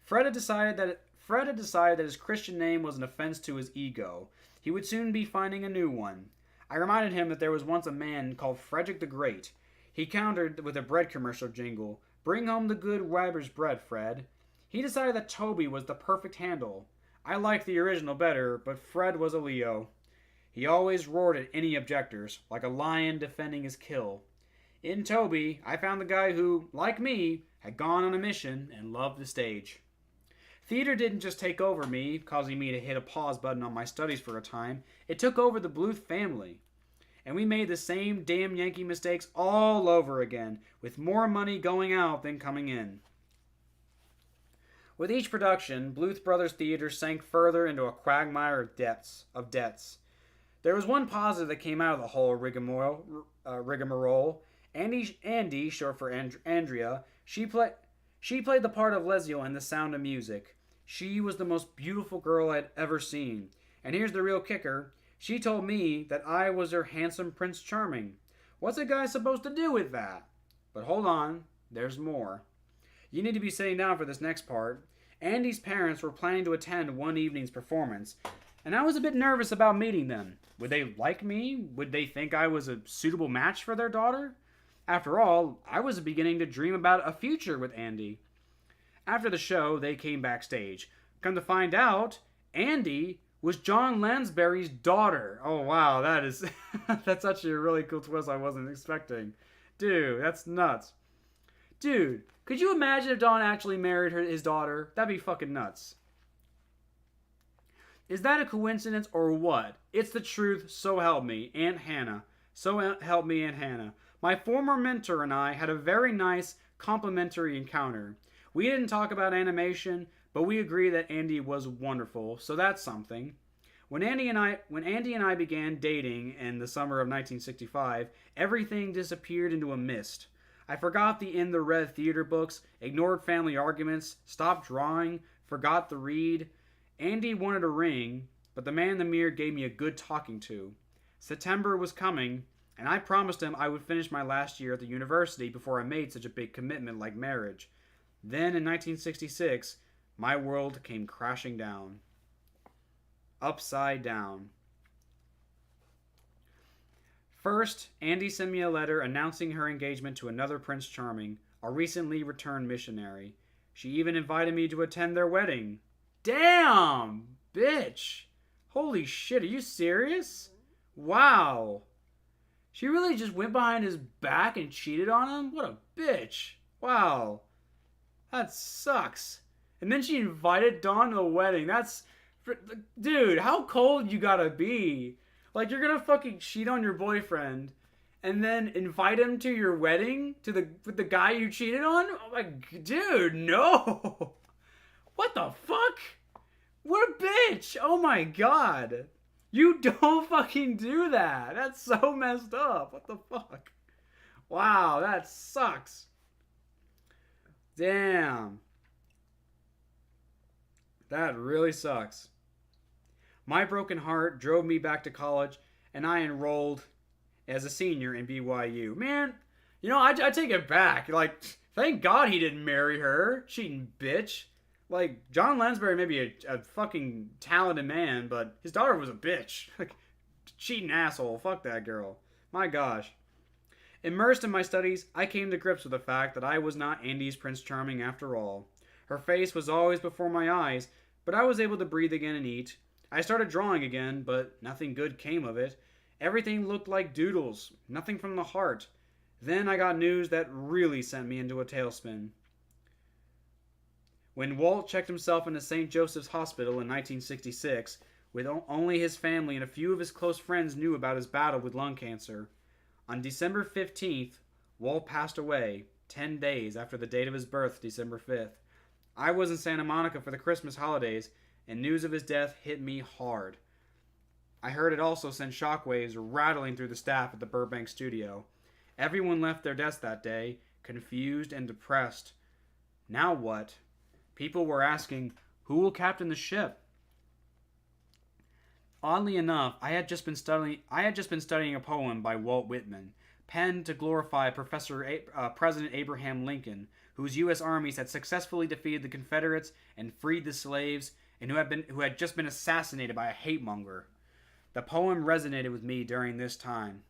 Fred had decided that his Christian name was an offense to his ego. He would soon be finding a new one. I reminded him that there was once a man called Frederick the Great. He countered with a bread commercial jingle. Bring home the good Weber's bread, Fred. He decided that Toby was the perfect handle. I liked the original better, but Fred was a Leo. He always roared at any objectors, like a lion defending his kill. In Toby, I found the guy who, like me, had gone on a mission and loved the stage. Theater didn't just take over me, causing me to hit a pause button on my studies for a time. It took over the Bluth family. And we made the same damn Yankee mistakes all over again, with more money going out than coming in. With each production, Bluth Brothers Theater sank further into a quagmire of debts. There was one positive that came out of the whole rigmarole. Andy, short for Andrea, she played the part of Leslie in The Sound of Music. She was the most beautiful girl I'd ever seen. And here's the real kicker. She told me that I was her handsome Prince Charming. What's a guy supposed to do with that? But hold on, there's more. You need to be sitting down for this next part. Andy's parents were planning to attend one evening's performance, and I was a bit nervous about meeting them. Would they like me? Would they think I was a suitable match for their daughter? After all, I was beginning to dream about a future with Andy. After the show, they came backstage. Come to find out, Andy was John Lansbury's daughter. Oh, wow, that's actually a really cool twist I wasn't expecting. Dude, that's nuts. Dude, could you imagine if Don actually married his daughter? That'd be fucking nuts. Is that a coincidence or what? It's the truth, so help me, Aunt Hannah. So help me, Aunt Hannah. My former mentor and I had a very nice, complimentary encounter. We didn't talk about animation, but we agreed that Andy was wonderful, so that's something. When Andy and I began dating in the summer of 1965, everything disappeared into a mist. I forgot the In the Red theater books, ignored family arguments, stopped drawing, forgot to read. Andy wanted a ring, but the man in the mirror gave me a good talking to. September was coming, and I promised him I would finish my last year at the university before I made such a big commitment like marriage. Then, in 1966, my world came crashing down. Upside down. First, Andy sent me a letter announcing her engagement to another Prince Charming, a recently returned missionary. She even invited me to attend their wedding. Damn! Bitch! Holy shit, are you serious? Wow! She really just went behind his back and cheated on him? What a bitch! Wow. That sucks. And then she invited Dawn to the wedding. Dude, how cold you gotta be? Like, you're gonna fucking cheat on your boyfriend and then invite him to your wedding with the guy you cheated on? Oh my, dude, no. What the fuck? What a bitch. Oh my god. You don't fucking do that. That's so messed up. What the fuck? Wow, that sucks. Damn. That really sucks. My broken heart drove me back to college, and I enrolled as a senior in BYU. Man, I take it back. Like, thank God he didn't marry her. Cheating bitch. Like, John Lansbury may be a fucking talented man, but his daughter was a bitch. Like, cheating asshole. Fuck that girl. My gosh. Immersed in my studies, I came to grips with the fact that I was not Andy's Prince Charming after all. Her face was always before my eyes, but I was able to breathe again and eat. I started drawing again, but nothing good came of it. Everything looked like doodles, nothing from the heart. Then I got news that really sent me into a tailspin. When Walt checked himself into St. Joseph's Hospital in 1966, with only his family and a few of his close friends knew about his battle with lung cancer, on December 15th, Walt passed away, 10 days after the date of his birth, December 5th. I was in Santa Monica for the Christmas holidays, and news of his death hit me hard. I heard it also sent shockwaves rattling through the staff at the Burbank studio. Everyone left their desks that day, confused and depressed. Now what? People were asking, who will captain the ship? Oddly enough, I had just been studying a poem by Walt Whitman, penned to glorify President Abraham Lincoln, whose U.S. armies had successfully defeated the Confederates and freed the slaves, and who had just been assassinated by a hate monger. The poem resonated with me during this time.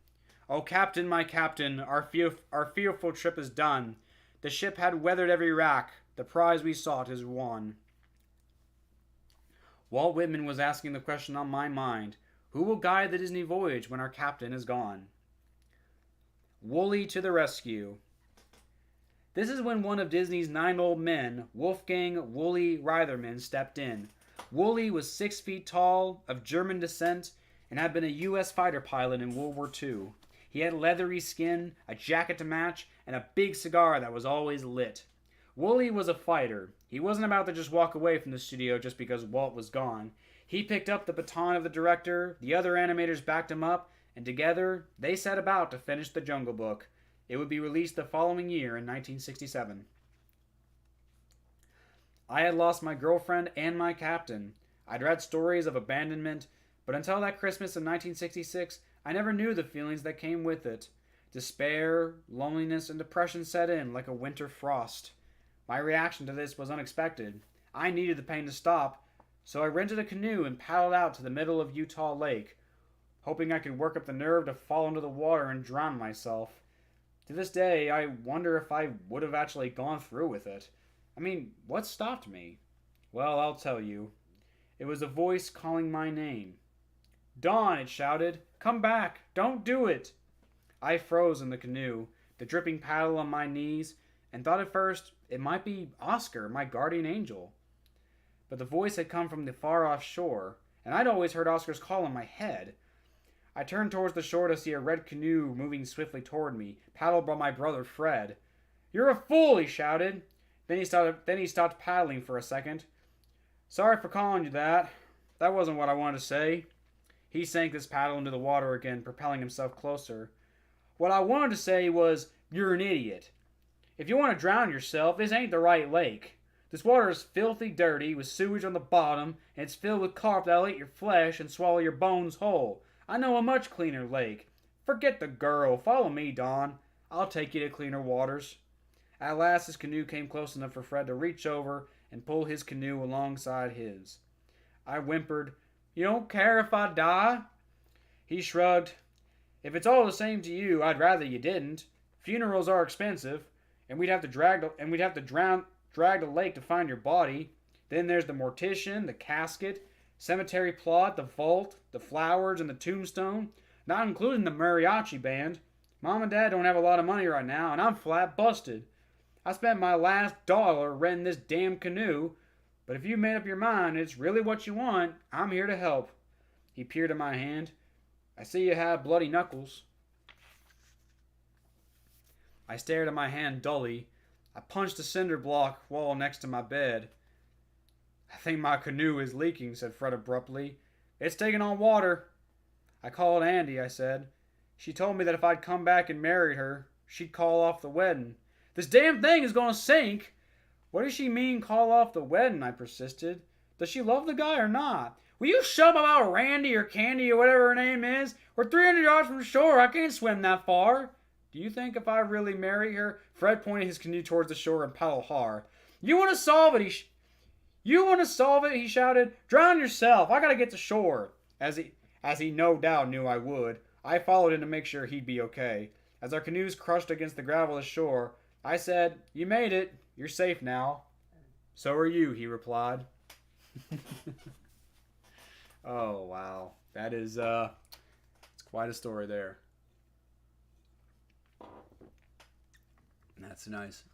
"O Captain, my Captain, our fearful trip is done. The ship had weathered every rack. The prize we sought is won." Walt Whitman was asking the question on my mind: who will guide the Disney voyage when our captain is gone? Wooly to the rescue. This is when one of Disney's 9 old men, Wolfgang Wooly Reitherman, stepped in. Wooly was 6 feet tall, of German descent, and had been a U.S. fighter pilot in World War II. He had leathery skin, a jacket to match, and a big cigar that was always lit. Wooly was a fighter. He wasn't about to just walk away from the studio just because Walt was gone. He picked up the baton of the director, the other animators backed him up, and together they set about to finish The Jungle Book. It would be released the following year in 1967. I had lost my girlfriend and my captain. I'd read stories of abandonment, but until that Christmas of 1966, I never knew the feelings that came with it. Despair, loneliness, and depression set in like a winter frost. My reaction to this was unexpected. I needed the pain to stop, so I rented a canoe and paddled out to the middle of Utah Lake, hoping I could work up the nerve to fall into the water and drown myself. To this day, I wonder if I would have actually gone through with it. I mean, what stopped me? Well, I'll tell you. It was a voice calling my name. "Dawn," it shouted. "Come back! Don't do it!" I froze in the canoe, the dripping paddle on my knees, and thought at first it might be Oscar, my guardian angel. But the voice had come from the far-off shore, and I'd always heard Oscar's call in my head. I turned towards the shore to see a red canoe moving swiftly toward me, paddled by my brother Fred. "You're a fool!" he shouted. Then he stopped paddling for a second. "Sorry for calling you that. That wasn't what I wanted to say." He sank his paddle into the water again, propelling himself closer. "What I wanted to say was, you're an idiot. If you want to drown yourself, this ain't the right lake. This water is filthy dirty, with sewage on the bottom, and it's filled with carp that'll eat your flesh and swallow your bones whole. I know a much cleaner lake. Forget the girl. Follow me, Don. I'll take you to cleaner waters." At last his canoe came close enough for Fred to reach over and pull his canoe alongside his. I whimpered, "You don't care if I die?" He shrugged. "If it's all the same to you, I'd rather you didn't. Funerals are expensive, and we'd have to drag the lake to find your body. Then there's the mortician, the casket, cemetery plot, the vault, the flowers, and the tombstone, not including the mariachi band. Mom and Dad don't have a lot of money right now, and I'm flat busted. I spent my last dollar renting this damn canoe, but if you've made up your mind it's really what you want, I'm here to help." He peered at my hand. "I see you have bloody knuckles." I stared at my hand dully. I punched the cinder block wall next to my bed. "I think my canoe is leaking," said Fred abruptly. "It's taking on water." "I called Andy," I said. "She told me that if I'd come back and married her, she'd call off the wedding." "This damn thing is gonna sink!" "What does she mean, call off the wedding?" I persisted. "Does she love the guy or not?" "Will you shut up about Randy or Candy or whatever her name is? We're 300 yards from shore. I can't swim that far." "Do you think if I really marry her—" Fred pointed his canoe towards the shore and paddled hard. "You want to solve it," he shouted. "Drown yourself. I gotta get to shore." As he no doubt knew I would, I followed him to make sure he'd be okay. As our canoes crushed against the gravel of the shore, I said, "You made it. You're safe now." "So are you," he replied. Oh, wow. That is, it's quite a story there. That's nice.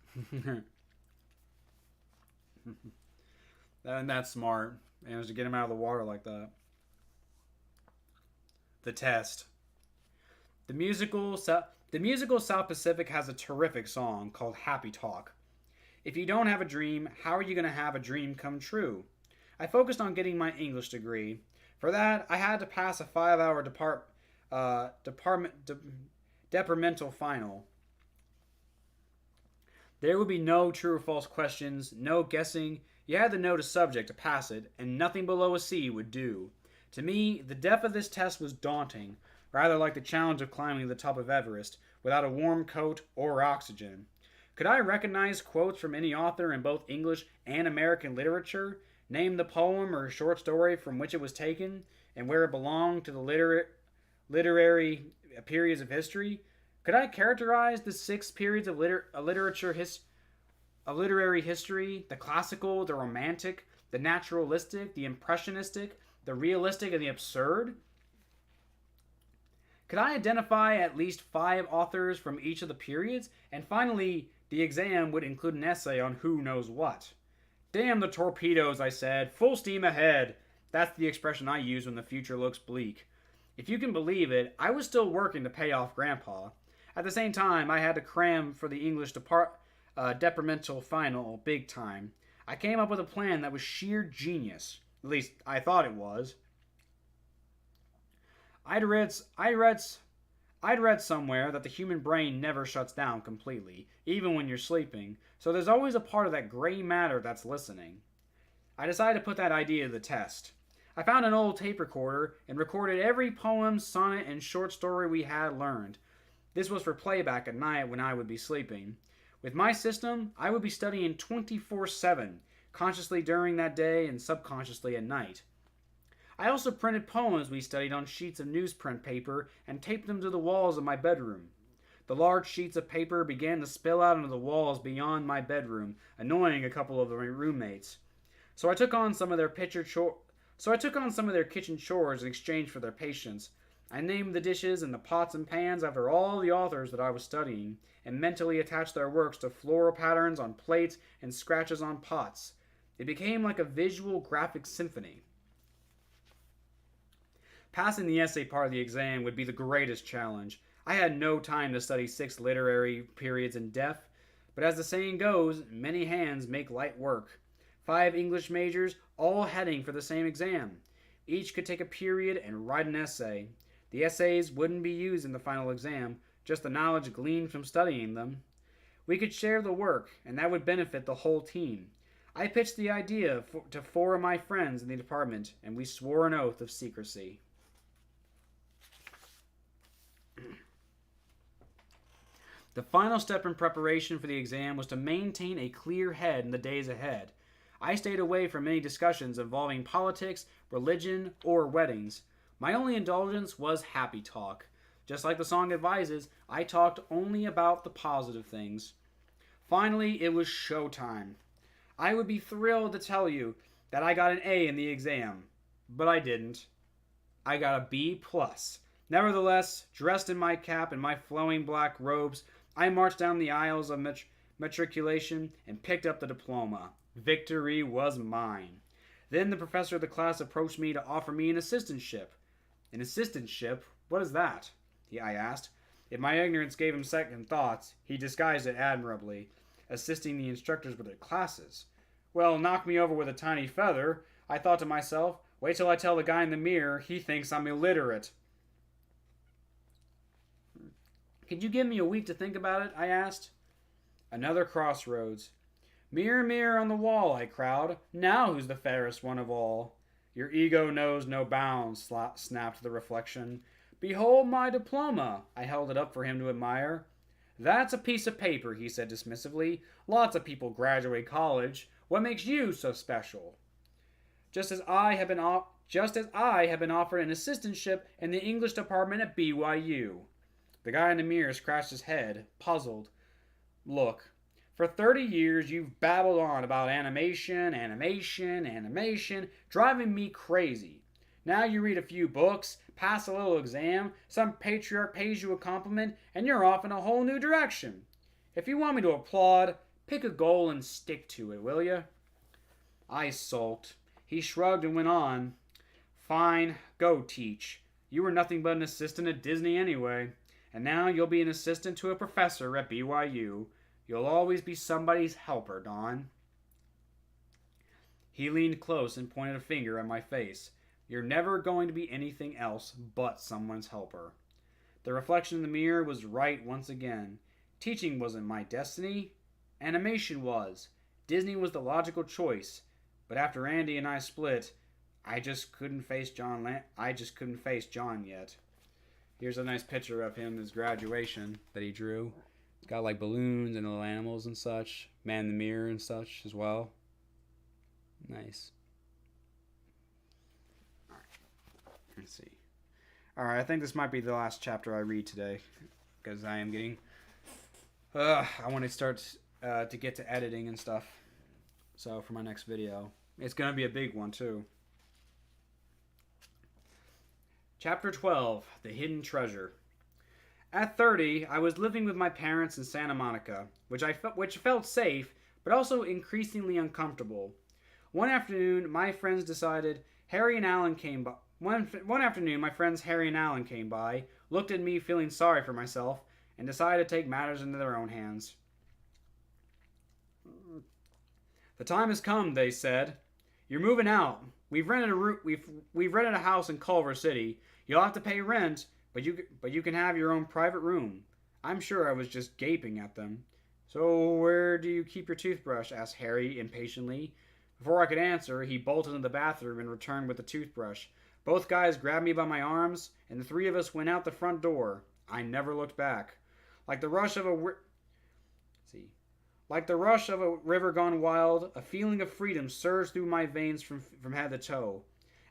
And that's smart. And to get him out of the water like that. The test. The musical South Pacific has a terrific song called Happy Talk. If you don't have a dream, how are you going to have a dream come true? I focused on getting my English degree. For that, I had to pass a 5-hour departmental final. There would be no true or false questions, no guessing. You had to know the subject to pass it, and nothing below a C would do. To me, the depth of this test was daunting, rather like the challenge of climbing the top of Everest without a warm coat or oxygen. Could I recognize quotes from any author in both English and American literature, name the poem or short story from which it was taken, and where it belonged to the literary periods of history? Could I characterize the six periods of literary history: the classical, the romantic, the naturalistic, the impressionistic, the realistic, and the absurd? Could I identify at least five authors from each of the periods? And finally, the exam would include an essay on who knows what. Damn the torpedoes, I said. Full steam ahead. That's the expression I use when the future looks bleak. If you can believe it, I was still working to pay off Grandpa. At the same time, I had to cram for the English departmental final big time. I came up with a plan that was sheer genius. At least, I thought it was. I'd read somewhere that the human brain never shuts down completely, even when you're sleeping, so there's always a part of that gray matter that's listening. I decided to put that idea to the test. I found an old tape recorder and recorded every poem, sonnet, and short story we had learned. This was for playback at night when I would be sleeping. With my system, I would be studying 24/7, consciously during that day and subconsciously at night. I also printed poems we studied on sheets of newsprint paper and taped them to the walls of my bedroom. The large sheets of paper began to spill out onto the walls beyond my bedroom, annoying a couple of my roommates. So I took on some of their kitchen chores in exchange for their patience. I named the dishes and the pots and pans after all the authors that I was studying, and mentally attached their works to floral patterns on plates and scratches on pots. It became like a visual graphic symphony. Passing the essay part of the exam would be the greatest challenge. I had no time to study 6 literary periods in depth, but as the saying goes, many hands make light work. 5 English majors, all heading for the same exam. Each could take a period and write an essay. The essays wouldn't be used in the final exam, just the knowledge gleaned from studying them. We could share the work, and that would benefit the whole team. I pitched the idea to 4 of my friends in the department, and we swore an oath of secrecy. The final step in preparation for the exam was to maintain a clear head in the days ahead. I stayed away from any discussions involving politics, religion, or weddings. My only indulgence was happy talk. Just like the song advises, I talked only about the positive things. Finally, it was showtime. I would be thrilled to tell you that I got an A in the exam, but I didn't. I got a B+. Nevertheless, dressed in my cap and my flowing black robes, I marched down the aisles of matriculation and picked up the diploma. Victory was mine. Then the professor of the class approached me to offer me an assistantship. An assistantship? What is that? I asked. If my ignorance gave him second thoughts, he disguised it admirably, assisting the instructors with their classes. Well, knock me over with a tiny feather. I thought to myself, wait till I tell the guy in the mirror he thinks I'm illiterate. Could you give me a week to think about it? I asked. Another crossroads. Mirror, mirror on the wall, I crowed. Now who's the fairest one of all? Your ego knows no bounds, snapped the reflection. Behold my diploma. I held it up for him to admire. That's a piece of paper, he said dismissively. Lots of people graduate college. What makes you so special? Just as I have been offered an assistantship in the English department at BYU. The guy in the mirror scratched his head, puzzled. Look, for 30 years you've babbled on about animation, driving me crazy. Now you read a few books, pass a little exam, some patriarch pays you a compliment, and you're off in a whole new direction. If you want me to applaud, pick a goal and stick to it, will you? I sulked. He shrugged and went on. Fine, go teach. You were nothing but an assistant at Disney anyway. And now you'll be an assistant to a professor at BYU. You'll always be somebody's helper, Don. He leaned close and pointed a finger at my face. You're never going to be anything else but someone's helper. The reflection in the mirror was right once again. Teaching wasn't my destiny. Animation was. Disney was the logical choice. But after Andy and I split, I just couldn't face John yet. Here's a nice picture of him, his graduation that he drew. It's got like balloons and little animals and such. Man in the mirror and such as well. Nice. Alright. Let's see. Alright, I think this might be the last chapter I read today. Because I am getting... I want to start to get to editing and stuff. So, for my next video. It's going to be a big one, too. Chapter 12, The Hidden Treasure. At 30, I was living with my parents in Santa Monica, which felt safe, but also increasingly uncomfortable. One afternoon, my friends decided Harry and Alan came by. One afternoon, my friends Harry and Alan came by, looked at me feeling sorry for myself, and decided to take matters into their own hands. The time has come, they said. You're moving out. We've rented a house in Culver City. You'll have to pay rent, but you can have your own private room. I'm sure I was just gaping at them. So where do you keep your toothbrush? Asked Harry impatiently. Before I could answer, he bolted into the bathroom and returned with the toothbrush. Both guys grabbed me by my arms, and the three of us went out the front door. I never looked back. Like the rush of a river gone wild, a feeling of freedom surged through my veins from head to toe.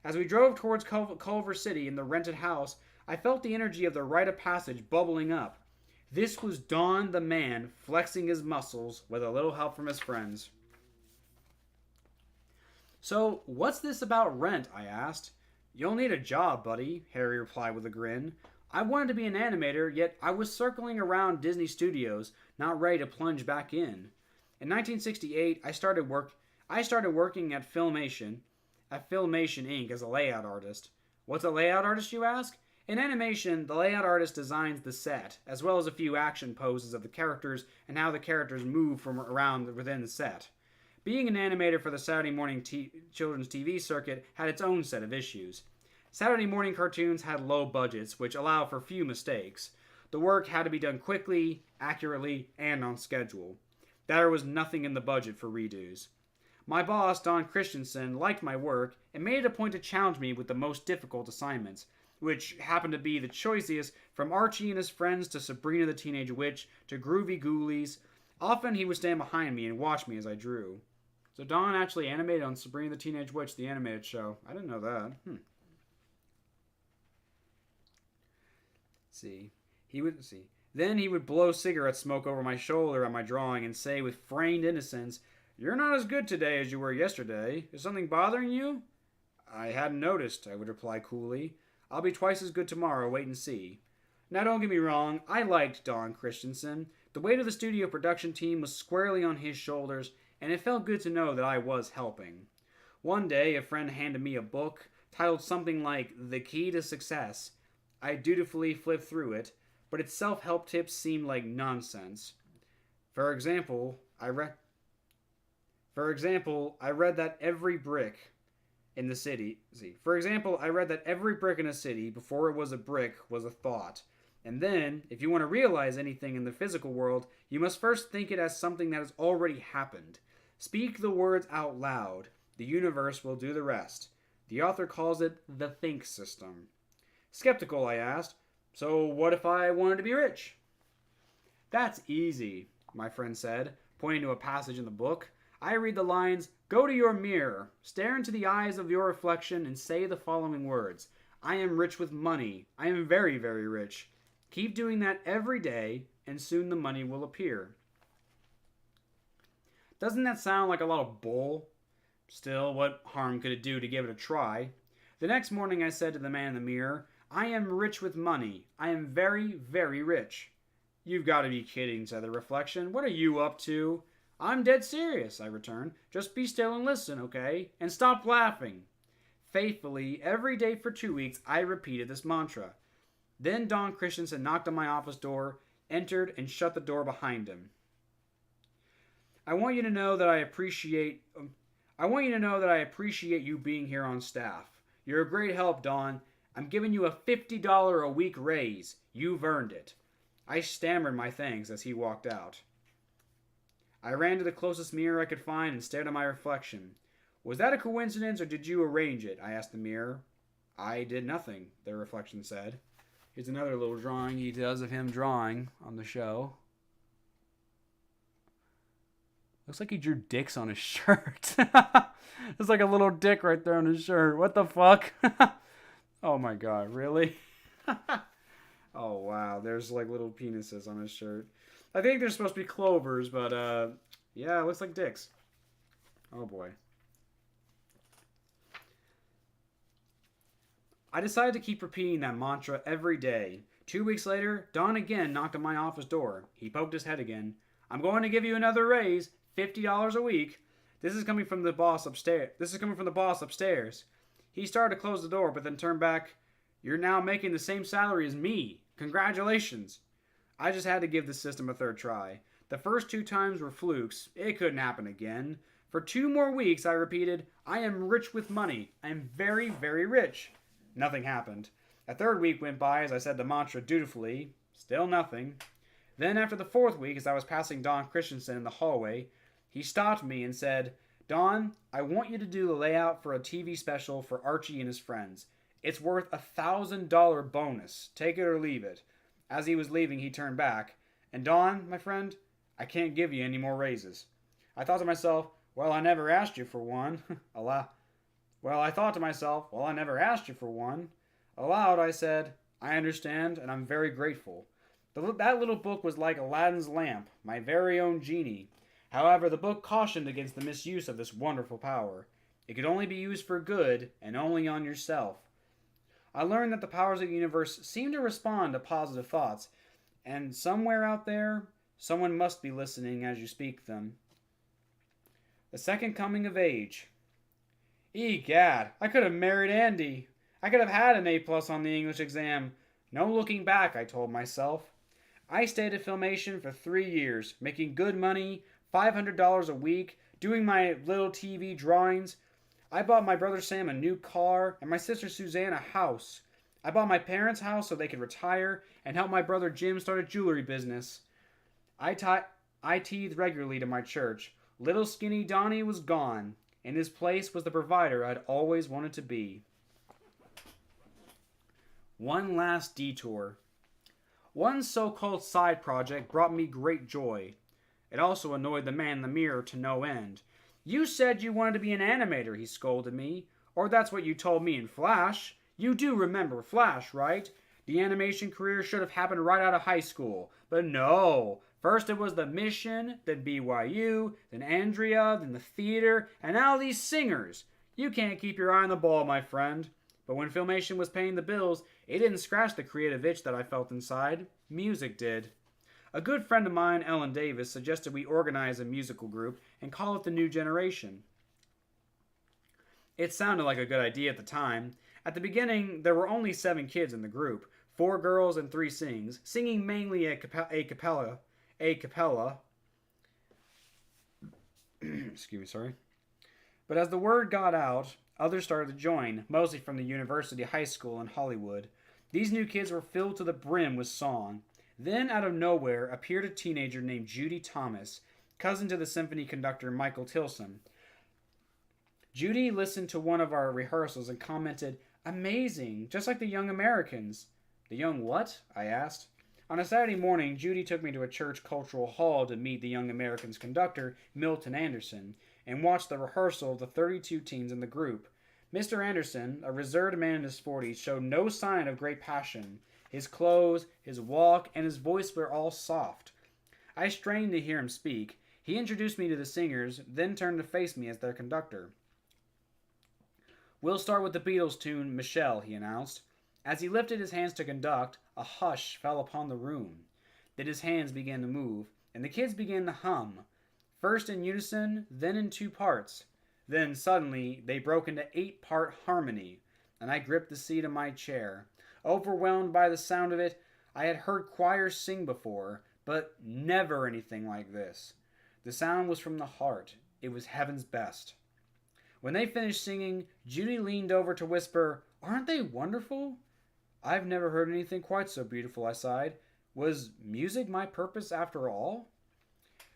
As we drove towards Culver City in the rented house, I felt the energy of the rite of passage bubbling up. This was Don the man flexing his muscles with a little help from his friends. So, what's this about rent? I asked. You'll need a job, buddy, Harry replied with a grin. I wanted to be an animator, yet I was circling around Disney Studios, not ready to plunge back in. In 1968, I started working at Filmation Inc. as a layout artist. What's a layout artist, you ask? In animation, the layout artist designs the set, as well as a few action poses of the characters and how the characters move from around within the set. Being an animator for the Saturday morning children's TV circuit had its own set of issues. Saturday morning cartoons had low budgets, which allow for few mistakes. The work had to be done quickly, accurately, and on schedule. There was nothing in the budget for redos. My boss, Don Christensen, liked my work and made it a point to challenge me with the most difficult assignments, which happened to be the choicest, from Archie and his friends to Sabrina the Teenage Witch to Groovy Ghoulies. Often he would stand behind me and watch me as I drew. So Don actually animated on Sabrina the Teenage Witch, the animated show. I didn't know that. Then he would blow cigarette smoke over my shoulder at my drawing and say with feigned innocence, "You're not as good today as you were yesterday. Is something bothering you?" "I hadn't noticed," I would reply coolly. "I'll be twice as good tomorrow, wait and see." Now don't get me wrong, I liked Don Christensen. The weight of the studio production team was squarely on his shoulders, and it felt good to know that I was helping. One day, a friend handed me a book titled something like The Key to Success. I dutifully flipped through it, but its self-help tips seemed like nonsense. For example, I read that every brick in a city, before it was a brick, was a thought. And then, if you want to realize anything in the physical world, you must first think it as something that has already happened. Speak the words out loud. The universe will do the rest. The author calls it the think system. Skeptical, I asked, "So what if I wanted to be rich?" "That's easy," my friend said, pointing to a passage in the book. I read the lines, "Go to your mirror, stare into the eyes of your reflection, and say the following words. I am rich with money. I am very, very rich. Keep doing that every day, and soon the money will appear." Doesn't that sound like a lot of bull? Still, what harm could it do to give it a try? The next morning I said to the man in the mirror, "I am rich with money. I am very, very rich." "You've got to be kidding," said the reflection. "What are you up to?" "I'm dead serious," I returned. "Just be still and listen, okay? And stop laughing." Faithfully, every day for 2 weeks, I repeated this mantra. Then Don Christensen knocked on my office door, entered, and shut the door behind him. I want you to know that I appreciate you being here on staff. You're a great help, Don. I'm giving you a $50 a week raise. You've earned it." I stammered my thanks as he walked out. I ran to the closest mirror I could find and stared at my reflection. Was that a coincidence or did you arrange it? I asked the mirror. I did nothing, the reflection said. Here's another little drawing he does of him drawing on the show. Looks like he drew dicks on his shirt. There's like a little dick right there on his shirt. What the fuck? Oh my god, really? Oh wow, there's like little penises on his shirt. I think they're supposed to be clovers, but yeah, it looks like dicks. Oh boy. I decided to keep repeating that mantra every day. 2 weeks later, Don again knocked on my office door. He poked his head again. I'm going to give you another raise, $50 a week. This is coming from the boss upstairs. He started to close the door, but then turned back. You're now making the same salary as me. Congratulations. I just had to give the system a third try. The first 2 times were flukes. It couldn't happen again. For 2 more weeks, I repeated, I am rich with money. I am very, very rich. Nothing happened. A 3rd week went by as I said the mantra dutifully. Still nothing. Then after the 4th week, as I was passing Don Christensen in the hallway, he stopped me and said, Don, I want you to do the layout for a TV special for Archie and his friends. It's worth $1,000 bonus. Take it or leave it. As he was leaving, he turned back. And Don, my friend, I can't give you any more raises. I thought to myself, well, I never asked you for one. Aloud, I said, I understand, and I'm very grateful. That little book was like Aladdin's lamp, my very own genie. However, the book cautioned against the misuse of this wonderful power. It could only be used for good, and only on yourself. I learned that the powers of the universe seem to respond to positive thoughts, and somewhere out there, someone must be listening as you speak them. The second coming of age. Egad, I could have married Andy. I could have had an A+ on the English exam. No looking back, I told myself. I stayed at Filmation for 3 years, making good money, $500 a week, doing my little TV drawings. I bought my brother Sam a new car and my sister Suzanne a house. I bought my parents' house so they could retire and helped my brother Jim start a jewelry business. I teethed regularly to my church. Little skinny Donnie was gone. In his place was the provider I'd always wanted to be. One last detour. One so-called side project brought me great joy. It also annoyed the man in the mirror to no end. You said you wanted to be an animator, he scolded me. Or that's what you told me in Flash. You do remember Flash, right? The animation career should have happened right out of high school. But no. First it was the Mission, then BYU, then Andrea, then the theater, and now these singers. You can't keep your eye on the ball, my friend. But when Filmation was paying the bills, it didn't scratch the creative itch that I felt inside. Music did. A good friend of mine, Ellen Davis, suggested we organize a musical group and call it the New Generation. It sounded like a good idea at the time. At the beginning, there were only 7 kids in the group, 4 girls and 3 singing mainly a cappella. Excuse me, sorry. But as the word got out, others started to join, mostly from the University High School in Hollywood. These new kids were filled to the brim with song. Then, out of nowhere, appeared a teenager named Judy Thomas, cousin to the symphony conductor Michael Tilson. Judy listened to one of our rehearsals and commented, "Amazing, just like the Young Americans." "The Young what?" I asked. On a Saturday morning, Judy took me to a church cultural hall to meet the Young Americans conductor, Milton Anderson, and watch the rehearsal of the 32 teens in the group. Mr. Anderson, a reserved man in his 40s, showed no sign of great passion. His clothes, his walk, and his voice were all soft. I strained to hear him speak. He introduced me to the singers, then turned to face me as their conductor. "We'll start with the Beatles tune, Michelle," he announced. As he lifted his hands to conduct, a hush fell upon the room. Then his hands began to move, and the kids began to hum. First in unison, then in 2 parts. Then, suddenly, they broke into 8-part harmony, and I gripped the seat of my chair. Overwhelmed by the sound of it, I had heard choirs sing before, but never anything like this. The sound was from the heart. It was heaven's best. When they finished singing, Judy leaned over to whisper, "Aren't they wonderful?" "I've never heard anything quite so beautiful," I sighed. Was music my purpose after all?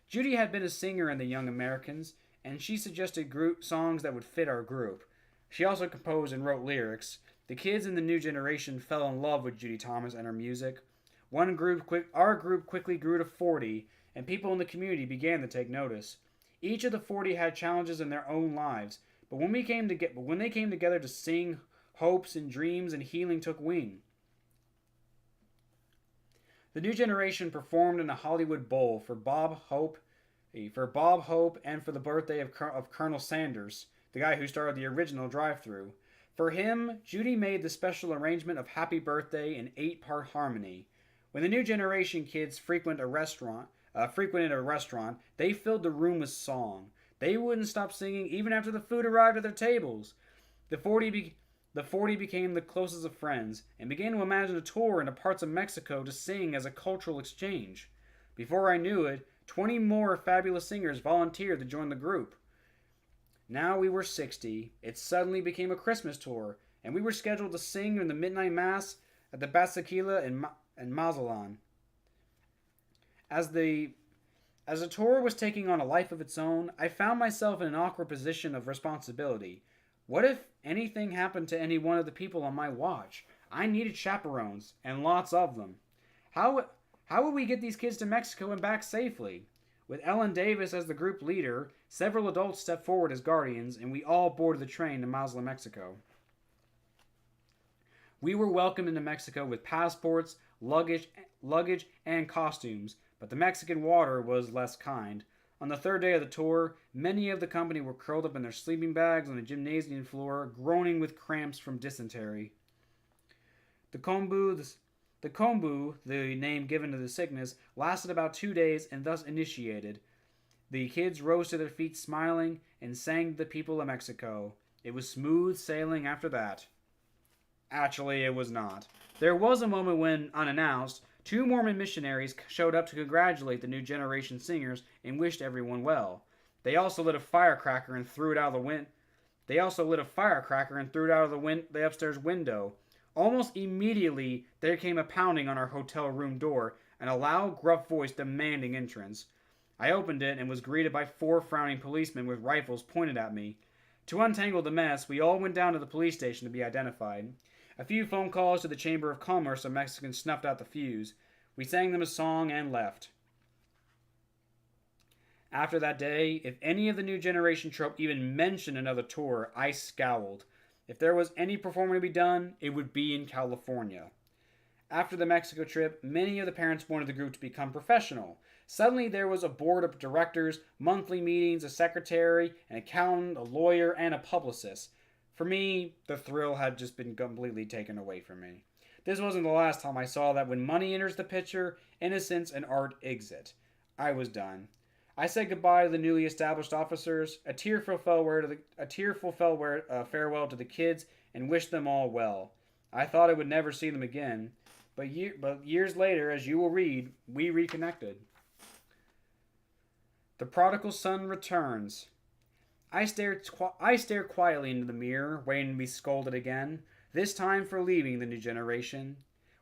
Judy had been a singer in the Young Americans, and she suggested group songs that would fit our group. She also composed and wrote lyrics. The kids in the new generation fell in love with Judy Thomas and her music. Our group quickly grew to 40, and people in the community began to take notice. Each of the 40 had challenges in their own lives, but when they came together to sing, hopes and dreams and healing took wing. The new generation performed in a Hollywood Bowl for Bob Hope, and for the birthday of Colonel Sanders, the guy who started the original drive-thru. For him, Judy made the special arrangement of Happy Birthday in 8-part harmony. When the new generation kids frequented a restaurant, they filled the room with song. They wouldn't stop singing even after the food arrived at their tables. The 40 became the closest of friends and began to imagine a tour into parts of Mexico to sing as a cultural exchange. Before I knew it, 20 more fabulous singers volunteered to join the group. Now we were 60. It suddenly became a Christmas tour, and we were scheduled to sing in the midnight mass at the Basilica in Mazatlan. As the tour was taking on a life of its own, I found myself in an awkward position of responsibility. What if anything happened to any one of the people on my watch? I needed chaperones, and lots of them. How would we get these kids to Mexico and back safely? With Ellen Davis as the group leader, several adults stepped forward as guardians, and we all boarded the train to Mazatlan, Mexico. We were welcomed into Mexico with passports, luggage, and costumes, but the Mexican water was less kind. On the third day of the tour, many of the company were curled up in their sleeping bags on the gymnasium floor, groaning with cramps from dysentery. The kombu, the name given to the sickness, lasted about 2 days and thus initiated. The kids rose to their feet smiling and sang to the people of Mexico. It was smooth sailing after that. Actually, it was not. There was a moment when, unannounced, 2 Mormon missionaries showed up to congratulate the new generation singers and wished everyone well. They also lit a firecracker and threw it out of the upstairs window. Almost immediately, there came a pounding on our hotel room door and a loud, gruff voice demanding entrance. I opened it and was greeted by 4 frowning policemen with rifles pointed at me. To untangle the mess, we all went down to the police station to be identified. A few phone calls to the Chamber of Commerce of Mexicans snuffed out the fuse. We sang them a song and left. After that day, if any of the new generation trope even mentioned another tour, I scowled. If there was any performing to be done, it would be in California. After the Mexico trip, many of the parents wanted the group to become professional. Suddenly there was a board of directors, monthly meetings, a secretary, an accountant, a lawyer, and a publicist. For me, the thrill had just been completely taken away from me. This wasn't the last time I saw that when money enters the picture, innocence and art exit. I was done. I said goodbye to the newly established officers, a tearful farewell to the kids, and wished them all well. I thought I would never see them again, but years later, as you will read, we reconnected. The prodigal son returns. I stare quietly into the mirror, waiting to be scolded again, this time for leaving the new generation.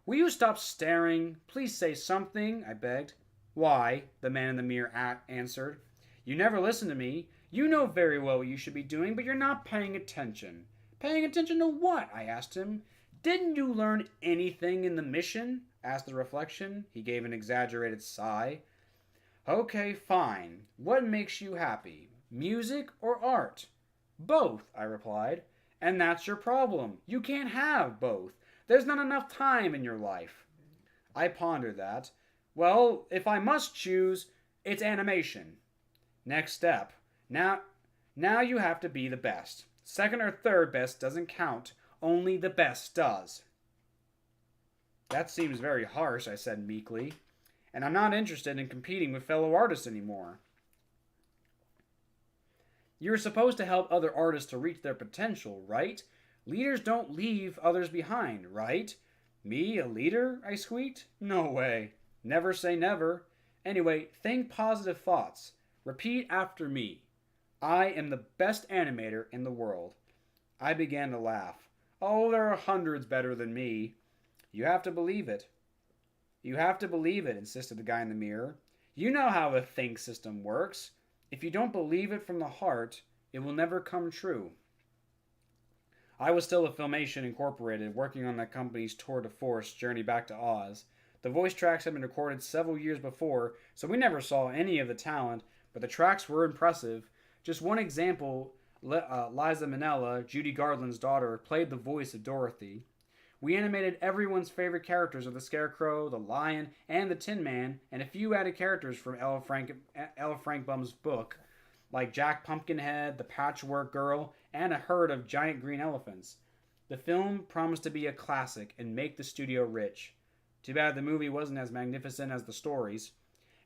Will you stop staring? Please say something, I begged. Why? The man in the mirror answered. You never listen to me. You know very well what you should be doing, but you're not paying attention. Paying attention to what? I asked him. Didn't you learn anything in the mission? Asked the reflection. He gave an exaggerated sigh. Okay, fine. What makes you happy? Music or art? Both, I replied. And that's your problem. You can't have both. There's not enough time in your life. I pondered that. Well, if I must choose, it's animation. Next step. Now you have to be the best. Second or third best doesn't count. Only the best does. That seems very harsh, I said meekly. And I'm not interested in competing with fellow artists anymore. You're supposed to help other artists to reach their potential, right? Leaders don't leave others behind, right? Me, a leader? I squeaked. No way. Never say never. Anyway, think positive thoughts. Repeat after me. I am the best animator in the world. I began to laugh. Oh, there are hundreds better than me. You have to believe it. You have to believe it, insisted the guy in the mirror. You know how the think system works. If you don't believe it from the heart, it will never come true. I was still at Filmation Incorporated, working on that company's tour de force journey back to Oz. The voice tracks had been recorded several years before, so we never saw any of the talent, but the tracks were impressive. Just one example, Liza Minnelli, Judy Garland's daughter, played the voice of Dorothy. We animated everyone's favorite characters of the Scarecrow, the Lion, and the Tin Man, and a few added characters from Ella Frank Bum's book, like Jack Pumpkinhead, the Patchwork Girl, and a herd of giant green elephants. The film promised to be a classic and make the studio rich. Too bad the movie wasn't as magnificent as the stories.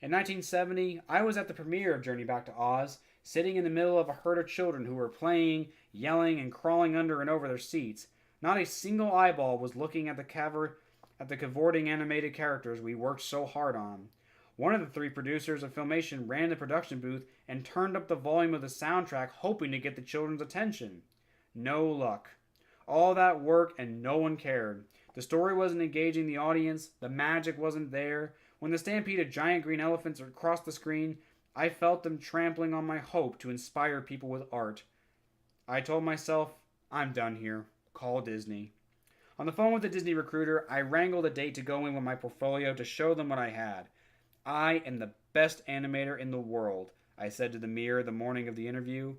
In 1970, I was at the premiere of Journey Back to Oz, sitting in the middle of a herd of children who were playing, yelling, and crawling under and over their seats. Not a single eyeball was looking at the cavorting animated characters we worked so hard on. One of the three producers of Filmation ran the production booth and turned up the volume of the soundtrack, hoping to get the children's attention. No luck. All that work and no one cared. The story wasn't engaging the audience, the magic wasn't there. When the stampede of giant green elephants crossed the screen, I felt them trampling on my hope to inspire people with art. I told myself, I'm done here. Call Disney. On the phone with the Disney recruiter, I wrangled a date to go in with my portfolio to show them what I had. I am the best animator in the world, I said to the mirror the morning of the interview.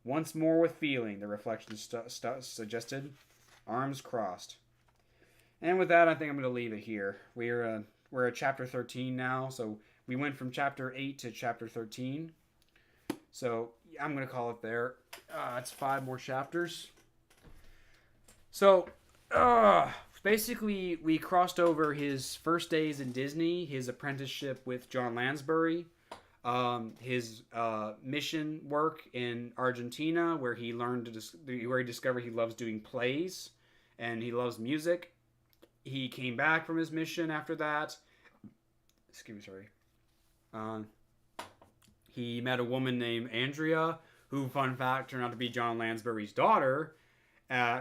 Once more with feeling, the reflection suggested. Arms crossed. And with that, I think I'm going to leave it here. We're at chapter 13 now, so we went from chapter 8 to chapter 13. So I'm going to call it there. It's 5 more chapters. So, basically, we crossed over his first days in Disney, his apprenticeship with John Lansbury, his mission work in Argentina, where he where he discovered he loves doing plays and he loves music. He came back from his mission after that. Excuse me, sorry. He met a woman named Andrea, who, fun fact, turned out to be John Lansbury's daughter.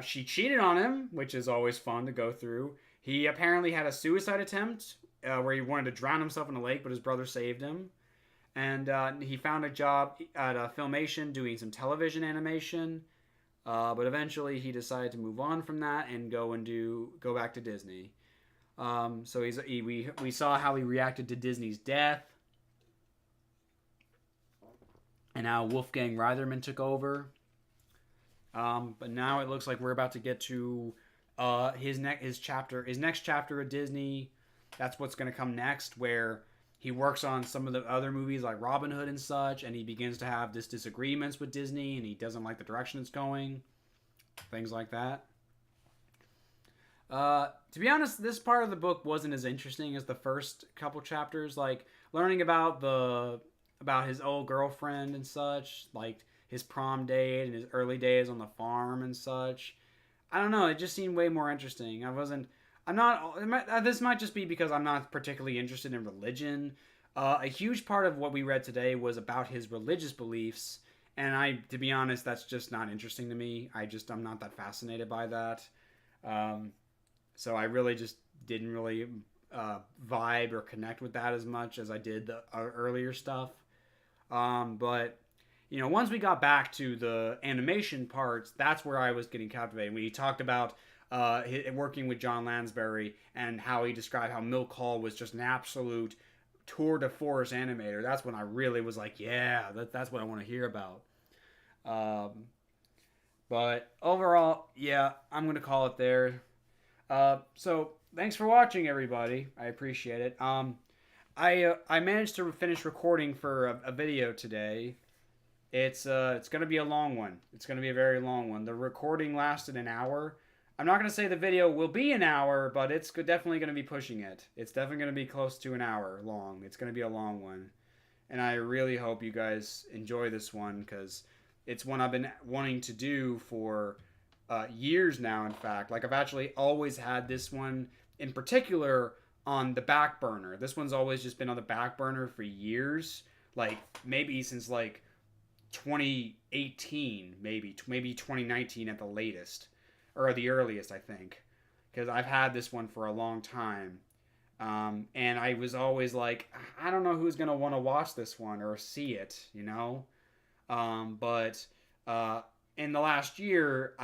She cheated on him, which is always fun to go through. He apparently had a suicide attempt where he wanted to drown himself in a lake, but his brother saved him. And he found a job at Filmation doing some television animation. But eventually he decided to move on from that and go back to Disney. So we saw how he reacted to Disney's death, and how Wolfgang Reitherman took over. But now it looks like we're about to get to his next chapter at Disney. That's what's going to come next, where he works on some of the other movies like Robin Hood and such, and he begins to have disagreements with Disney, and he doesn't like the direction it's going. Things like that. To be honest, this part of the book wasn't as interesting as the first couple chapters. Like learning about his old girlfriend and such, like his prom date and his early days on the farm and such. I don't know. It just seemed way more interesting. This might just be because I'm not particularly interested in religion. A huge part of what we read today was about his religious beliefs, and to be honest, that's just not interesting to me. I'm not that fascinated by that. So I really just didn't really vibe or connect with that as much as I did the earlier stuff. But once we got back to the animation parts, that's where I was getting captivated. When he talked about working with John Lansbury and how he described how Milk Hall was just an absolute tour de force animator. That's when I really was like, yeah, that's what I want to hear about. But overall, yeah, I'm going to call it there. So thanks for watching, everybody. I appreciate it. I managed to finish recording for a video today. It's going to be a long one. It's going to be a very long one. The recording lasted an hour. I'm not going to say the video will be an hour, but it's definitely going to be pushing it. It's definitely going to be close to an hour long. It's going to be a long one. And I really hope you guys enjoy this one, because it's one I've been wanting to do for years now, in fact. Like, I've actually always had this one in particular on the back burner. This one's always just been on the back burner for years. Like, maybe since, 2018, maybe 2019 at the latest. Or the earliest, I think. Because I've had this one for a long time. And I was always like, I don't know who's gonna want to watch this one or see it, you know. But in the last year,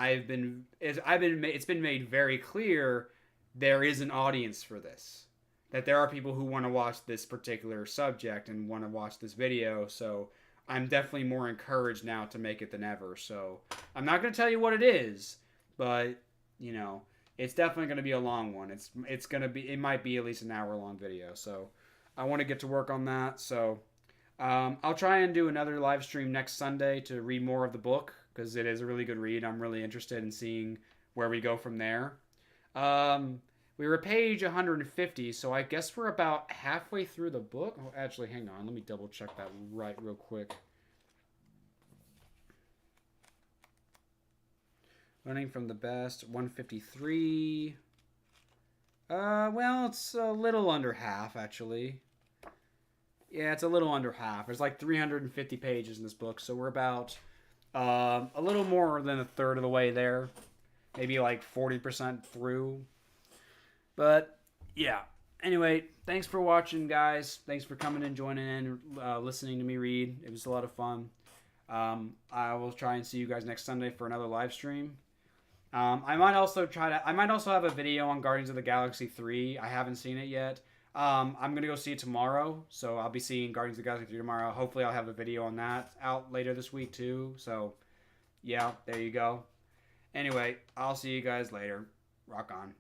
it's been made very clear there is an audience for this. That there are people who want to watch this particular subject and want to watch this video. So I'm definitely more encouraged now to make it than ever. So I'm not going to tell you what it is, but you know, it's definitely going to be a long one. It might be at least an hour long video. So I want to get to work on that. So I'll try and do another live stream next Sunday to read more of the book because it is a really good read. I'm really interested in seeing where we go from there. We were page 150, so I guess we're about halfway through the book. Oh, actually, hang on. Let me double check that real quick. Learning from the best, 153. Well, it's a little under half, actually. Yeah, it's a little under half. There's like 350 pages in this book, so we're about a little more than a third of the way there. Maybe like 40% through. But, yeah. Anyway, thanks for watching, guys. Thanks for coming and joining in, listening to me read. It was a lot of fun. I will try and see you guys next Sunday for another live stream. I might also have a video on Guardians of the Galaxy 3. I haven't seen it yet. I'm going to go see it tomorrow. So I'll be seeing Guardians of the Galaxy 3 tomorrow. Hopefully I'll have a video on that out later this week too. So, yeah, there you go. Anyway, I'll see you guys later. Rock on.